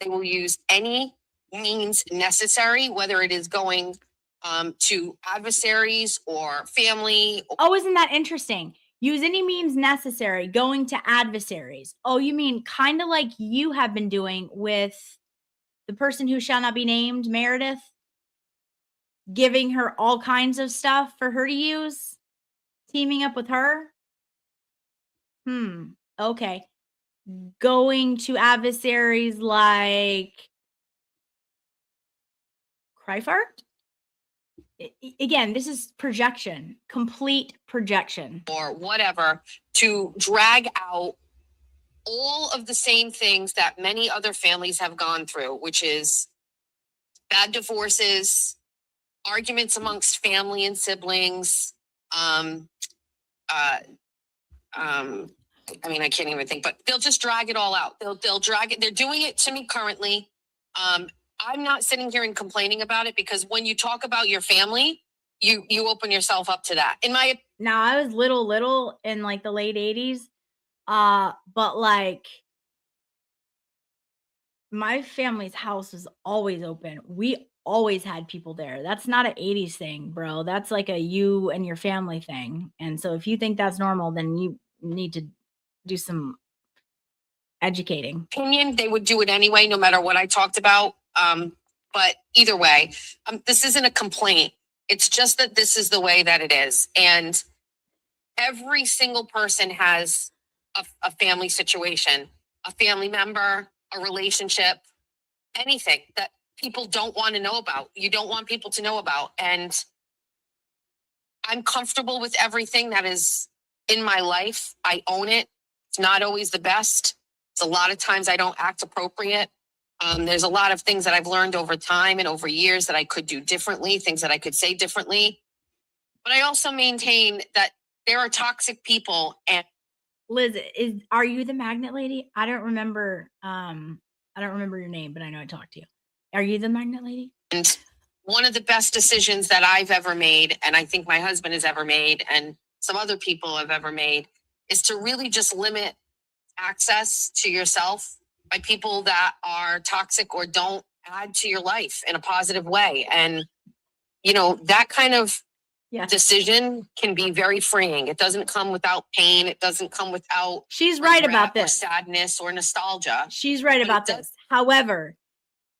They will use any means necessary, whether it is going to adversaries or family. Oh, isn't that interesting? Use any means necessary, going to adversaries. Oh, you mean kind of like you have been doing with the person who shall not be named, Meredith, giving her all kinds of stuff for her to use, teaming up with her? Okay. Going to adversaries like Cryfart? Again, this is projection, complete projection. Or whatever, to drag out all of the same things that many other families have gone through, which is bad divorces, arguments amongst family and siblings. I mean, I can't even think, but they'll just drag it all out. They'll drag it. They're doing it to me currently. I'm not sitting here and complaining about it because when you talk about your family, you open yourself up to that. Now I was little in like the late 80s. But like my family's house was always open. We always had people there. That's not an 80s thing, bro. That's like a you and your family thing. And so if you think that's normal, then you need to do some educating. Opinion, they would do it anyway, no matter what I talked about. But either way, this isn't a complaint. It's just that this is the way that it is. And every single person has a family situation, a family member, a relationship, anything that people don't want to know about. You don't want people to know about. And I'm comfortable with everything that is in my life. I own it. It's not always the best. It's a lot of times I don't act appropriate. There's a lot of things that I've learned over time and over years that I could do differently, things that I could say differently. But I also maintain that there are toxic people. And Liz, are you the magnet lady? I don't remember your name, but I know I talked to you. Are you the magnet lady? And one of the best decisions that I've ever made, and I think my husband has ever made, and some other people have ever made, is to really just limit access to yourself by people that are toxic or don't add to your life in a positive way. And, that kind of decision can be very freeing. It doesn't come without pain. It doesn't come without She's right about or this. sadness or nostalgia. She's right about this. However,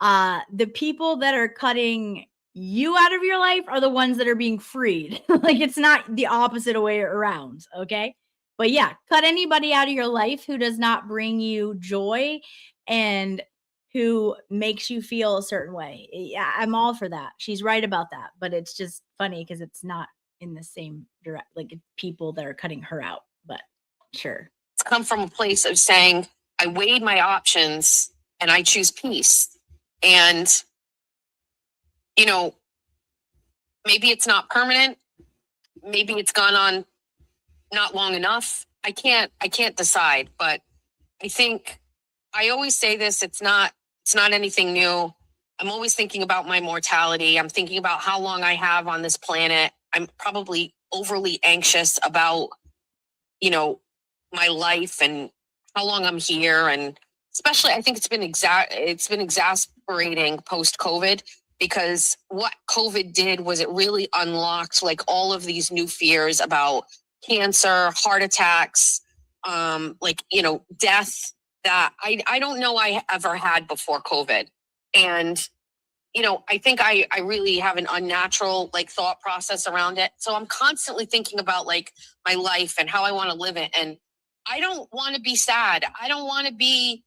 the people that are cutting you out of your life are the ones that are being freed. Like it's not the opposite way around. Okay. But yeah, cut anybody out of your life who does not bring you joy and who makes you feel a certain way. Yeah, I'm all for that. She's right about that. But it's just funny because it's not in the same direct, like it's people that are cutting her out. But sure. It's come from a place of saying, I weighed my options and I choose peace. And, you know, maybe it's not permanent. Maybe it's gone on not long enough. I can't decide, but I think I always say this, it's not anything new. I'm always thinking about my mortality. I'm thinking about how long I have on this planet. I'm probably overly anxious about, you know, my life and how long I'm here. And especially, I think it's been exasperating post-COVID, because what COVID did was it really unlocked like all of these new fears about cancer, heart attacks, like, you know, death that I don't know I ever had before COVID. And, you know, I think I really have an unnatural like thought process around it. So I'm constantly thinking about like my life and how I want to live it. And I don't want to be sad. I don't want to be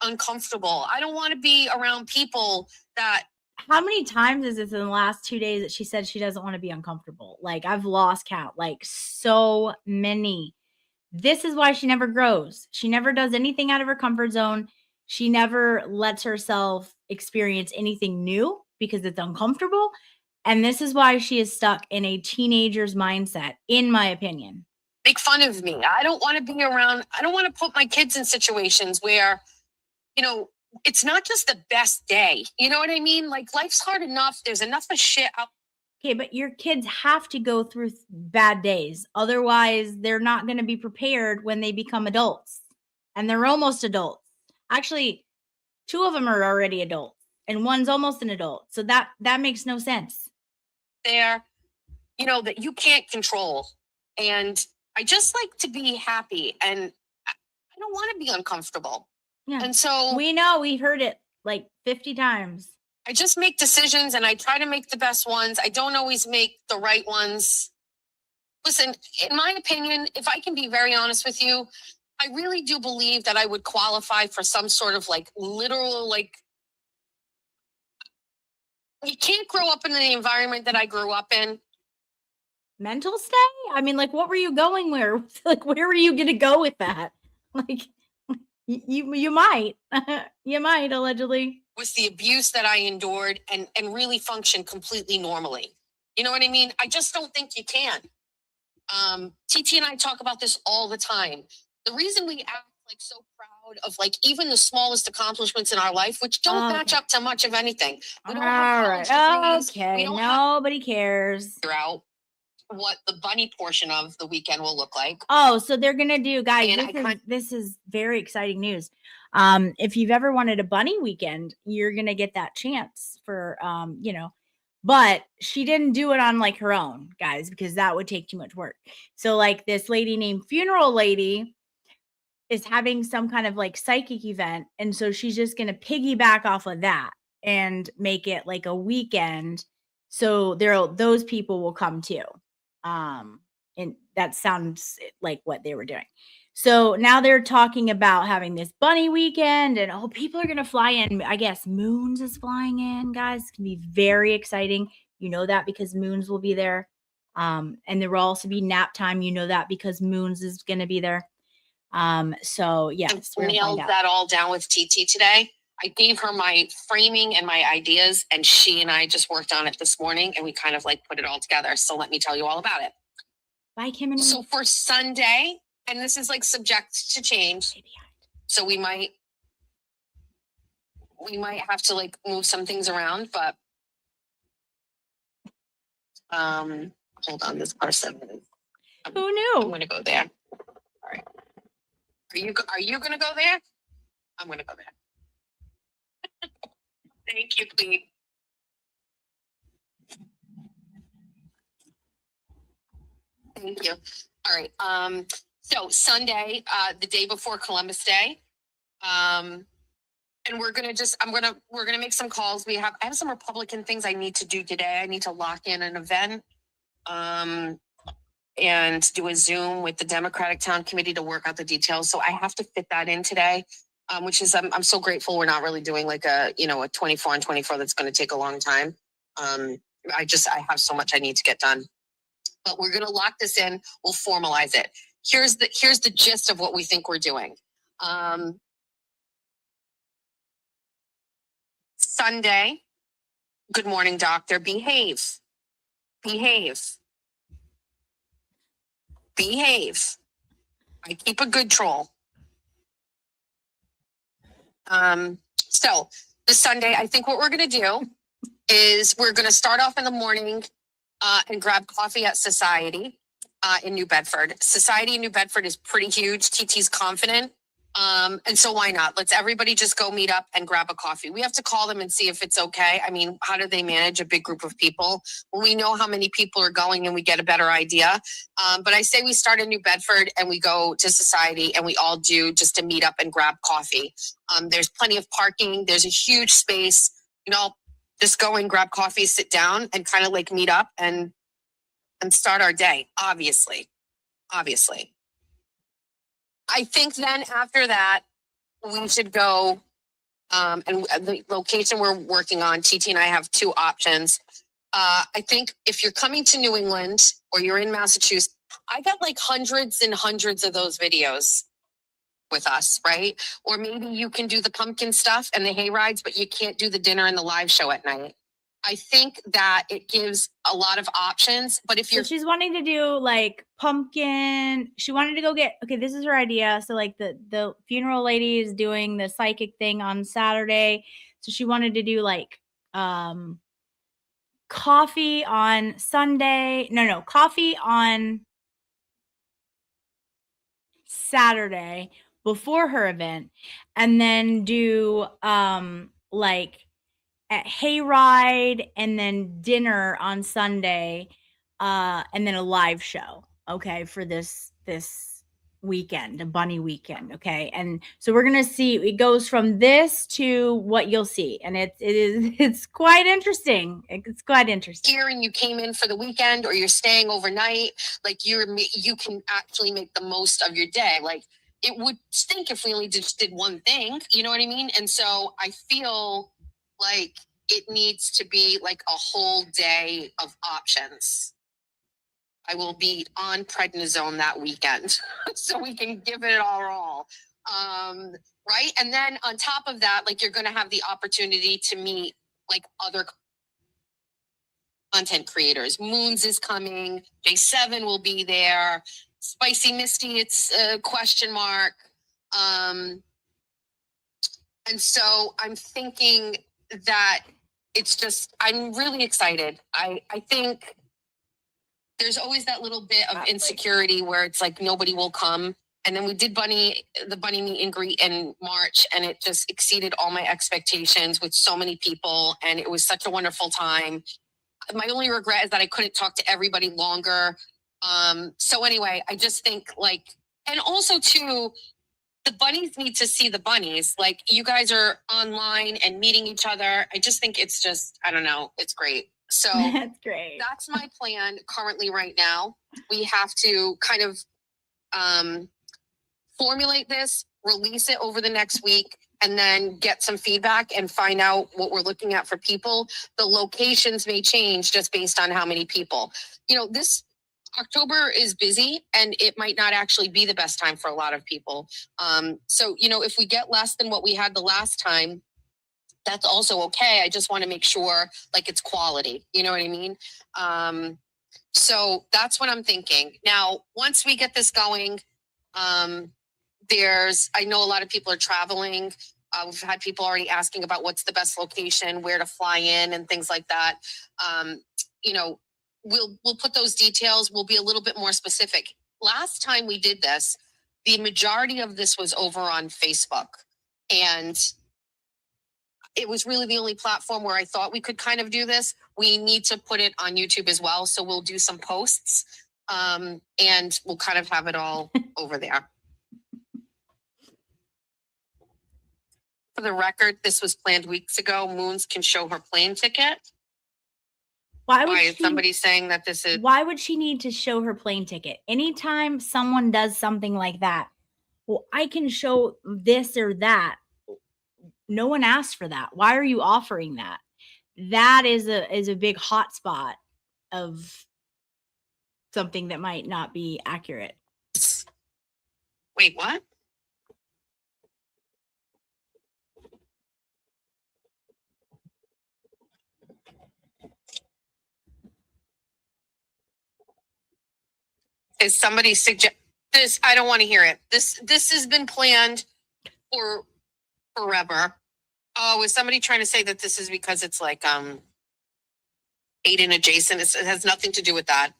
uncomfortable. I don't want to be around people that. How many times is it in the last 2 days that she said she doesn't want to be uncomfortable? Like I've lost count, like so many. This is why she never grows. She never does anything out of her comfort zone. She never lets herself experience anything new because it's uncomfortable. And this is why she is stuck in a teenager's mindset, in my opinion. Make fun of me. I don't want to be around. I don't want to put my kids in situations where, you know, it's not just the best day. You know what I mean? Like life's hard enough. There's enough of shit out. Okay, but your kids have to go through bad days. Otherwise, they're not going to be prepared when they become adults. And they're almost adults. Actually, 2 of them are already adults and one's almost an adult. So that makes no sense. There, you know, that you can't control. And I just like to be happy, and I don't want to be uncomfortable. Yeah. And so we know, we've heard it like 50 times. I just make decisions and I try to make the best ones. I don't always make the right ones. Listen, in my opinion, if I can be very honest with you, I really do believe that I would qualify for some sort of like literal, like, you can't grow up in the environment that I grew up in. Mental stay? I mean, like, what were you going where? Like, where were you going to go with that? Like, you might, you might allegedly. Was the abuse that I endured and really function completely normally. You know what I mean? I just don't think you can. TT and I talk about this all the time. The reason we act like so proud of like even the smallest accomplishments in our life, which don't match up to much of anything. We don't have college degrees. Okay. We don't Nobody cares. figure out what the bunny portion of the weekend will look like. Oh, so they're gonna do, guys. And This is very exciting news. If you've ever wanted a bunny weekend, you're gonna get that chance for you know, but she didn't do it on like her own, guys, because that would take too much work. So like this lady named Funeral Lady is having some kind of like psychic event, and so she's just gonna piggyback off of that and make it like a weekend, so those people will come too. And that sounds like what they were doing. So now they're talking about having this bunny weekend, and people are gonna fly in. I guess Moons is flying in, guys. It's gonna be very exciting. You know that because Moons will be there. And there will also be nap time. You know that because Moons is gonna be there. So yes, I nailed that all down with TT today. I gave her my framing and my ideas, and she and I just worked on it this morning, and we kind of like put it all together. So let me tell you all about it. Bye, Kimmy. So for Sunday, and this is like subject to change, so we might have to like move some things around, but hold on, this person. Who knew? I'm gonna go there. All right. Are you gonna go there? I'm gonna go there. Thank you, Queen. Thank you. All right. So Sunday, the day before Columbus Day, And we're gonna make some calls. I have some Republican things I need to do today. I need to lock in an event. And do a Zoom with the Democratic Town Committee to work out the details. So I have to fit that in today, which is, I'm so grateful we're not really doing like a 24 and 24 that's going to take a long time. I have so much I need to get done, but we're going to lock this in. We'll formalize it. Here's the gist of what we think we're doing. Sunday, good morning, doctor. Behave. I keep a good troll. So the Sunday, I think what we're going to do is we're going to start off in the morning and grab coffee at Society in New Bedford. Society in New Bedford is pretty huge. TT's confident. And so why not? Let's everybody just go meet up and grab a coffee. We have to call them and see if it's okay. I mean, how do they manage a big group of people? Well, we know how many people are going and we get a better idea. But I say we start in New Bedford and we go to Society and we all do just to meet up and grab coffee. There's plenty of parking. There's a huge space, just go and grab coffee, sit down and kind of like meet up and start our day. Obviously. I think then after that, we should go, and the location we're working on, TT and I have two options. I think if you're coming to New England or you're in Massachusetts, I got like hundreds and hundreds of those videos with us, right? Or maybe you can do the pumpkin stuff and the hay rides, but you can't do the dinner and the live show at night. I think that it gives a lot of options, but if So you're she's wanting to do like pumpkin. She wanted to go get, okay, this is her idea. So like the funeral lady is doing the psychic thing on Saturday. So she wanted to do like coffee on Sunday. No, coffee on Saturday before her event, and then do like at hayride and then dinner on Sunday, and then a live show, okay, for this weekend, a bunny weekend, okay. And so we're gonna see, it goes from this to what you'll see, and it's quite interesting. It's quite interesting. here and you came in for the weekend or you're staying overnight, like you can actually make the most of your day. Like it would stink if we only just did one thing, you know what I mean? And so I feel like it needs to be like a whole day of options. I will be on prednisone that weekend so we can give it our all. Right. And then on top of that, like you're going to have the opportunity to meet like other content creators. Moons is coming. J7 will be there. Spicy Misty, it's a question mark. And so I'm thinking that it's just, I'm really excited. I think there's always that little bit of insecurity where it's like nobody will come. And then we did the bunny meet and greet in March, and it just exceeded all my expectations with so many people. And it was such a wonderful time. My only regret is that I couldn't talk to everybody longer. So anyway, I just think like, and also too, the bunnies need to see the bunnies. Like you guys are online and meeting each other. I just think it's just, I don't know, it's great. So That's great. that's my plan currently right now. We have to kind of formulate this, release it over the next week, and then get some feedback and find out what we're looking at for people. The locations may change just based on how many people. This October is busy and it might not actually be the best time for a lot of people. So, if we get less than what we had the last time, that's also okay. I just want to make sure like it's quality. You know what I mean? So that's what I'm thinking. Now, once we get this going, I know a lot of people are traveling. We've had people already asking about what's the best location, where to fly in and things like that. We'll put those details. We'll be a little bit more specific. Last time we did this, the majority of this was over on Facebook, and it was really the only platform where I thought we could kind of do this. We need to put it on YouTube as well. So we'll do some posts, and we'll kind of have it all over there. For the record, this was planned weeks ago. Moons can show her plane ticket. Why Why would is she? somebody saying that this is? Why would she need to show her plane ticket? Anytime someone does something like that, well, I can show this or that. No one asked for that. Why are you offering that? That is a big hot spot of something that might not be accurate. Wait, what? Is somebody suggest this? I don't want to hear it. This has been planned for forever. Oh, is somebody trying to say that this is because it's like Aiden adjacent? It has nothing to do with that.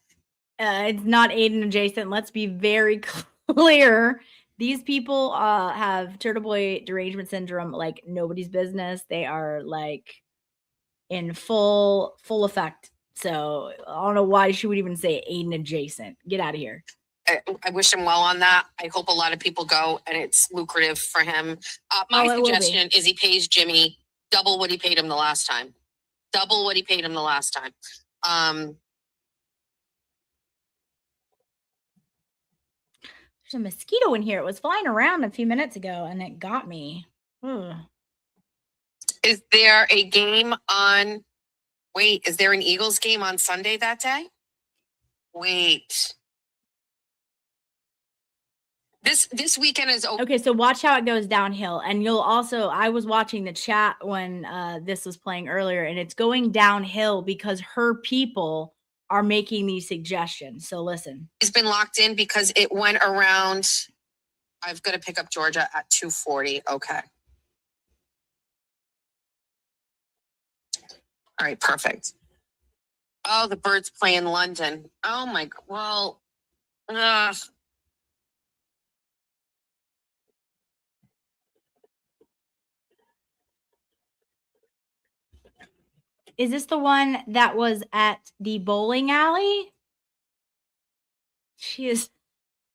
It's not Aiden adjacent. Let's be very clear. These people have Turtle Boy derangement syndrome like nobody's business. They are like in full effect. So I don't know why she would even say Aiden adjacent. Get out of here. I wish him well on that. I hope a lot of people go and it's lucrative for him. My Oh, it will be. suggestion is he pays Jimmy double what he paid him the last time. Double what he paid him the last time. There's a mosquito in here. It was flying around a few minutes ago and it got me. Ugh. Is there a game on? Wait, is there an Eagles game on Sunday that day? Wait. This weekend is open. Okay, so watch how it goes downhill. And you'll also, I was watching the chat when this was playing earlier, and it's going downhill because her people are making these suggestions. So listen. He's been locked in because it went around. I've got to pick up Georgia at 2:40. Okay. All right, perfect. Oh, the Birds play in London. Oh my, well, Is this the one that was at the bowling alley? She is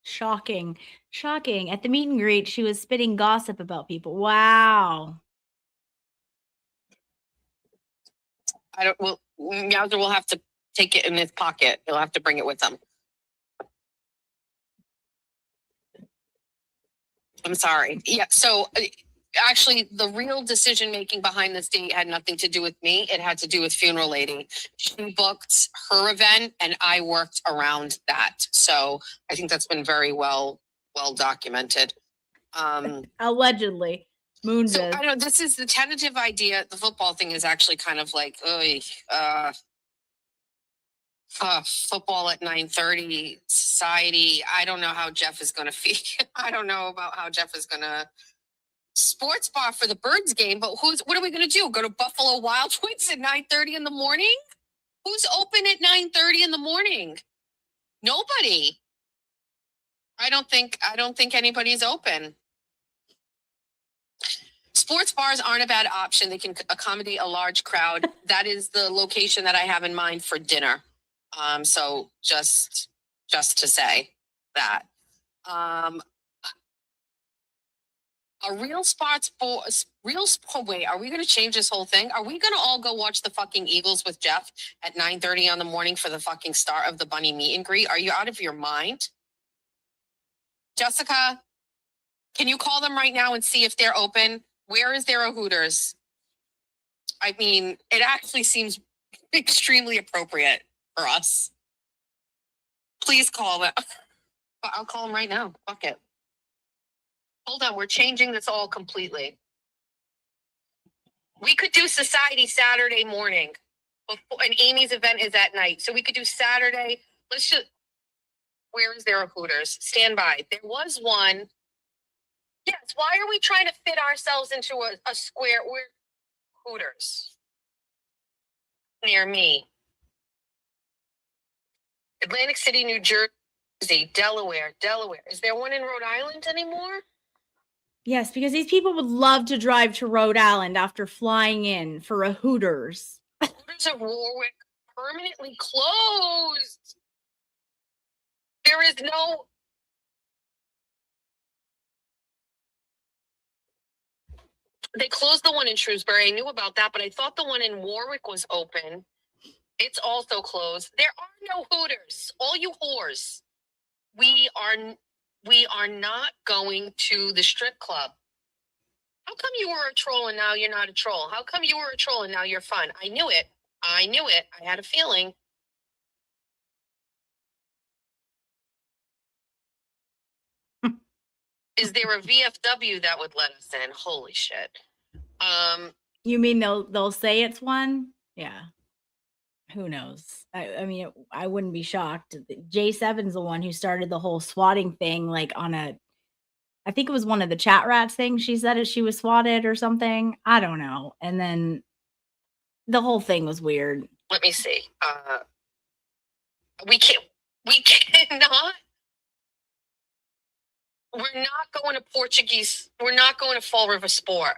shocking. Shocking. At the meet and greet, she was spitting gossip about people. Wow. I don't, well, Meowser will have to take it in his pocket. He'll have to bring it with him. I'm sorry. Yeah, so actually, the real decision making behind this date had nothing to do with me. It had to do with Funeral Lady. She booked her event, and I worked around that. So I think that's been very well documented. Allegedly. Moon So does. I know this is the tentative idea. The football thing is actually kind of like, football at 9:30, society. I don't know how Jeff is going to feel. I don't know about how Jeff is going to sports bar for the Birds game, but what are we going to do? Go to Buffalo Wild Wings at 9:30 in the morning? Who's open at 9:30 in the morning? Nobody. I don't think anybody's open. Sports bars aren't a bad option. They can accommodate a large crowd. That is the location that I have in mind for dinner. So just to say that. A real sports wait, are we going to change this whole thing? Are we going to all go watch the fucking Eagles with Jeff at 9:30 in the morning for the fucking start of the Bunny meet and greet? Are you out of your mind? Jessica, can you call them right now and see if they're open? Where is there a Hooters? I mean, it actually seems extremely appropriate for us. Please call them. I'll call them right now. Fuck it. Hold on, we're changing this all completely. We could do Society Saturday morning, and Amy's event is at night. So we could do Saturday. Let's just, where is there a Hooters? Stand by. There was one. Yes, why are we trying to fit ourselves into a square? Where Hooters? Near me. Atlantic City, New Jersey, Delaware. Is there one in Rhode Island anymore? Yes, because these people would love to drive to Rhode Island after flying in for a Hooters. Hooters of Warwick permanently closed. There is no. They closed the one in Shrewsbury. I knew about that, but I thought the one in Warwick was open. It's also closed. There are no Hooters. All you whores. We are not going to the strip club. How come you were a troll and now you're not a troll? How come you were a troll and now you're fun? I knew it. I had a feeling. Is there a VFW that would let us in? Holy shit. You mean they'll say it's one? Yeah. Who knows? I mean, I wouldn't be shocked. J7's the one who started the whole swatting thing, like I think it was one of the chat rats things. She said she was swatted or something. I don't know. And then the whole thing was weird. Let me see. We cannot. We're not going to Portuguese. We're not going to Fall River Sport.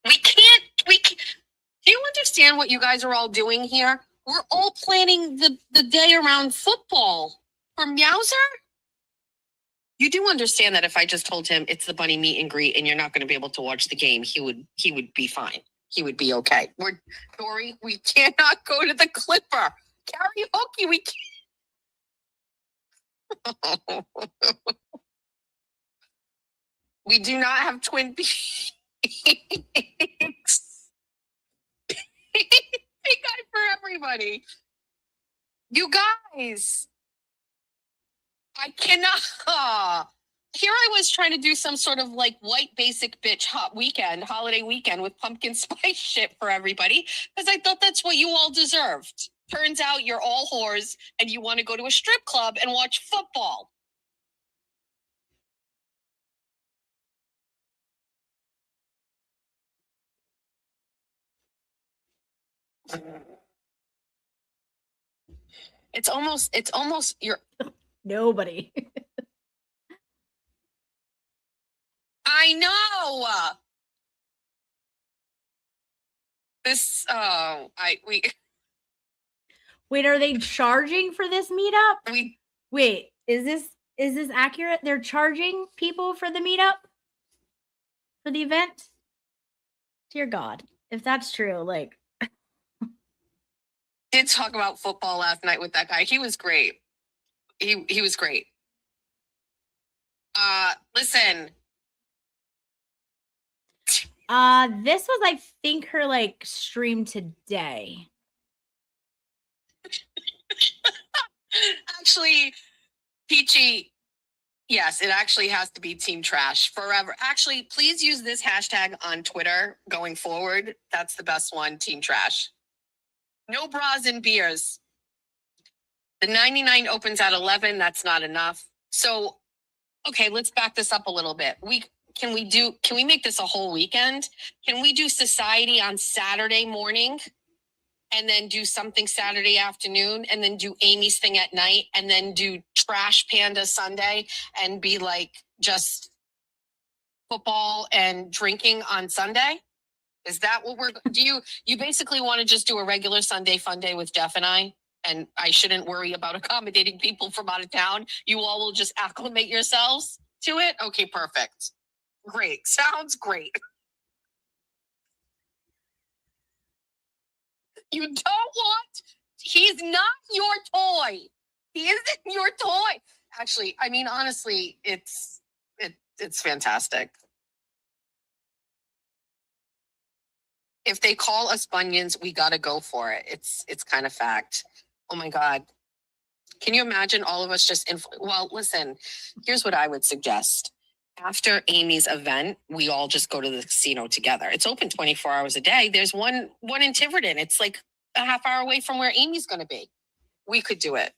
We can't. Do you understand what you guys are all doing here? We're all planning the day around football for Meowser. You do understand that if I just told him it's the bunny meet and greet and you're not going to be able to watch the game, he would be fine. He would be okay. Dory, we cannot go to the Clipper. Karaoke, we can't. We do not have Twin Peaks. Big guy for everybody. You guys, I cannot. Here I was trying to do some sort of like white basic bitch holiday weekend with pumpkin spice shit for everybody because I thought that's what you all deserved. Turns out you're all whores and you want to go to a strip club and watch football. It's almost you're Nobody. I know. Wait, are they charging for this meetup? Wait, is this accurate? They're charging people for the meetup? For the event? Dear God, if that's true, like did talk about football last night with that guy. He was great. He was great. Listen. This was, I think, her like stream today. Actually, Peachy, yes, it actually has to be Team Trash forever. Actually, please use this hashtag on Twitter going forward. That's the best one, Team Trash. No bras and beers. The 99 opens at 11. That's not enough. So, okay, let's back this up a little bit. Can we make this a whole weekend? Can we do society on Saturday morning and then do something Saturday afternoon and then do Amy's thing at night and then do Trash Panda Sunday and be like just football and drinking on Sunday? Is that what you basically want to just do a regular Sunday fun day with Jeff and I shouldn't worry about accommodating people from out of town? You all will just acclimate yourselves to it? Okay, perfect. Great. Sounds great. You don't want, he's not your toy. He isn't your toy. Actually, I mean, honestly, it's fantastic. If they call us bunions, we got to go for it. It's kind of fact. Oh my God. Can you imagine all of us just, well, listen, here's what I would suggest. After Amy's event, we all just go to the casino together. It's open 24 hours a day. There's one in Tiverton. It's like a half hour away from where Amy's going to be. We could do it.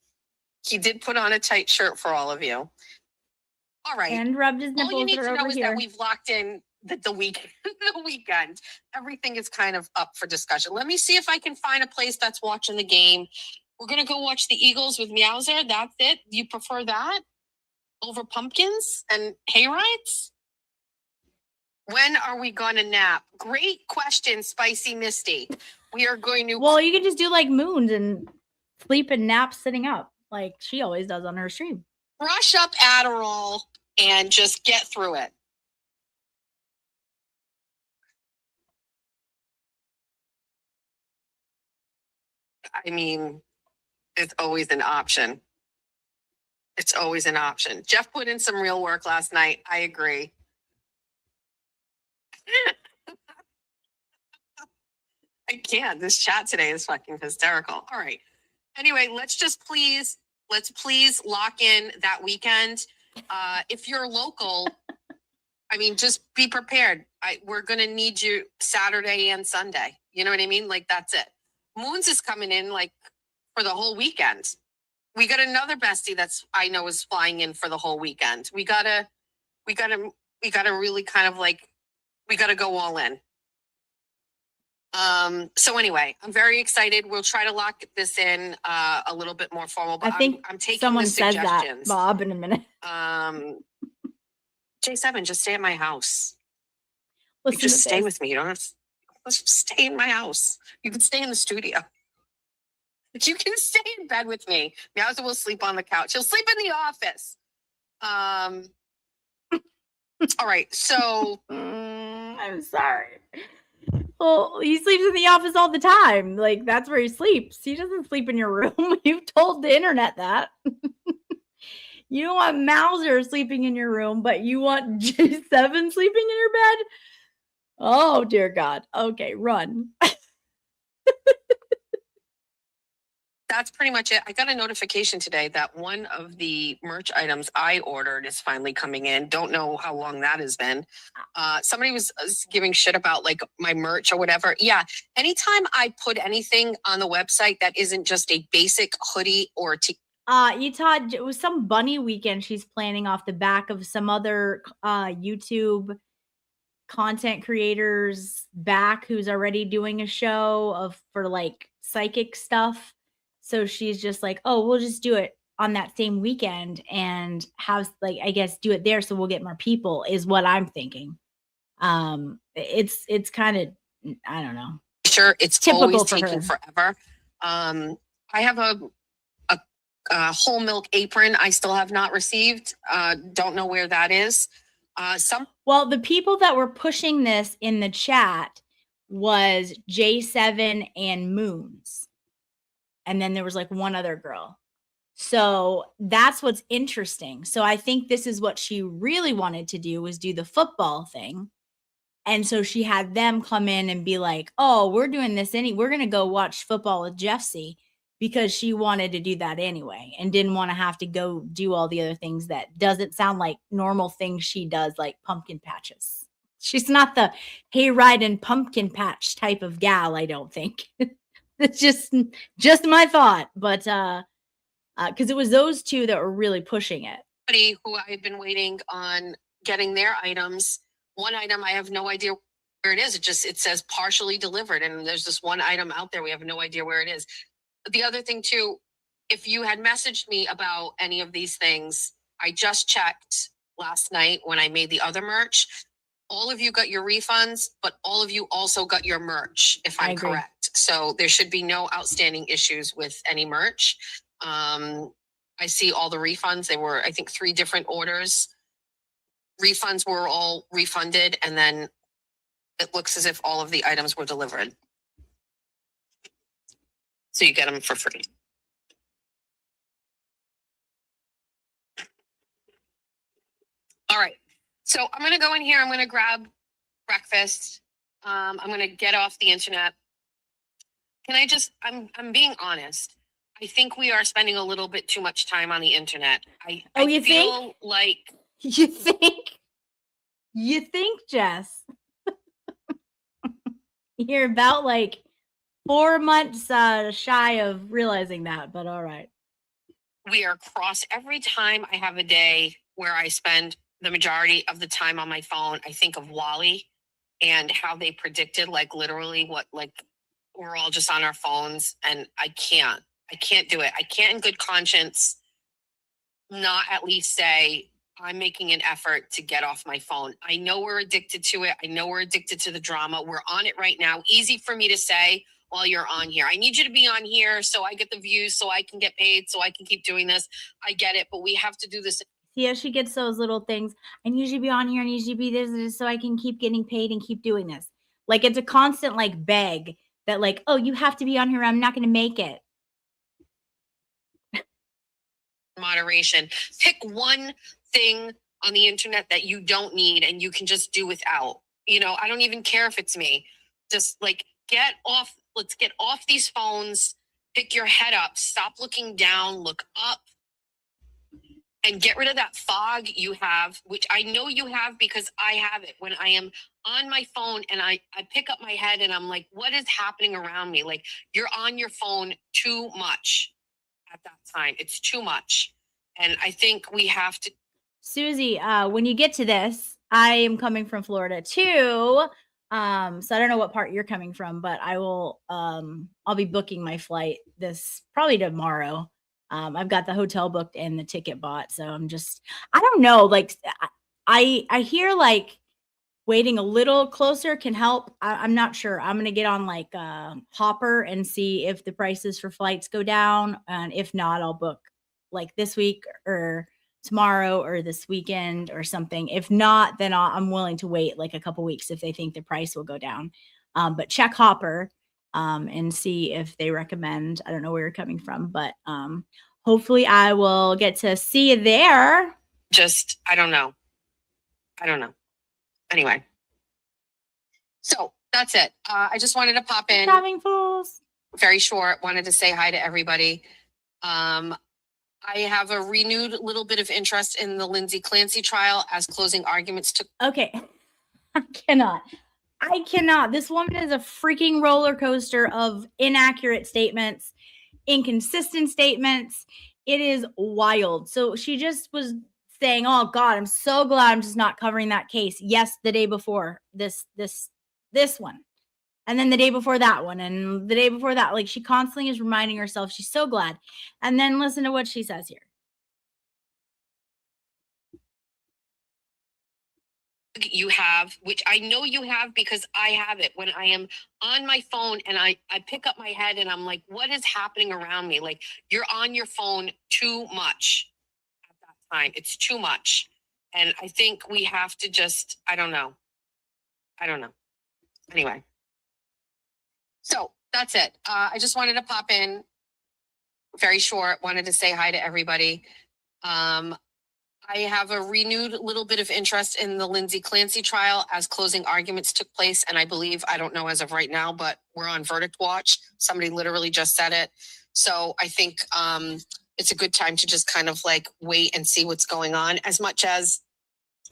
He did put on a tight shirt for all of you. All right. And rubbed his nipples. All you need to know is here. that we've locked in the weekend. Everything is kind of up for discussion. Let me see if I can find a place that's watching the game. We're going to go watch the Eagles with Meowser. That's it. You prefer that over pumpkins and hay rides? When are we going to nap? Great question, Spicy Misty. We are going to... Well, you can just do like moons and sleep and nap sitting up like she always does on her stream. brush up Adderall and just get through it. I mean, it's always an option. It's always an option. Jeff put in some real work last night. I agree. I can't. This chat today is fucking hysterical. All right. Anyway, let's please lock in that weekend. If you're local, I mean, just be prepared. We're going to need you Saturday and Sunday. You know what I mean? Like, that's it. Moons is coming in like for the whole weekend. We got another bestie that's I know is flying in for the whole weekend. We gotta really kind of like, we gotta go all in. So anyway, I'm very excited. We'll try to lock this in a little bit more formal, but I think I'm taking someone the says that, suggestions. Bob, in a minute. J7, just stay at my house. Listen Just to stay this. with me. You don't have to let's stay in my house. You can stay in the studio. But you can stay in bed with me. Meowser will sleep on the couch. He'll sleep in the office. All right, so I'm sorry. Well, he sleeps in the office all the time. Like, that's where he sleeps. He doesn't sleep in your room. You've told the internet that. You don't want Mauser sleeping in your room, but you want J7 sleeping in your bed? Oh, dear God. Okay, run. that's pretty much it. I got a notification today that one of the merch items I ordered is finally coming in. Don't know how long that has been. Somebody was giving shit about like my merch or whatever. Yeah. Anytime I put anything on the website that isn't just a basic hoodie or You taught it was some bunny weekend she's planning off the back of some other YouTube content creators back who's already doing a show for like psychic stuff. So she's just like, oh, we'll just do it on that same weekend and have like, I guess, do it there so we'll get more people is what I'm thinking. It's kind of, I don't know. Sure, it's typical always for taking her. forever. I have a whole milk apron I still have not received. Don't know where that is. Well, the people that were pushing this in the chat was J7 and Moons. And then there was like one other girl. So that's what's interesting. So I think this is what she really wanted to do was do the football thing. And so she had them come in and be like, oh, we're doing this we're going to go watch football with Jeffsy because she wanted to do that anyway and didn't want to have to go do all the other things that doesn't sound like normal things she does, like pumpkin patches. She's not the hayride and pumpkin patch type of gal, I don't think. It's just my thought. But because it was those two that were really pushing it. Somebody who I had been waiting on getting their items. One item, I have no idea where it is. It says partially delivered. And there's this one item out there. We have no idea where it is. The other thing too, if you had messaged me about any of these things, I just checked last night when I made the other merch. All of you got your refunds, but all of you also got your merch, if I'm correct. So there should be no outstanding issues with any merch. I see all the refunds. They were, I think, 3 different orders. Refunds were all refunded, and then it looks as if all of the items were delivered. So you get them for free. All right. So I'm going to go in here. I'm going to grab breakfast. I'm going to get off the internet. Can I just, I'm being honest. I think we are spending a little bit too much time on the internet. I you feel think? like. You think? You think, Jess? You're about like 4 months shy of realizing that, but all right. We are every time I have a day where I spend the majority of the time on my phone, I think of Wall-E and how they predicted like literally what like we're all just on our phones, and I can't do it. I can't in good conscience not at least say I'm making an effort to get off my phone. I know we're addicted to it. I know we're addicted to the drama. We're on it right now. Easy for me to say, while you're on here. I need you to be on here so I get the views, so I can get paid, so I can keep doing this. I get it, but we have to do this. See how she gets those little things. I need you to be on here. I need you to be this so I can keep getting paid and keep doing this. Like it's a constant like beg that like, oh, you have to be on here. I'm not going to make it. Moderation. Pick one thing on the internet that you don't need and you can just do without. You know, I don't even care if it's me. Just like get off. Let's get off these phones. Pick your head up. Stop looking down. Look up. And get rid of that fog you have, which I know you have because I have it when I am on my phone and I pick up my head and I'm like, what is happening around me? Like you're on your phone too much at that time. It's too much. And I think we have to. Susie, when you get to this, I am coming from Florida too. So I don't know what part you're coming from, but I will, I'll be booking my flight this probably tomorrow. I've got the hotel booked and the ticket bought. So I'm just, I don't know. Like I hear like waiting a little closer can help. I'm not sure. I'm going to get on like Hopper and see if the prices for flights go down. And if not, I'll book like this week or tomorrow or this weekend or something. If not, then I'm willing to wait like a couple weeks if they think the price will go down. But check Hopper and see if they recommend. I don't know where you're coming from, but hopefully I will get to see you there. Just, I don't know. Anyway. So that's it. I just wanted to pop in. Having fools. Very short. Wanted to say hi to everybody. I have a renewed little bit of interest in the Lindsay Clancy trial as closing arguments took. Okay. I cannot. This woman is a freaking roller coaster of inaccurate statements, inconsistent statements. It is wild. So she just was saying, oh God, I'm so glad I'm just not covering that case. Yes, the day before this one. And then the day before that one. And the day before that. Like she constantly is reminding herself she's so glad. And then listen to what she says here. You have, which I know you have because I have it when I am on my phone and I pick up my head and I'm like, what is happening around me? Like you're on your phone too much at that time. It's too much. And I think we have to just, I don't know. Anyway. So that's it. I just wanted to pop in very short. Wanted to say hi to everybody. I have a renewed little bit of interest in the Lindsay Clancy trial as closing arguments took place. And I believe, I don't know as of right now, but we're on verdict watch. Somebody literally just said it. So I think it's a good time to just kind of like wait and see what's going on. As much as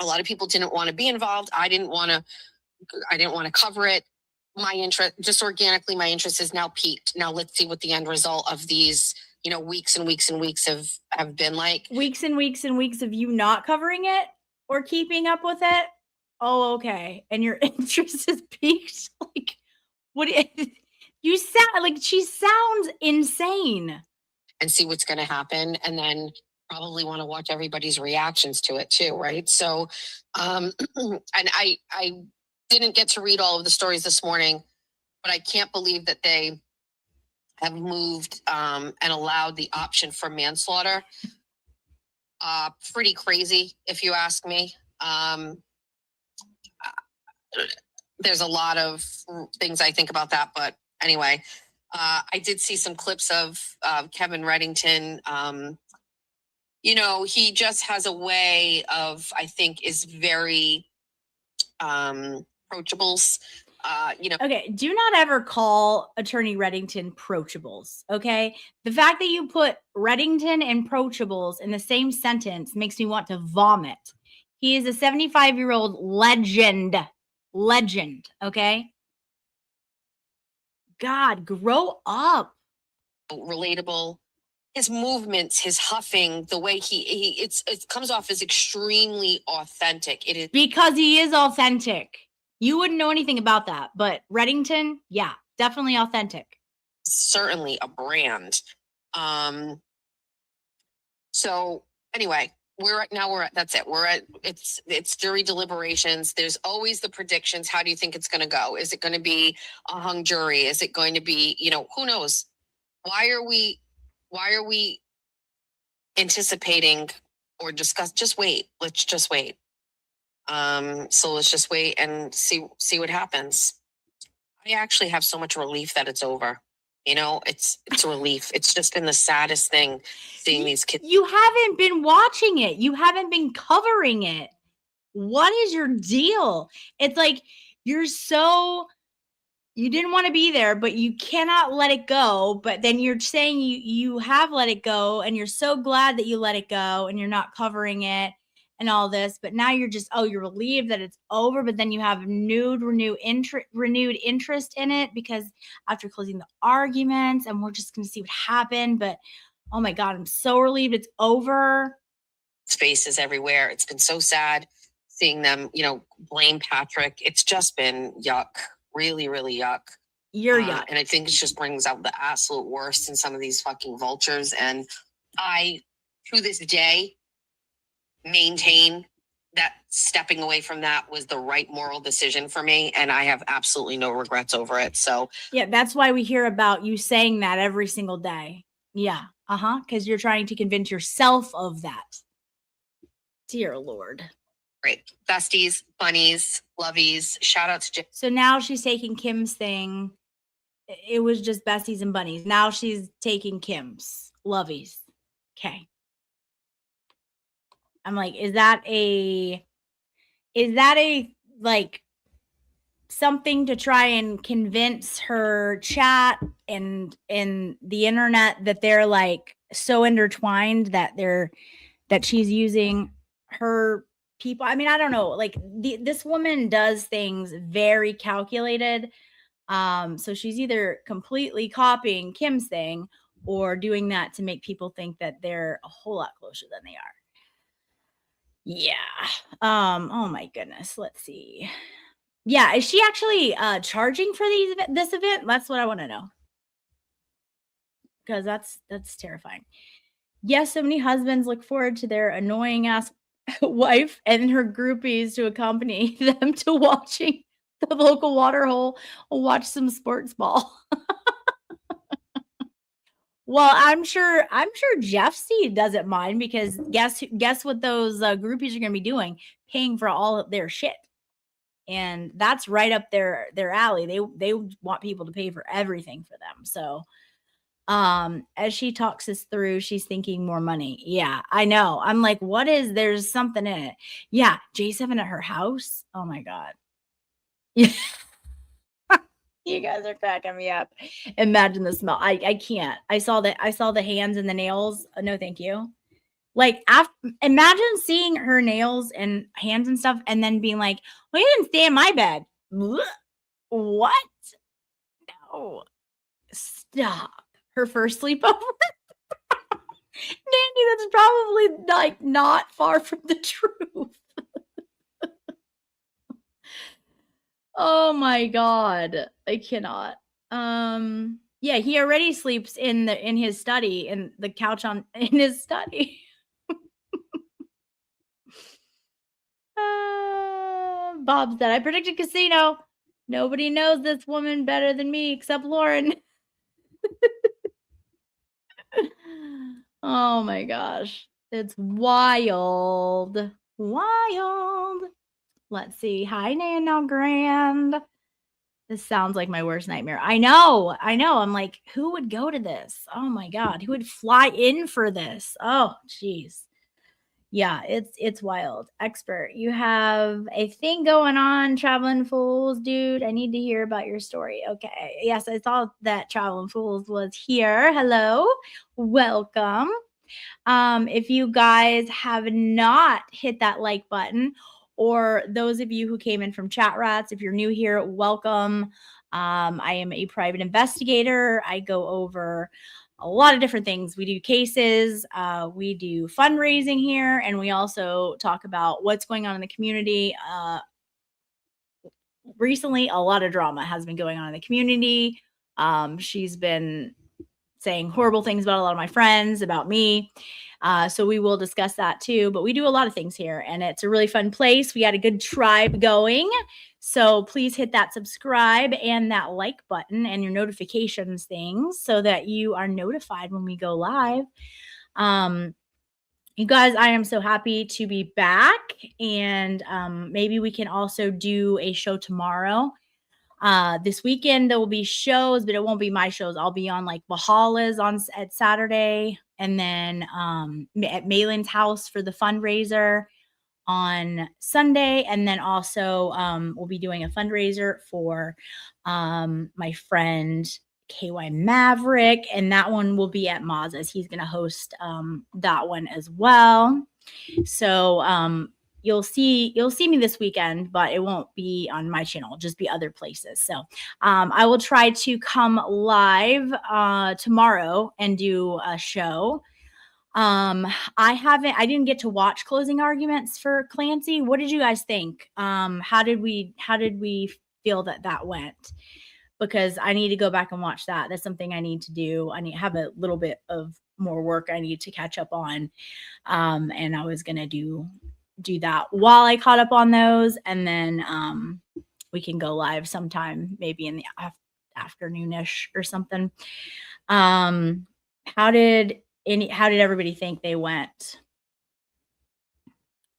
a lot of people didn't want to be involved, I didn't want to cover it. My interest, just organically, my interest is now peaked. Now let's see what the end result of these, weeks and weeks and weeks have been like. Weeks and weeks and weeks of you not covering it or keeping up with it. Oh, okay. And your interest is peaked. Like, what? You sound like she sounds insane. And see what's going to happen, and then probably want to watch everybody's reactions to it too, right? So, and I didn't get to read all of the stories this morning, but I can't believe that they have moved and allowed the option for manslaughter. Pretty crazy, if you ask me. There's a lot of things I think about that, but anyway, I did see some clips of Kevin Reddington. He just has a way of, I think, is very approachables. Okay, do not ever call Attorney Reddington approachables, okay? The fact that you put Reddington and approachables in the same sentence makes me want to vomit. He is a 75-year-old legend, okay? God, grow up. Relatable. His movements, his huffing, the way it comes off as extremely authentic. It is because he is authentic. You wouldn't know anything about that, but Reddington, yeah, definitely authentic. Certainly a brand. So anyway, that's it. It's jury deliberations. There's always the predictions. How do you think it's going to go? Is it going to be a hung jury? Is it going to be, who knows? Why are we anticipating or discuss? Just wait. Let's just wait. So let's just wait and see what happens. I actually have so much relief that it's over. It's a relief. It's just been the saddest thing seeing these kids. You haven't been watching it. You haven't been covering it. What is your deal? It's like you didn't want to be there, but you cannot let it go. But then you're saying you have let it go, and you're so glad that you let it go, and you're not covering it and all this. But now you're just, you're relieved that it's over. But then you have renewed interest in it because after closing the arguments, and we're just going to see what happened. But oh my God, I'm so relieved it's over. Faces everywhere. It's been so sad seeing them, blame Patrick. It's just been yuck. Really, really yuck. You're yuck. And I think it just brings out the absolute worst in some of these fucking vultures. And I, to this day, maintain that stepping away from that was the right moral decision for me. And I have absolutely no regrets over it. So yeah, that's why we hear about you saying that every single day. Yeah. Because you're trying to convince yourself of that. Dear Lord. Great. Besties, bunnies, lovies. Shout out to Jim. So now she's taking Kim's thing. It was just besties and bunnies. Now she's taking Kim's lovies. Okay. I'm like, is that a like something to try and convince her chat and the internet that they're like so intertwined that she's using her people? I mean, I don't know. Like this woman does things very calculated. So she's either completely copying Kim's thing or doing that to make people think that they're a whole lot closer than they are. Yeah. Oh my goodness. Let's see. Yeah. Is she actually charging for this event? That's what I want to know. Because that's terrifying. Yes, so many husbands look forward to their annoying ass wife and her groupies to accompany them to watching the local water hole watch some sports ball. Well, I'm sure Jeff C doesn't mind because guess what those groupies are going to be doing? Paying for all of their shit. And that's right up their alley. They want people to pay for everything for them. So as she talks this through, she's thinking more money. Yeah, I know. I'm like, there's something in it. Yeah, J7 at her house. Oh my God. Yeah. You guys are cracking me up. Imagine the smell. I can't. I saw the hands and the nails. No, thank you. Like, imagine seeing her nails and hands and stuff and then being like, well, you didn't stay in my bed. What? No. Stop. Her first sleepover? Dandy, that's probably like not far from the truth. Oh my God. I cannot. Yeah, he already sleeps in his study, in the couch in his study. Bob said, I predicted casino. Nobody knows this woman better than me except Lauren. Oh my gosh. It's wild. Wild. Let's see. Hi, Nano Grand. This sounds like my worst nightmare. I know. I'm like, who would go to this? Oh my God. Who would fly in for this? Oh, geez. Yeah, it's wild. Expert, you have a thing going on, Traveling Fools, dude. I need to hear about your story. Okay. Yes, I saw that Traveling Fools was here. Hello. Welcome. If you guys have not hit that like button, or those of you who came in from Chat Rats, if you're new here, welcome. I am a private investigator. I go over a lot of different things. We do cases, we do fundraising here, and we also talk about what's going on in the community. Recently, a lot of drama has been going on in the community. She's been saying horrible things about a lot of my friends, about me. So we will discuss that too. But we do a lot of things here, and it's a really fun place. We got a good tribe going. So please hit that subscribe and that like button and your notifications things so that you are notified when we go live. You guys, I am so happy to be back, and maybe we can also do a show tomorrow. This weekend there will be shows, but it won't be my shows. I'll be on like Bahala's at Saturday, and then at Malin's house for the fundraiser on Sunday, and then also we'll be doing a fundraiser for my friend KY Maverick, and that one will be at Maz's. He's going to host that one as well. So you'll see me this weekend, but it won't be on my channel. It'll just be other places. So I will try to come live tomorrow and do a show. I didn't get to watch closing arguments for Clancy. What did you guys think? How did we feel that went? Because I need to go back and watch that. That's something I need to do. I need to have a little bit of more work I need to catch up on. And I was going to do that while I caught up on those. And then we can go live sometime, maybe in the afternoonish or something. How did everybody think they went?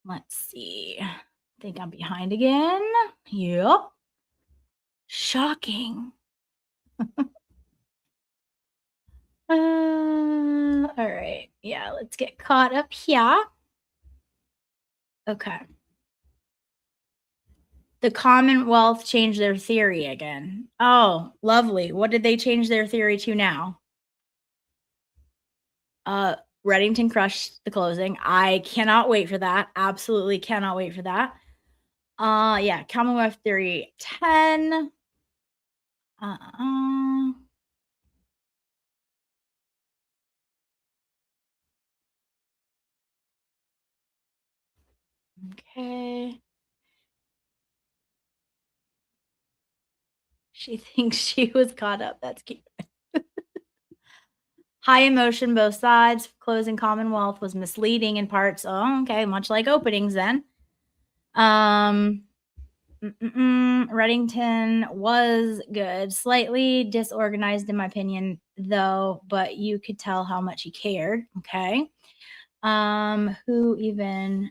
Let's see. I think I'm behind again. Yep. Shocking. All right. Yeah, let's get caught up here. Okay. The Commonwealth changed their theory again. Oh, lovely. What did they change their theory to now? Reddington crushed the closing. I cannot wait for that. Absolutely cannot wait for that. Yeah, Commonwealth theory 10. Okay. She thinks she was caught up. That's cute. High emotion, both sides. Closing Commonwealth was misleading in parts. Oh, okay. Much like openings then. Reddington was good. Slightly disorganized in my opinion, though, but you could tell how much he cared. Okay. Who even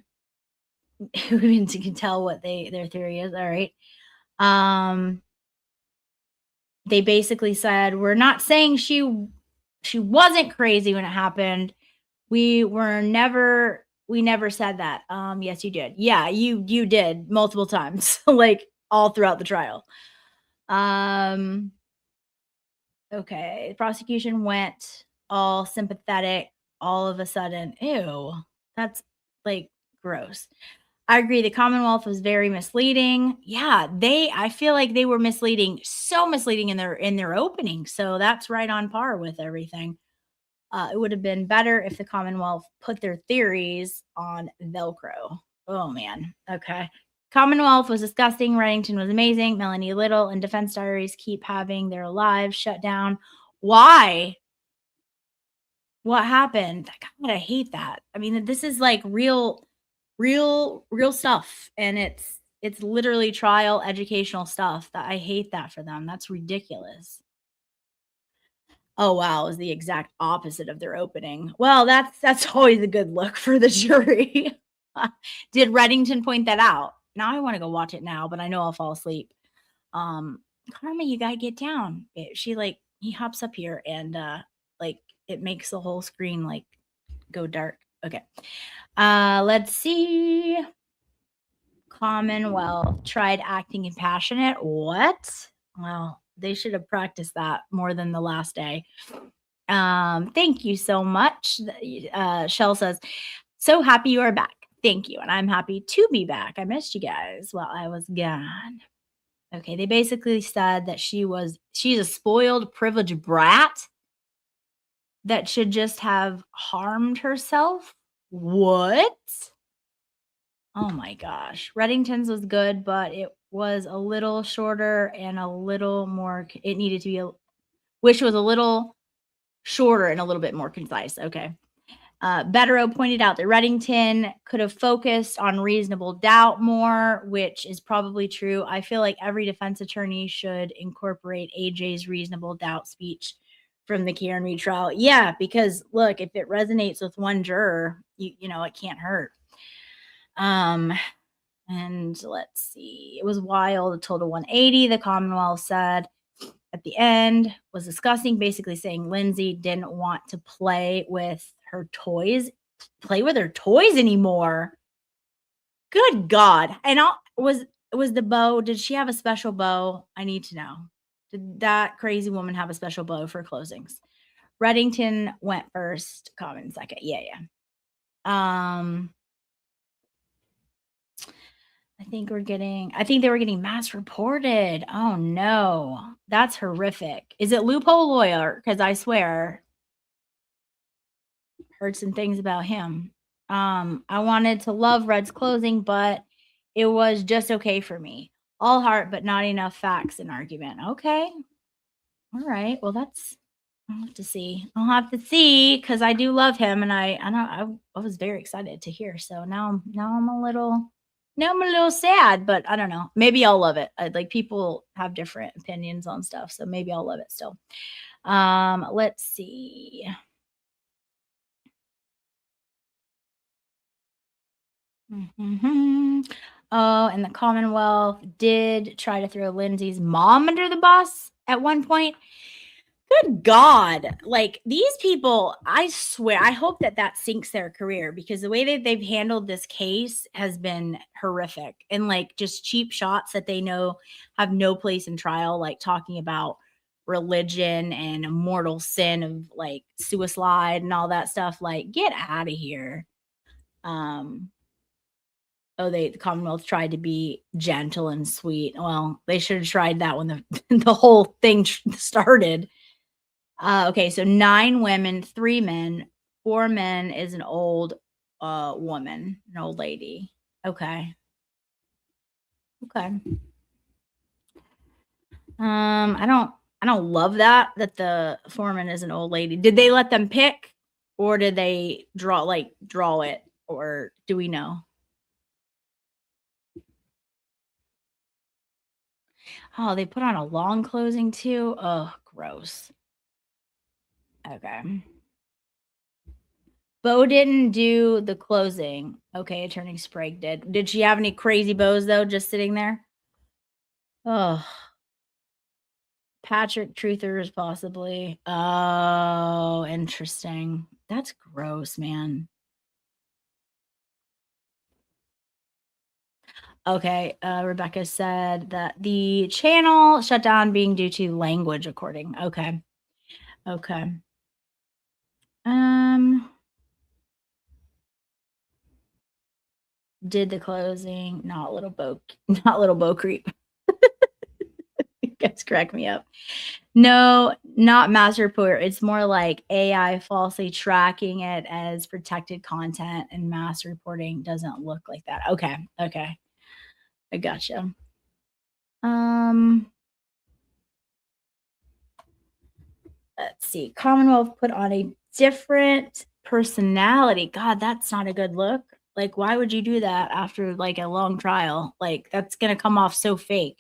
can tell what their theory is. All right. They basically said, we're not saying she wasn't crazy when it happened. We never said that. Yes, you did. Yeah, you did multiple times, like all throughout the trial. Okay. The prosecution went all sympathetic all of a sudden. Ew, that's like gross. I agree. The Commonwealth was very misleading. Yeah, I feel like they were misleading, so misleading in their opening. So that's right on par with everything. It would have been better if the Commonwealth put their theories on Velcro. Oh man. Okay. Commonwealth was disgusting. Reddington was amazing. Melanie Little and Defense Diaries keep having their lives shut down. Why? What happened? God, I hate that. I mean, this is like real stuff, and it's literally trial educational stuff. That I hate that for them. That's ridiculous. Oh wow, is the exact opposite of their opening. Well, that's always a good look for the jury. Did Reddington point that out? Now I want to go watch it now, but I know I'll fall asleep. Karma, you gotta get down. He hops up here and it makes the whole screen like go dark. Okay. Let's see. Commonwealth tried acting compassionate. What? Well, they should have practiced that more than the last day. Thank you so much. Shell says, so happy you are back. Thank you. And I'm happy to be back. I missed you guys while I was gone. Okay. They basically said that she's a spoiled, privileged brat that should just have harmed herself. What? Oh my gosh. Reddington's was good, but it was a little shorter and a little more, it needed to be wish it was a little shorter and a little bit more concise. Okay. Bettero pointed out that Reddington could have focused on reasonable doubt more, which is probably true. I feel like every defense attorney should incorporate AJ's reasonable doubt speech from the Kieran Reed trial. Yeah, because look, if it resonates with one juror, you know, it can't hurt. And let's see, it was wild. A total 180. The Commonwealth said at the end was disgusting, basically saying Lindsay didn't want to play with her toys anymore. Good God. And was the bow, did she have a special bow? I need to know. Did that crazy woman have a special bow for closings? Reddington went first, Common second. Yeah. I think they were getting mass reported. Oh no, that's horrific. Is it loophole lawyer? Because I swear, heard some things about him. I wanted to love Red's closing, but it was just okay for me. All heart, but not enough facts and argument. Okay. All right. Well, I'll have to see because I do love him, and I was very excited to hear. So now I'm a little sad, but I don't know. Maybe I'll love it. Like people have different opinions on stuff, so maybe I'll love it still. Let's see. Oh, and the Commonwealth did try to throw Lindsay's mom under the bus at one point. Good God. Like these people, I swear, I hope that sinks their career because the way that they've handled this case has been horrific and like just cheap shots that they know have no place in trial, like talking about religion and a mortal sin of like suicide and all that stuff. Like, get out of here. The Commonwealth tried to be gentle and sweet. Well, they should have tried that when the whole thing started. Okay, so 9 women, 3 men, 4 men is an old woman, an old lady. Okay. I don't love that the foreman is an old lady. Did they let them pick, or did they draw it, or do we know? Oh, they put on a long closing too. Oh, gross. Okay. Bo didn't do the closing. Okay, Attorney Sprague did. Did she have any crazy bows though, just sitting there? Oh. Patrick Truthers possibly. Oh, interesting. That's gross, man. Okay, Rebecca said that the channel shut down being due to language recording. Okay. Did the closing, not little Bo creep. You guys crack me up. No, not mass report. It's more like AI falsely tracking it as protected content, and mass reporting doesn't look like that. Okay. I gotcha. Let's see. Commonwealth put on a different personality. God, that's not a good look. Like, why would you do that after like a long trial? Like, that's gonna come off so fake.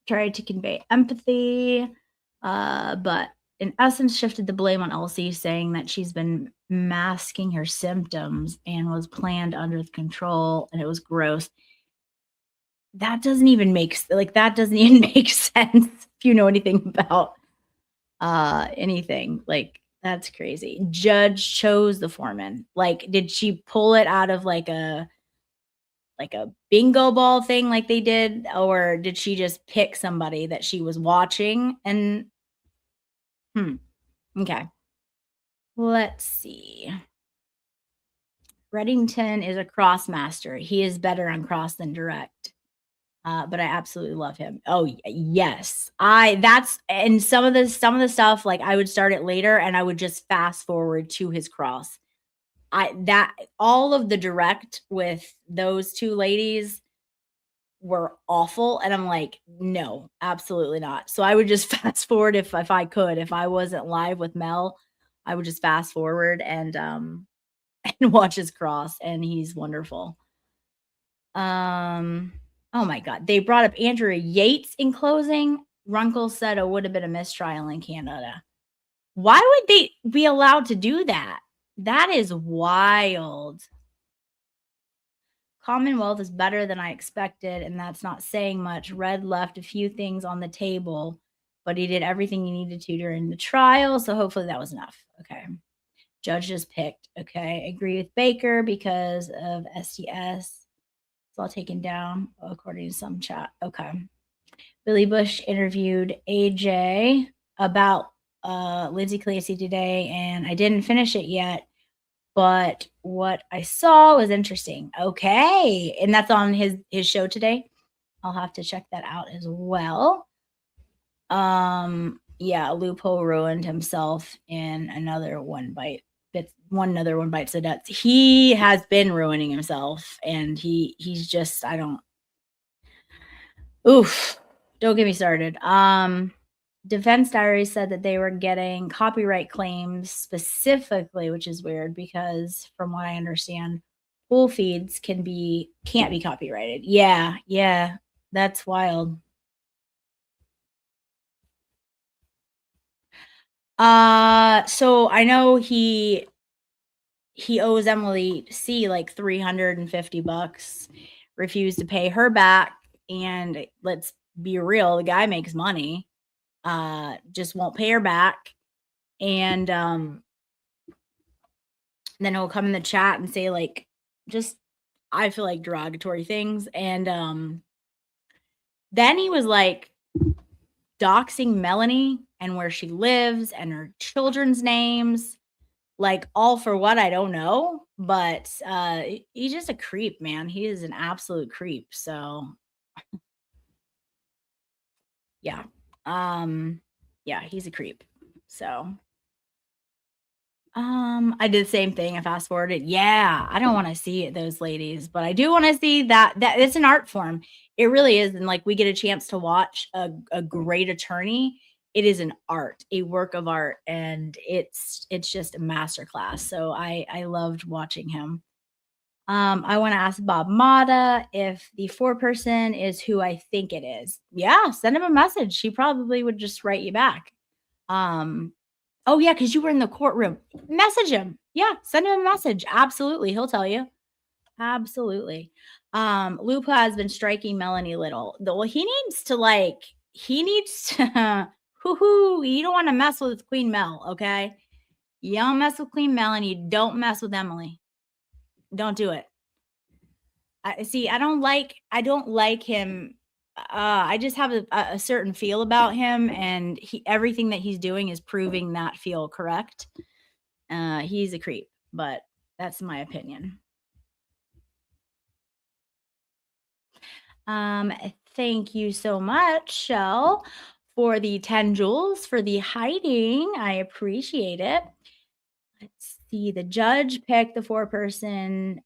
Tried to convey empathy, but in essence shifted the blame on Elsie, saying that she's been masking her symptoms and was planned under control, and it was gross. That doesn't even make sense if you know anything about anything. Like, that's crazy. Judge chose the foreman. Like, did she pull it out of like a bingo ball thing like they did, or did she just pick somebody that she was watching? And okay, let's see. Reddington is a cross master. He is better on cross than direct, but I absolutely love him. Oh yes, and some of the stuff, like I would start it later and I would just fast forward to his cross. All of the direct with those 2 ladies were awful, and I'm like, no, absolutely not. So I would just fast forward if I could, if I wasn't live with Mel. I would just fast forward and and watch his cross, and he's wonderful. Oh my God. They brought up Andrea Yates in closing. Runkle said it would have been a mistrial in Canada. Why would they be allowed to do that? That is wild. Commonwealth is better than I expected, and that's not saying much. Red left a few things on the table, but he did everything he needed to during the trial, so hopefully that was enough. Okay. Judge just picked. Okay. Agree with Baker because of STS. It's all taken down according to some chat. Okay. Billy Bush interviewed AJ about Lindsay Clacy today, and I didn't finish it yet, but what I saw was interesting. Okay. And that's on his show today. I'll have to check that out as well. Yeah, Lupo ruined himself in another one bite. Another one bites the dust. He has been ruining himself, and he's just, don't get me started. Defense Diaries said that they were getting copyright claims specifically, which is weird because from what I understand, pool feeds can't be copyrighted. Yeah, that's wild. So I know he owes Emily C like $350, refused to pay her back, and let's be real, the guy makes money. Just won't pay her back. And then he'll come in the chat and say like just I feel like derogatory things. And then he was like doxing Melanie and where she lives and her children's names, like all for what I don't know, but he's just a creep, man. He is an absolute creep. So yeah. Yeah, he's a creep. So I did the same thing. I fast forwarded. Yeah, I don't want to see those ladies, but I do want to see that it's an art form. It really is. And like we get a chance to watch a great attorney. It is an art, a work of art, and it's just a masterclass. So I loved watching him. I want to ask Bob Mata if the foreperson is who I think it is. Yeah, send him a message. He probably would just write you back. Oh yeah, because you were in the courtroom. Message him. Yeah, send him a message. Absolutely. He'll tell you. Absolutely. Lupa has been striking Melanie Little. Well, he needs to you don't want to mess with Queen Mel, okay? You don't mess with Queen Mel and you don't mess with Emily. Don't do it. I don't like him. I just have a certain feel about him, and everything that he's doing is proving that feel correct. He's a creep, but that's my opinion. Thank you so much, Shell, for the 10 jewels for the hiding. I appreciate it. Let's see. The judge picked the foreperson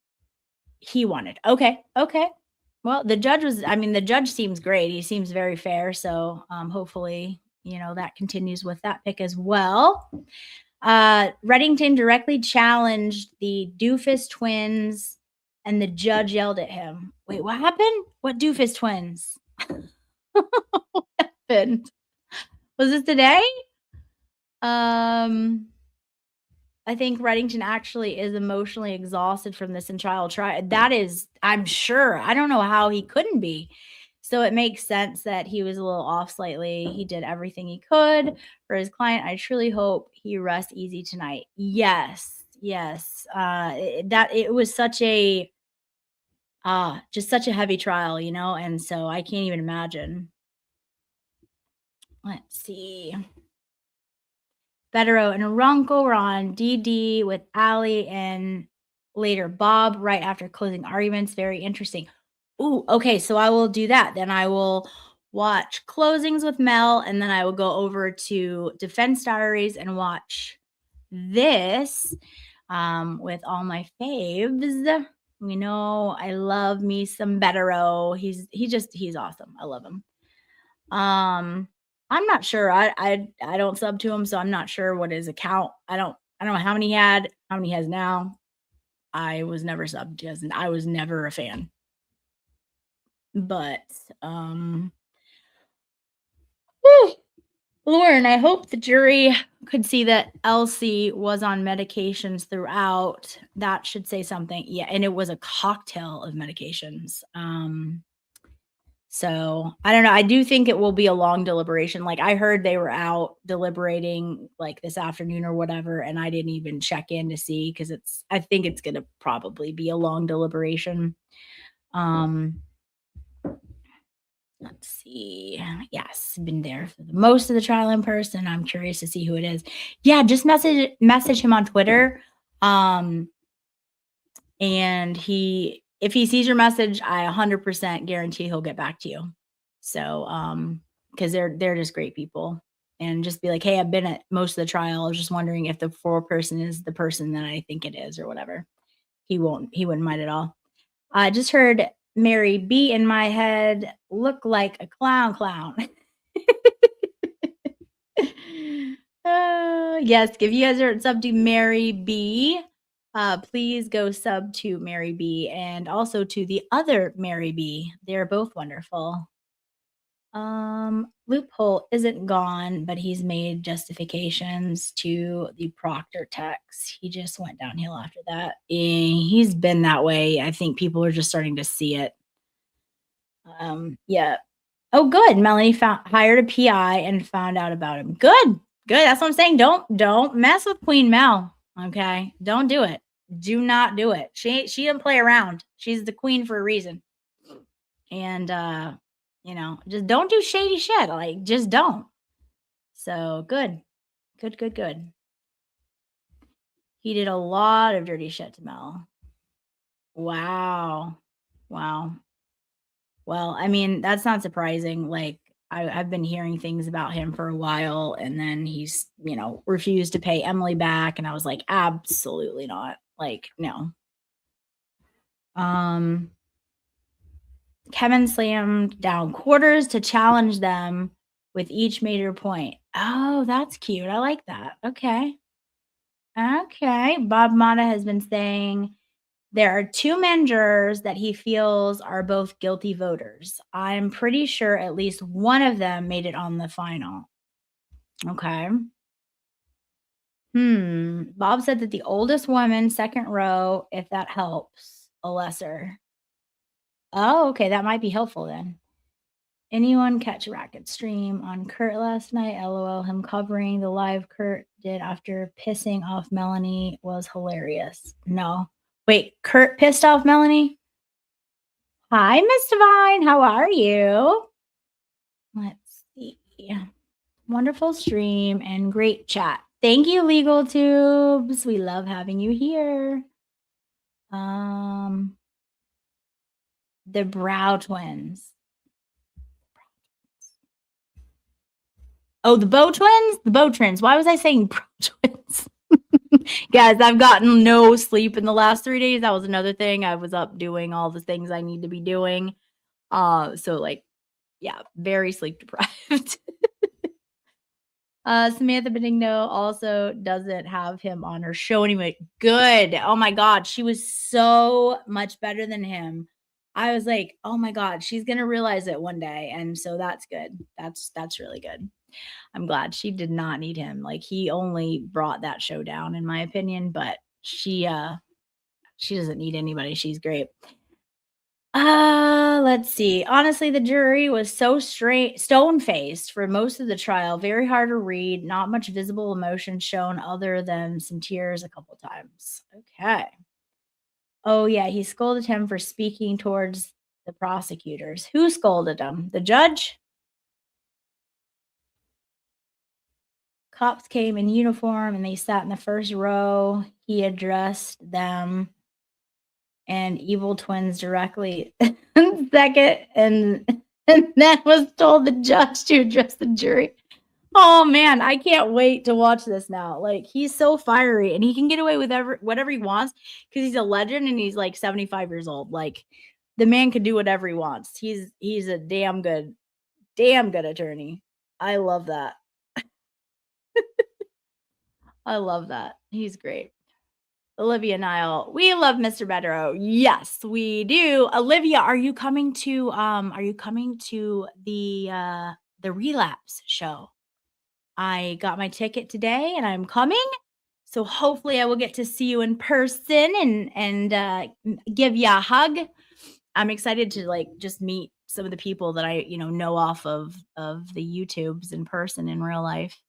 he wanted. Okay. Well, the judge seems great. He seems very fair. So hopefully, that continues with that pick as well. Reddington directly challenged the Doofus twins, and the judge yelled at him. Wait, what happened? What Doofus twins? What happened? Was this today? I think Reddington actually is emotionally exhausted from this trial. That is, I'm sure. I don't know how he couldn't be. So it makes sense that he was a little off slightly. He did everything he could for his client. I truly hope he rests easy tonight. Yes. It was such a just such a heavy trial, and so I can't even imagine. Let's see. Federo and Runkel were on DD with Ali and later Bob right after closing arguments. Very interesting. Ooh, okay. So I will do that. Then I will watch closings with Mel, and then I will go over to Defense Diaries and watch this with all my faves. I love me some Federo. He's awesome. I love him. I'm not sure. I don't sub to him, so I'm not sure what his account. I don't I don't know how many he had, how many he has now. I was never subbed to, and I was never a fan. But whew, Lauren, I hope the jury could see that Elsie was on medications throughout. That should say something. Yeah, and it was a cocktail of medications. So I don't know. I do think it will be a long deliberation. Like I heard they were out deliberating like this afternoon or whatever, and I didn't even check in to see because I think it's gonna probably be a long deliberation. Let's see. Yes, been there for most of the trial in person. I'm curious to see who it is. Yeah, just message him on Twitter. And if he sees your message, I 100% guarantee he'll get back to you. So, because they're just great people. And just be like, hey, I've been at most of the trial. I was just wondering if the foreperson is the person that I think it is or whatever. He wouldn't mind at all. I just heard Mary B in my head look like a clown. Yes, if you guys are sub to Mary B, please go sub to Mary B and also to the other Mary B. They're both wonderful. Loophole isn't gone, but he's made justifications to the Proctor text. He just went downhill after that. He's been that way. I think people are just starting to see it. Yeah. Oh, good. Melanie hired a PI and found out about him. Good. That's what I'm saying. Don't mess with Queen Mel. Okay. Don't do it. Do not do it. She didn't play around. She's the queen for a reason. And just don't do shady shit. Like, just don't. So good. He did a lot of dirty shit to Mel. Wow. Well, I mean, that's not surprising. Like, I've been hearing things about him for a while, and then he's, refused to pay Emily back, and I was like, absolutely not. Like, no. Kevin slammed down quarters to challenge them with each major point. Oh, that's cute. I like that. Okay. Bob Mata has been saying there are 2 men jurors that he feels are both guilty voters. I'm pretty sure at least one of them made it on the final. Okay. Bob said that the oldest woman, second row, if that helps, a lesser. Oh, okay. That might be helpful then. Anyone catch Racket stream on Kurt last night? LOL. Him covering the live Kurt did after pissing off Melanie was hilarious. No. Wait, Kurt pissed off Melanie? Hi, Miss Divine. How are you? Let's see. Wonderful stream and great chat. Thank you, Legal Tubes. We love having you here. The Brow Twins. Oh, the Bow Twins? The Bow Twins. Why was I saying Brow Twins? Guys, I've gotten no sleep in the last 3 days. That was another thing. I was up doing all the things I need to be doing. Very sleep deprived. Samantha Benigno also doesn't have him on her show anyway. Good. Oh my God. She was so much better than him. I was like, oh my God, she's going to realize it one day. And so that's good. That's really good. I'm glad she did not need him. Like, he only brought that show down, in my opinion, but she doesn't need anybody. She's great. Let's see. Honestly, the jury was so stone-faced for most of the trial. Very hard to read. Not much visible emotion shown other than some tears a couple times. Okay. Oh, yeah. He scolded him for speaking towards the prosecutors. Who scolded him? The judge? Cops came in uniform and they sat in the first row. He addressed them and Evil Twins directly second, and then was told the judge to address the jury. Oh man, I can't wait to watch this now. Like, he's so fiery and he can get away with whatever he wants because he's a legend and he's like 75 years old. Like, the man can do whatever he wants. He's a damn good attorney. I love that. I love that. He's great. Olivia Nile. We love Mr. Bedro. Yes, we do. Olivia, are you coming to the Relapse show? I got my ticket today and I'm coming. So hopefully I will get to see you in person and give you a hug. I'm excited to like just meet some of the people that I, know off of the YouTubes in person in real life.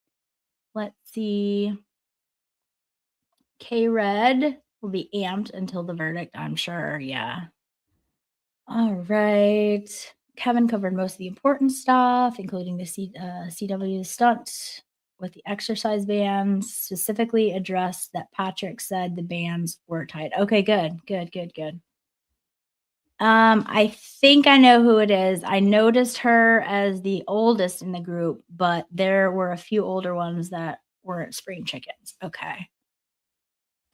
Let's see. K Red will be amped until the verdict, I'm sure. Yeah. All right. Kevin covered most of the important stuff, including the CW stunt with the exercise bans, specifically addressed that Patrick said the bans were tied. Okay, good. I think I know who it is. I noticed her as the oldest in the group, but there were a few older ones that weren't spring chickens. Okay.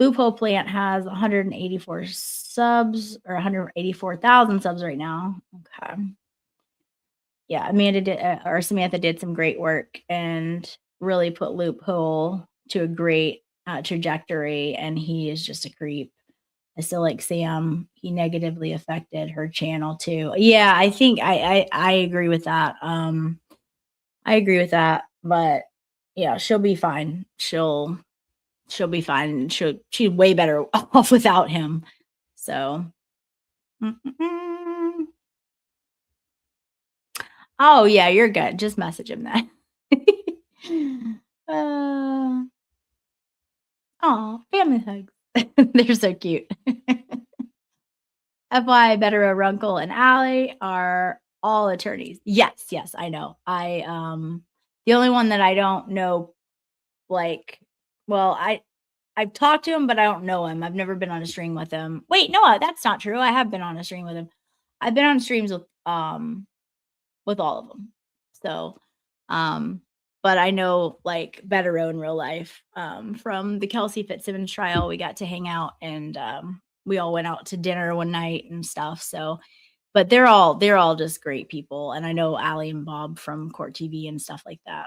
Loophole Plant has 184 subs or 184,000 subs right now. Okay. Yeah, Samantha did some great work and really put Loophole to a great trajectory, and he is just a creep. I still like Sam. He negatively affected her channel too. Yeah, I think I agree with that. I agree with that, but yeah, she'll be fine. She'll be fine. She's way better off without him. So oh yeah, you're good. Just message him then. Family hugs. They're so cute. FYI, Better Runkle and Allie are all attorneys. Yes, I know. The only one that I don't know, like, well, I've talked to him, but I don't know him. I've never been on a stream with him. Wait, no, that's not true. I have been on a stream with him. I've been on streams with all of them. So, but I know like Better in real life. From the Kelsey Fitzsimmons trial, we got to hang out and we all went out to dinner one night and stuff. So, but they're all just great people. And I know Allie and Bob from Court TV and stuff like that.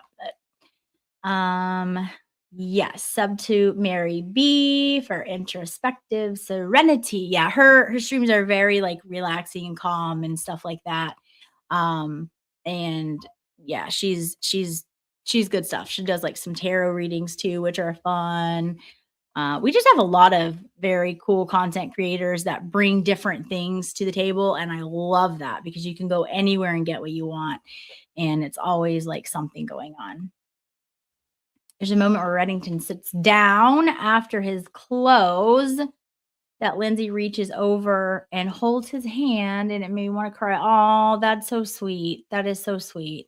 But yes, sub to Mary B for introspective serenity. Yeah, her streams are very like relaxing and calm and stuff like that. And yeah, she's good stuff. She does like some tarot readings too, which are fun. We just have a lot of very cool content creators that bring different things to the table. And I love that because you can go anywhere and get what you want. And it's always like something going on. There's a moment where Reddington sits down after his close that Lindsay reaches over and holds his hand, and it made me want to cry. Oh, that's so sweet. That is so sweet.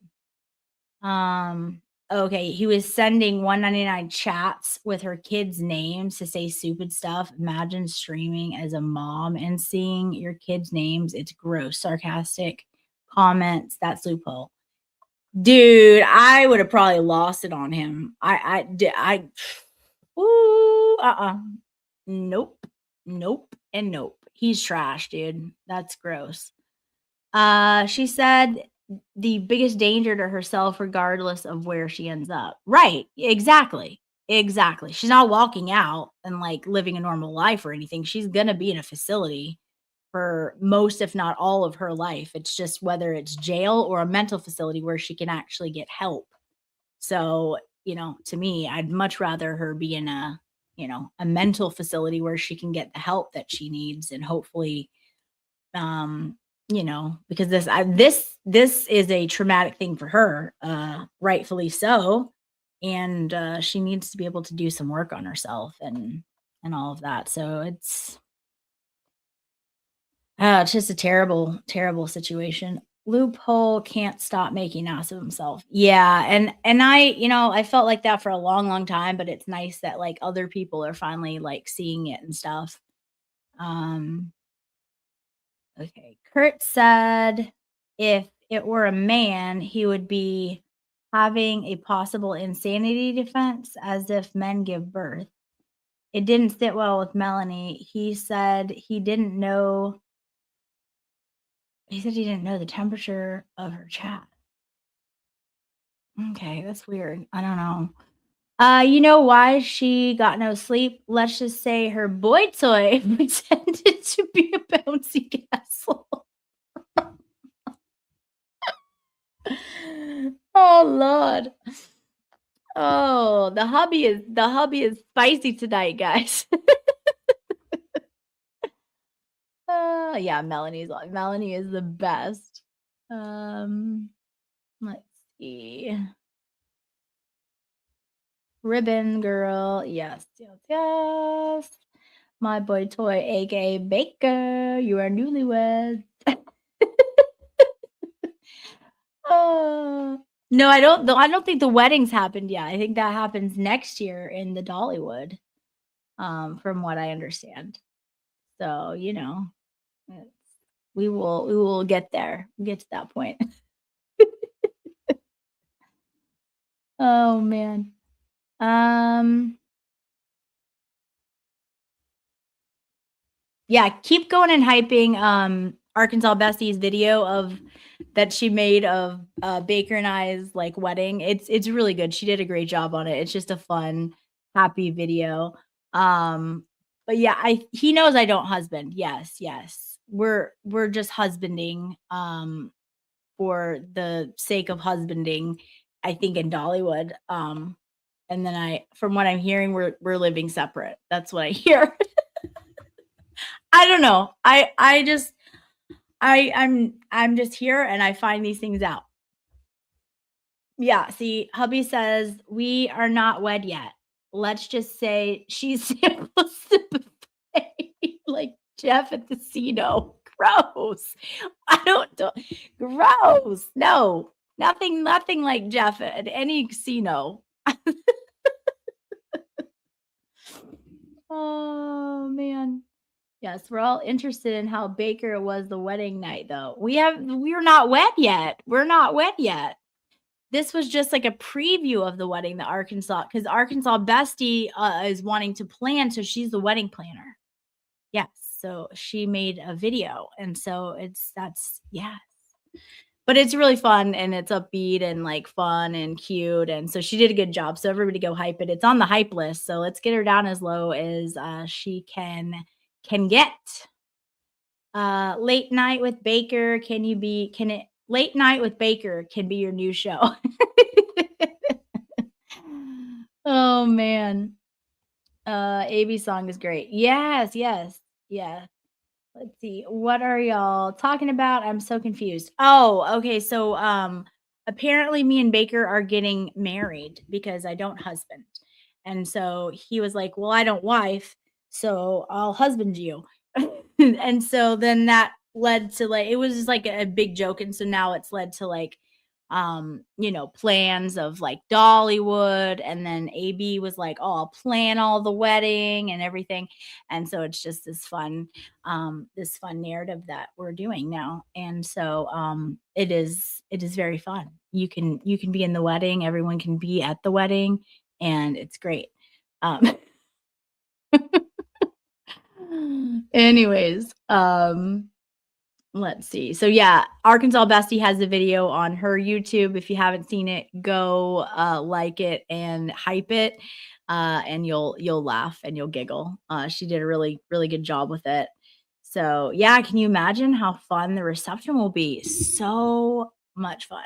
Okay, he was sending 199 chats with her kids' names to say stupid stuff. Imagine streaming as a mom and seeing your kids' names. It's gross. Sarcastic comments. That's Loophole. Dude, I would have probably lost it on him. Nope, and nope. He's trash, dude. That's gross. She said the biggest danger to herself, regardless of where she ends up. Right. Exactly. She's not walking out and like living a normal life or anything. She's going to be in a facility for most, if not all of her life. It's just whether it's jail or a mental facility where she can actually get help. So, to me, I'd much rather her be in a mental facility where she can get the help that she needs and hopefully, because this is a traumatic thing for her, rightfully so. And she needs to be able to do some work on herself and all of that. So it's just a terrible, terrible situation. Loophole can't stop making ass of himself. Yeah, and I felt like that for a long, long time, but it's nice that like other people are finally like seeing it and stuff. Okay. Kurt said if it were a man, he would be having a possible insanity defense as if men give birth. It didn't sit well with Melanie. He said he didn't know the temperature of her chat. Okay, that's weird. I don't know. You know why she got no sleep? Let's just say her boy toy pretended to be a bouncy castle. Oh Lord. Oh, the hubby is spicy tonight, guys. Yeah, Melanie is the best. Let's see. Ribbon girl. Yes, yes, yes. My boy toy, aka Baker. You are newlyweds. Oh. No, I don't think the wedding's happened yet. I think that happens next year in the Dollywood, from what I understand. So, you know, it's we will get there. Get to that point. Oh man. Um Yeah, keep going and hyping Arkansas Bestie's video of that she made of Baker and I's like wedding. It's really good. She did a great job on it. It's just a fun, happy video. But yeah, he knows I don't husband. Yes, yes. We're just husbanding for the sake of husbanding, I think in Dollywood. And then from what I'm hearing, we're living separate. That's what I hear. I don't know. I'm just here and I find these things out. Yeah, see, hubby says we are not wed yet. Let's just say she's sample sympathetic like Jeff at the casino. Gross. I don't gross. No. Nothing like Jeff at any casino. Oh man. Yes, we're all interested in how Baker was the wedding night, though. We're not wed yet. We're not wed yet. This was just like a preview of the wedding that because Arkansas Bestie is wanting to plan, so she's the wedding planner. Yes, so she made a video, and so yes. But it's really fun and it's upbeat and like fun and cute, and so she did a good job. So everybody go hype it. It's on the hype list, so let's get her down as low as she can get. Late night with Baker. Late night with Baker can be your new show. Oh man. AB song is great. Yes, yes, yeah. Let's see. What are y'all talking about? I'm so confused. Oh, okay. So apparently me and Baker are getting married because I don't husband. And so he was like, "Well, I don't wife, so I'll husband you." And so then that led to like it was just like a big joke, and so now it's led to like plans of like Dollywood, and then AB was like, "Oh, I'll plan all the wedding and everything," and so it's just this fun narrative that we're doing now, and so it is very fun. You can be in the wedding, everyone can be at the wedding, and it's great. Anyways, let's see. So yeah, Arkansas Bestie has a video on her YouTube. If you haven't seen it, go like it and hype it, and you'll laugh and you'll giggle. She did a really, really good job with it. So yeah, can you imagine how fun the reception will be? So much fun.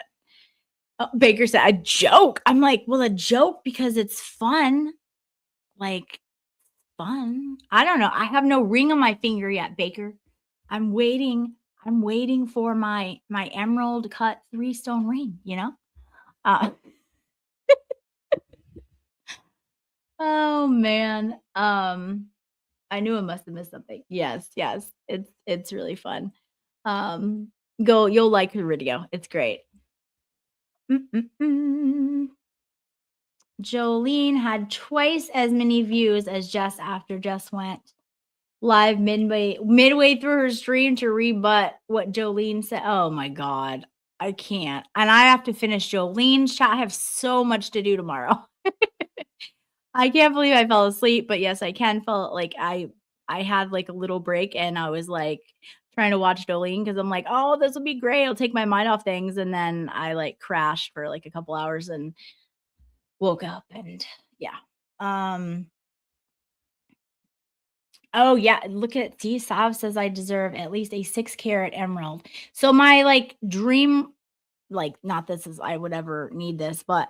Oh, Baker said a joke. I'm like, well, a joke because it's fun. Like fun. I don't know. I have no ring on my finger yet, Baker. I'm waiting for my emerald cut 3-stone ring, Oh man. I knew I must have missed something. Yes. It's really fun. You'll like the video. It's great. Jolene had twice as many views as Jess after Jess went live midway through her stream to rebut what Jolene said. Oh my God. I can't. And I have to finish Jolene's chat. I have so much to do tomorrow. I can't believe I fell asleep, but yes, I can feel like I had like a little break and I was like trying to watch Jolene because I'm like, oh, this will be great. It'll take my mind off things. And then I like crashed for like a couple hours and woke up and yeah. Oh yeah, look at T Sav says I deserve at least a 6-carat emerald. So my like dream, like not this is I would ever need this, but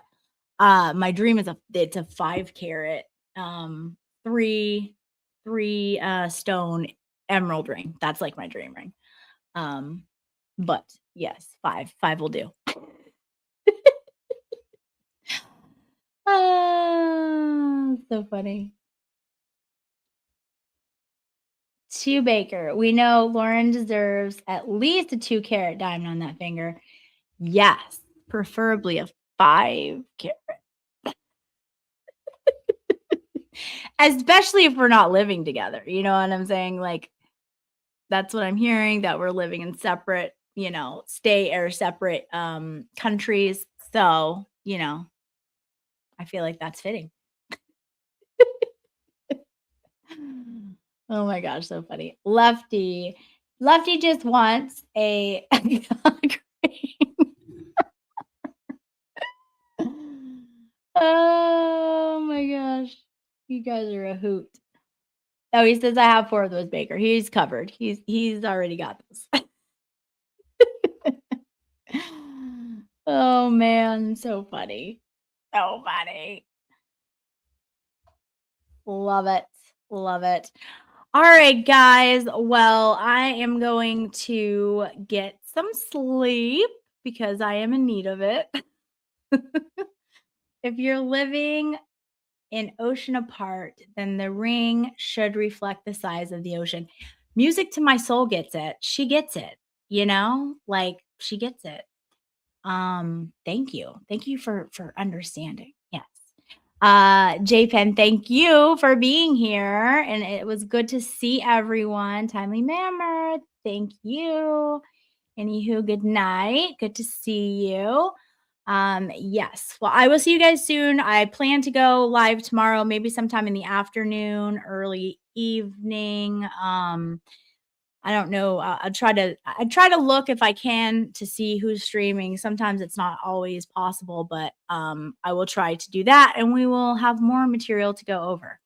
my dream is it's a 5-carat 3 stone emerald ring. That's like my dream ring. But yes, 5 will do. So funny. To Baker, we know Lauren deserves at least a 2-carat diamond on that finger. Yes, preferably a 5-carat. Especially if we're not living together. You know what I'm saying? Like, that's what I'm hearing, that we're living in separate, state or separate countries. So, I feel like that's fitting. Oh my gosh, so funny. Lefty just wants a Oh my gosh. You guys are a hoot. Oh, he says I have 4 of those, Baker. He's covered. He's already got this. Oh man, so funny. So funny. Love it. Love it. All right, guys. Well, I am going to get some sleep because I am in need of it. If you're living an ocean apart, then the ring should reflect the size of the ocean. Music to my soul gets it. She gets it, like she gets it. Thank you. Thank you for understanding. Yes. JPen, thank you for being here. And it was good to see everyone. Timely Mammoth, thank you. Anywho, good night. Good to see you. Yes. Well, I will see you guys soon. I plan to go live tomorrow, maybe sometime in the afternoon, early evening. I don't know. I try to look if I can to see who's streaming. Sometimes it's not always possible, but I will try to do that, and we will have more material to go over.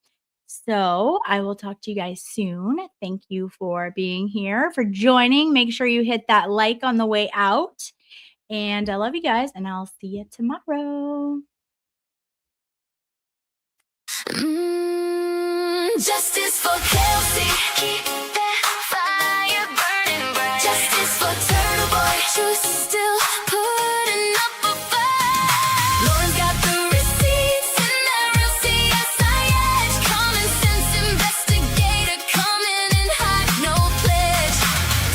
So I will talk to you guys soon. Thank you for being here, for joining. Make sure you hit that like on the way out. And I love you guys, and I'll see you tomorrow. Justice for Kelsey. Keep that fire burning bright. Justice for Turtle Boy. Truth still putting up a fight. Lauren's got the receipts and that real CSI edge. Common sense investigator coming in hot, no pledge.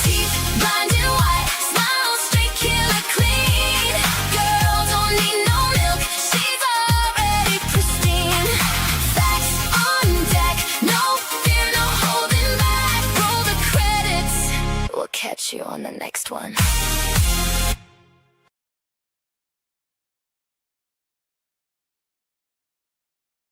Teeth blind and white, smile straight, killer clean. Girl don't need no milk, she's already pristine. Facts on deck, no fear, no holding back. Roll the credits, we'll catch you on the next one.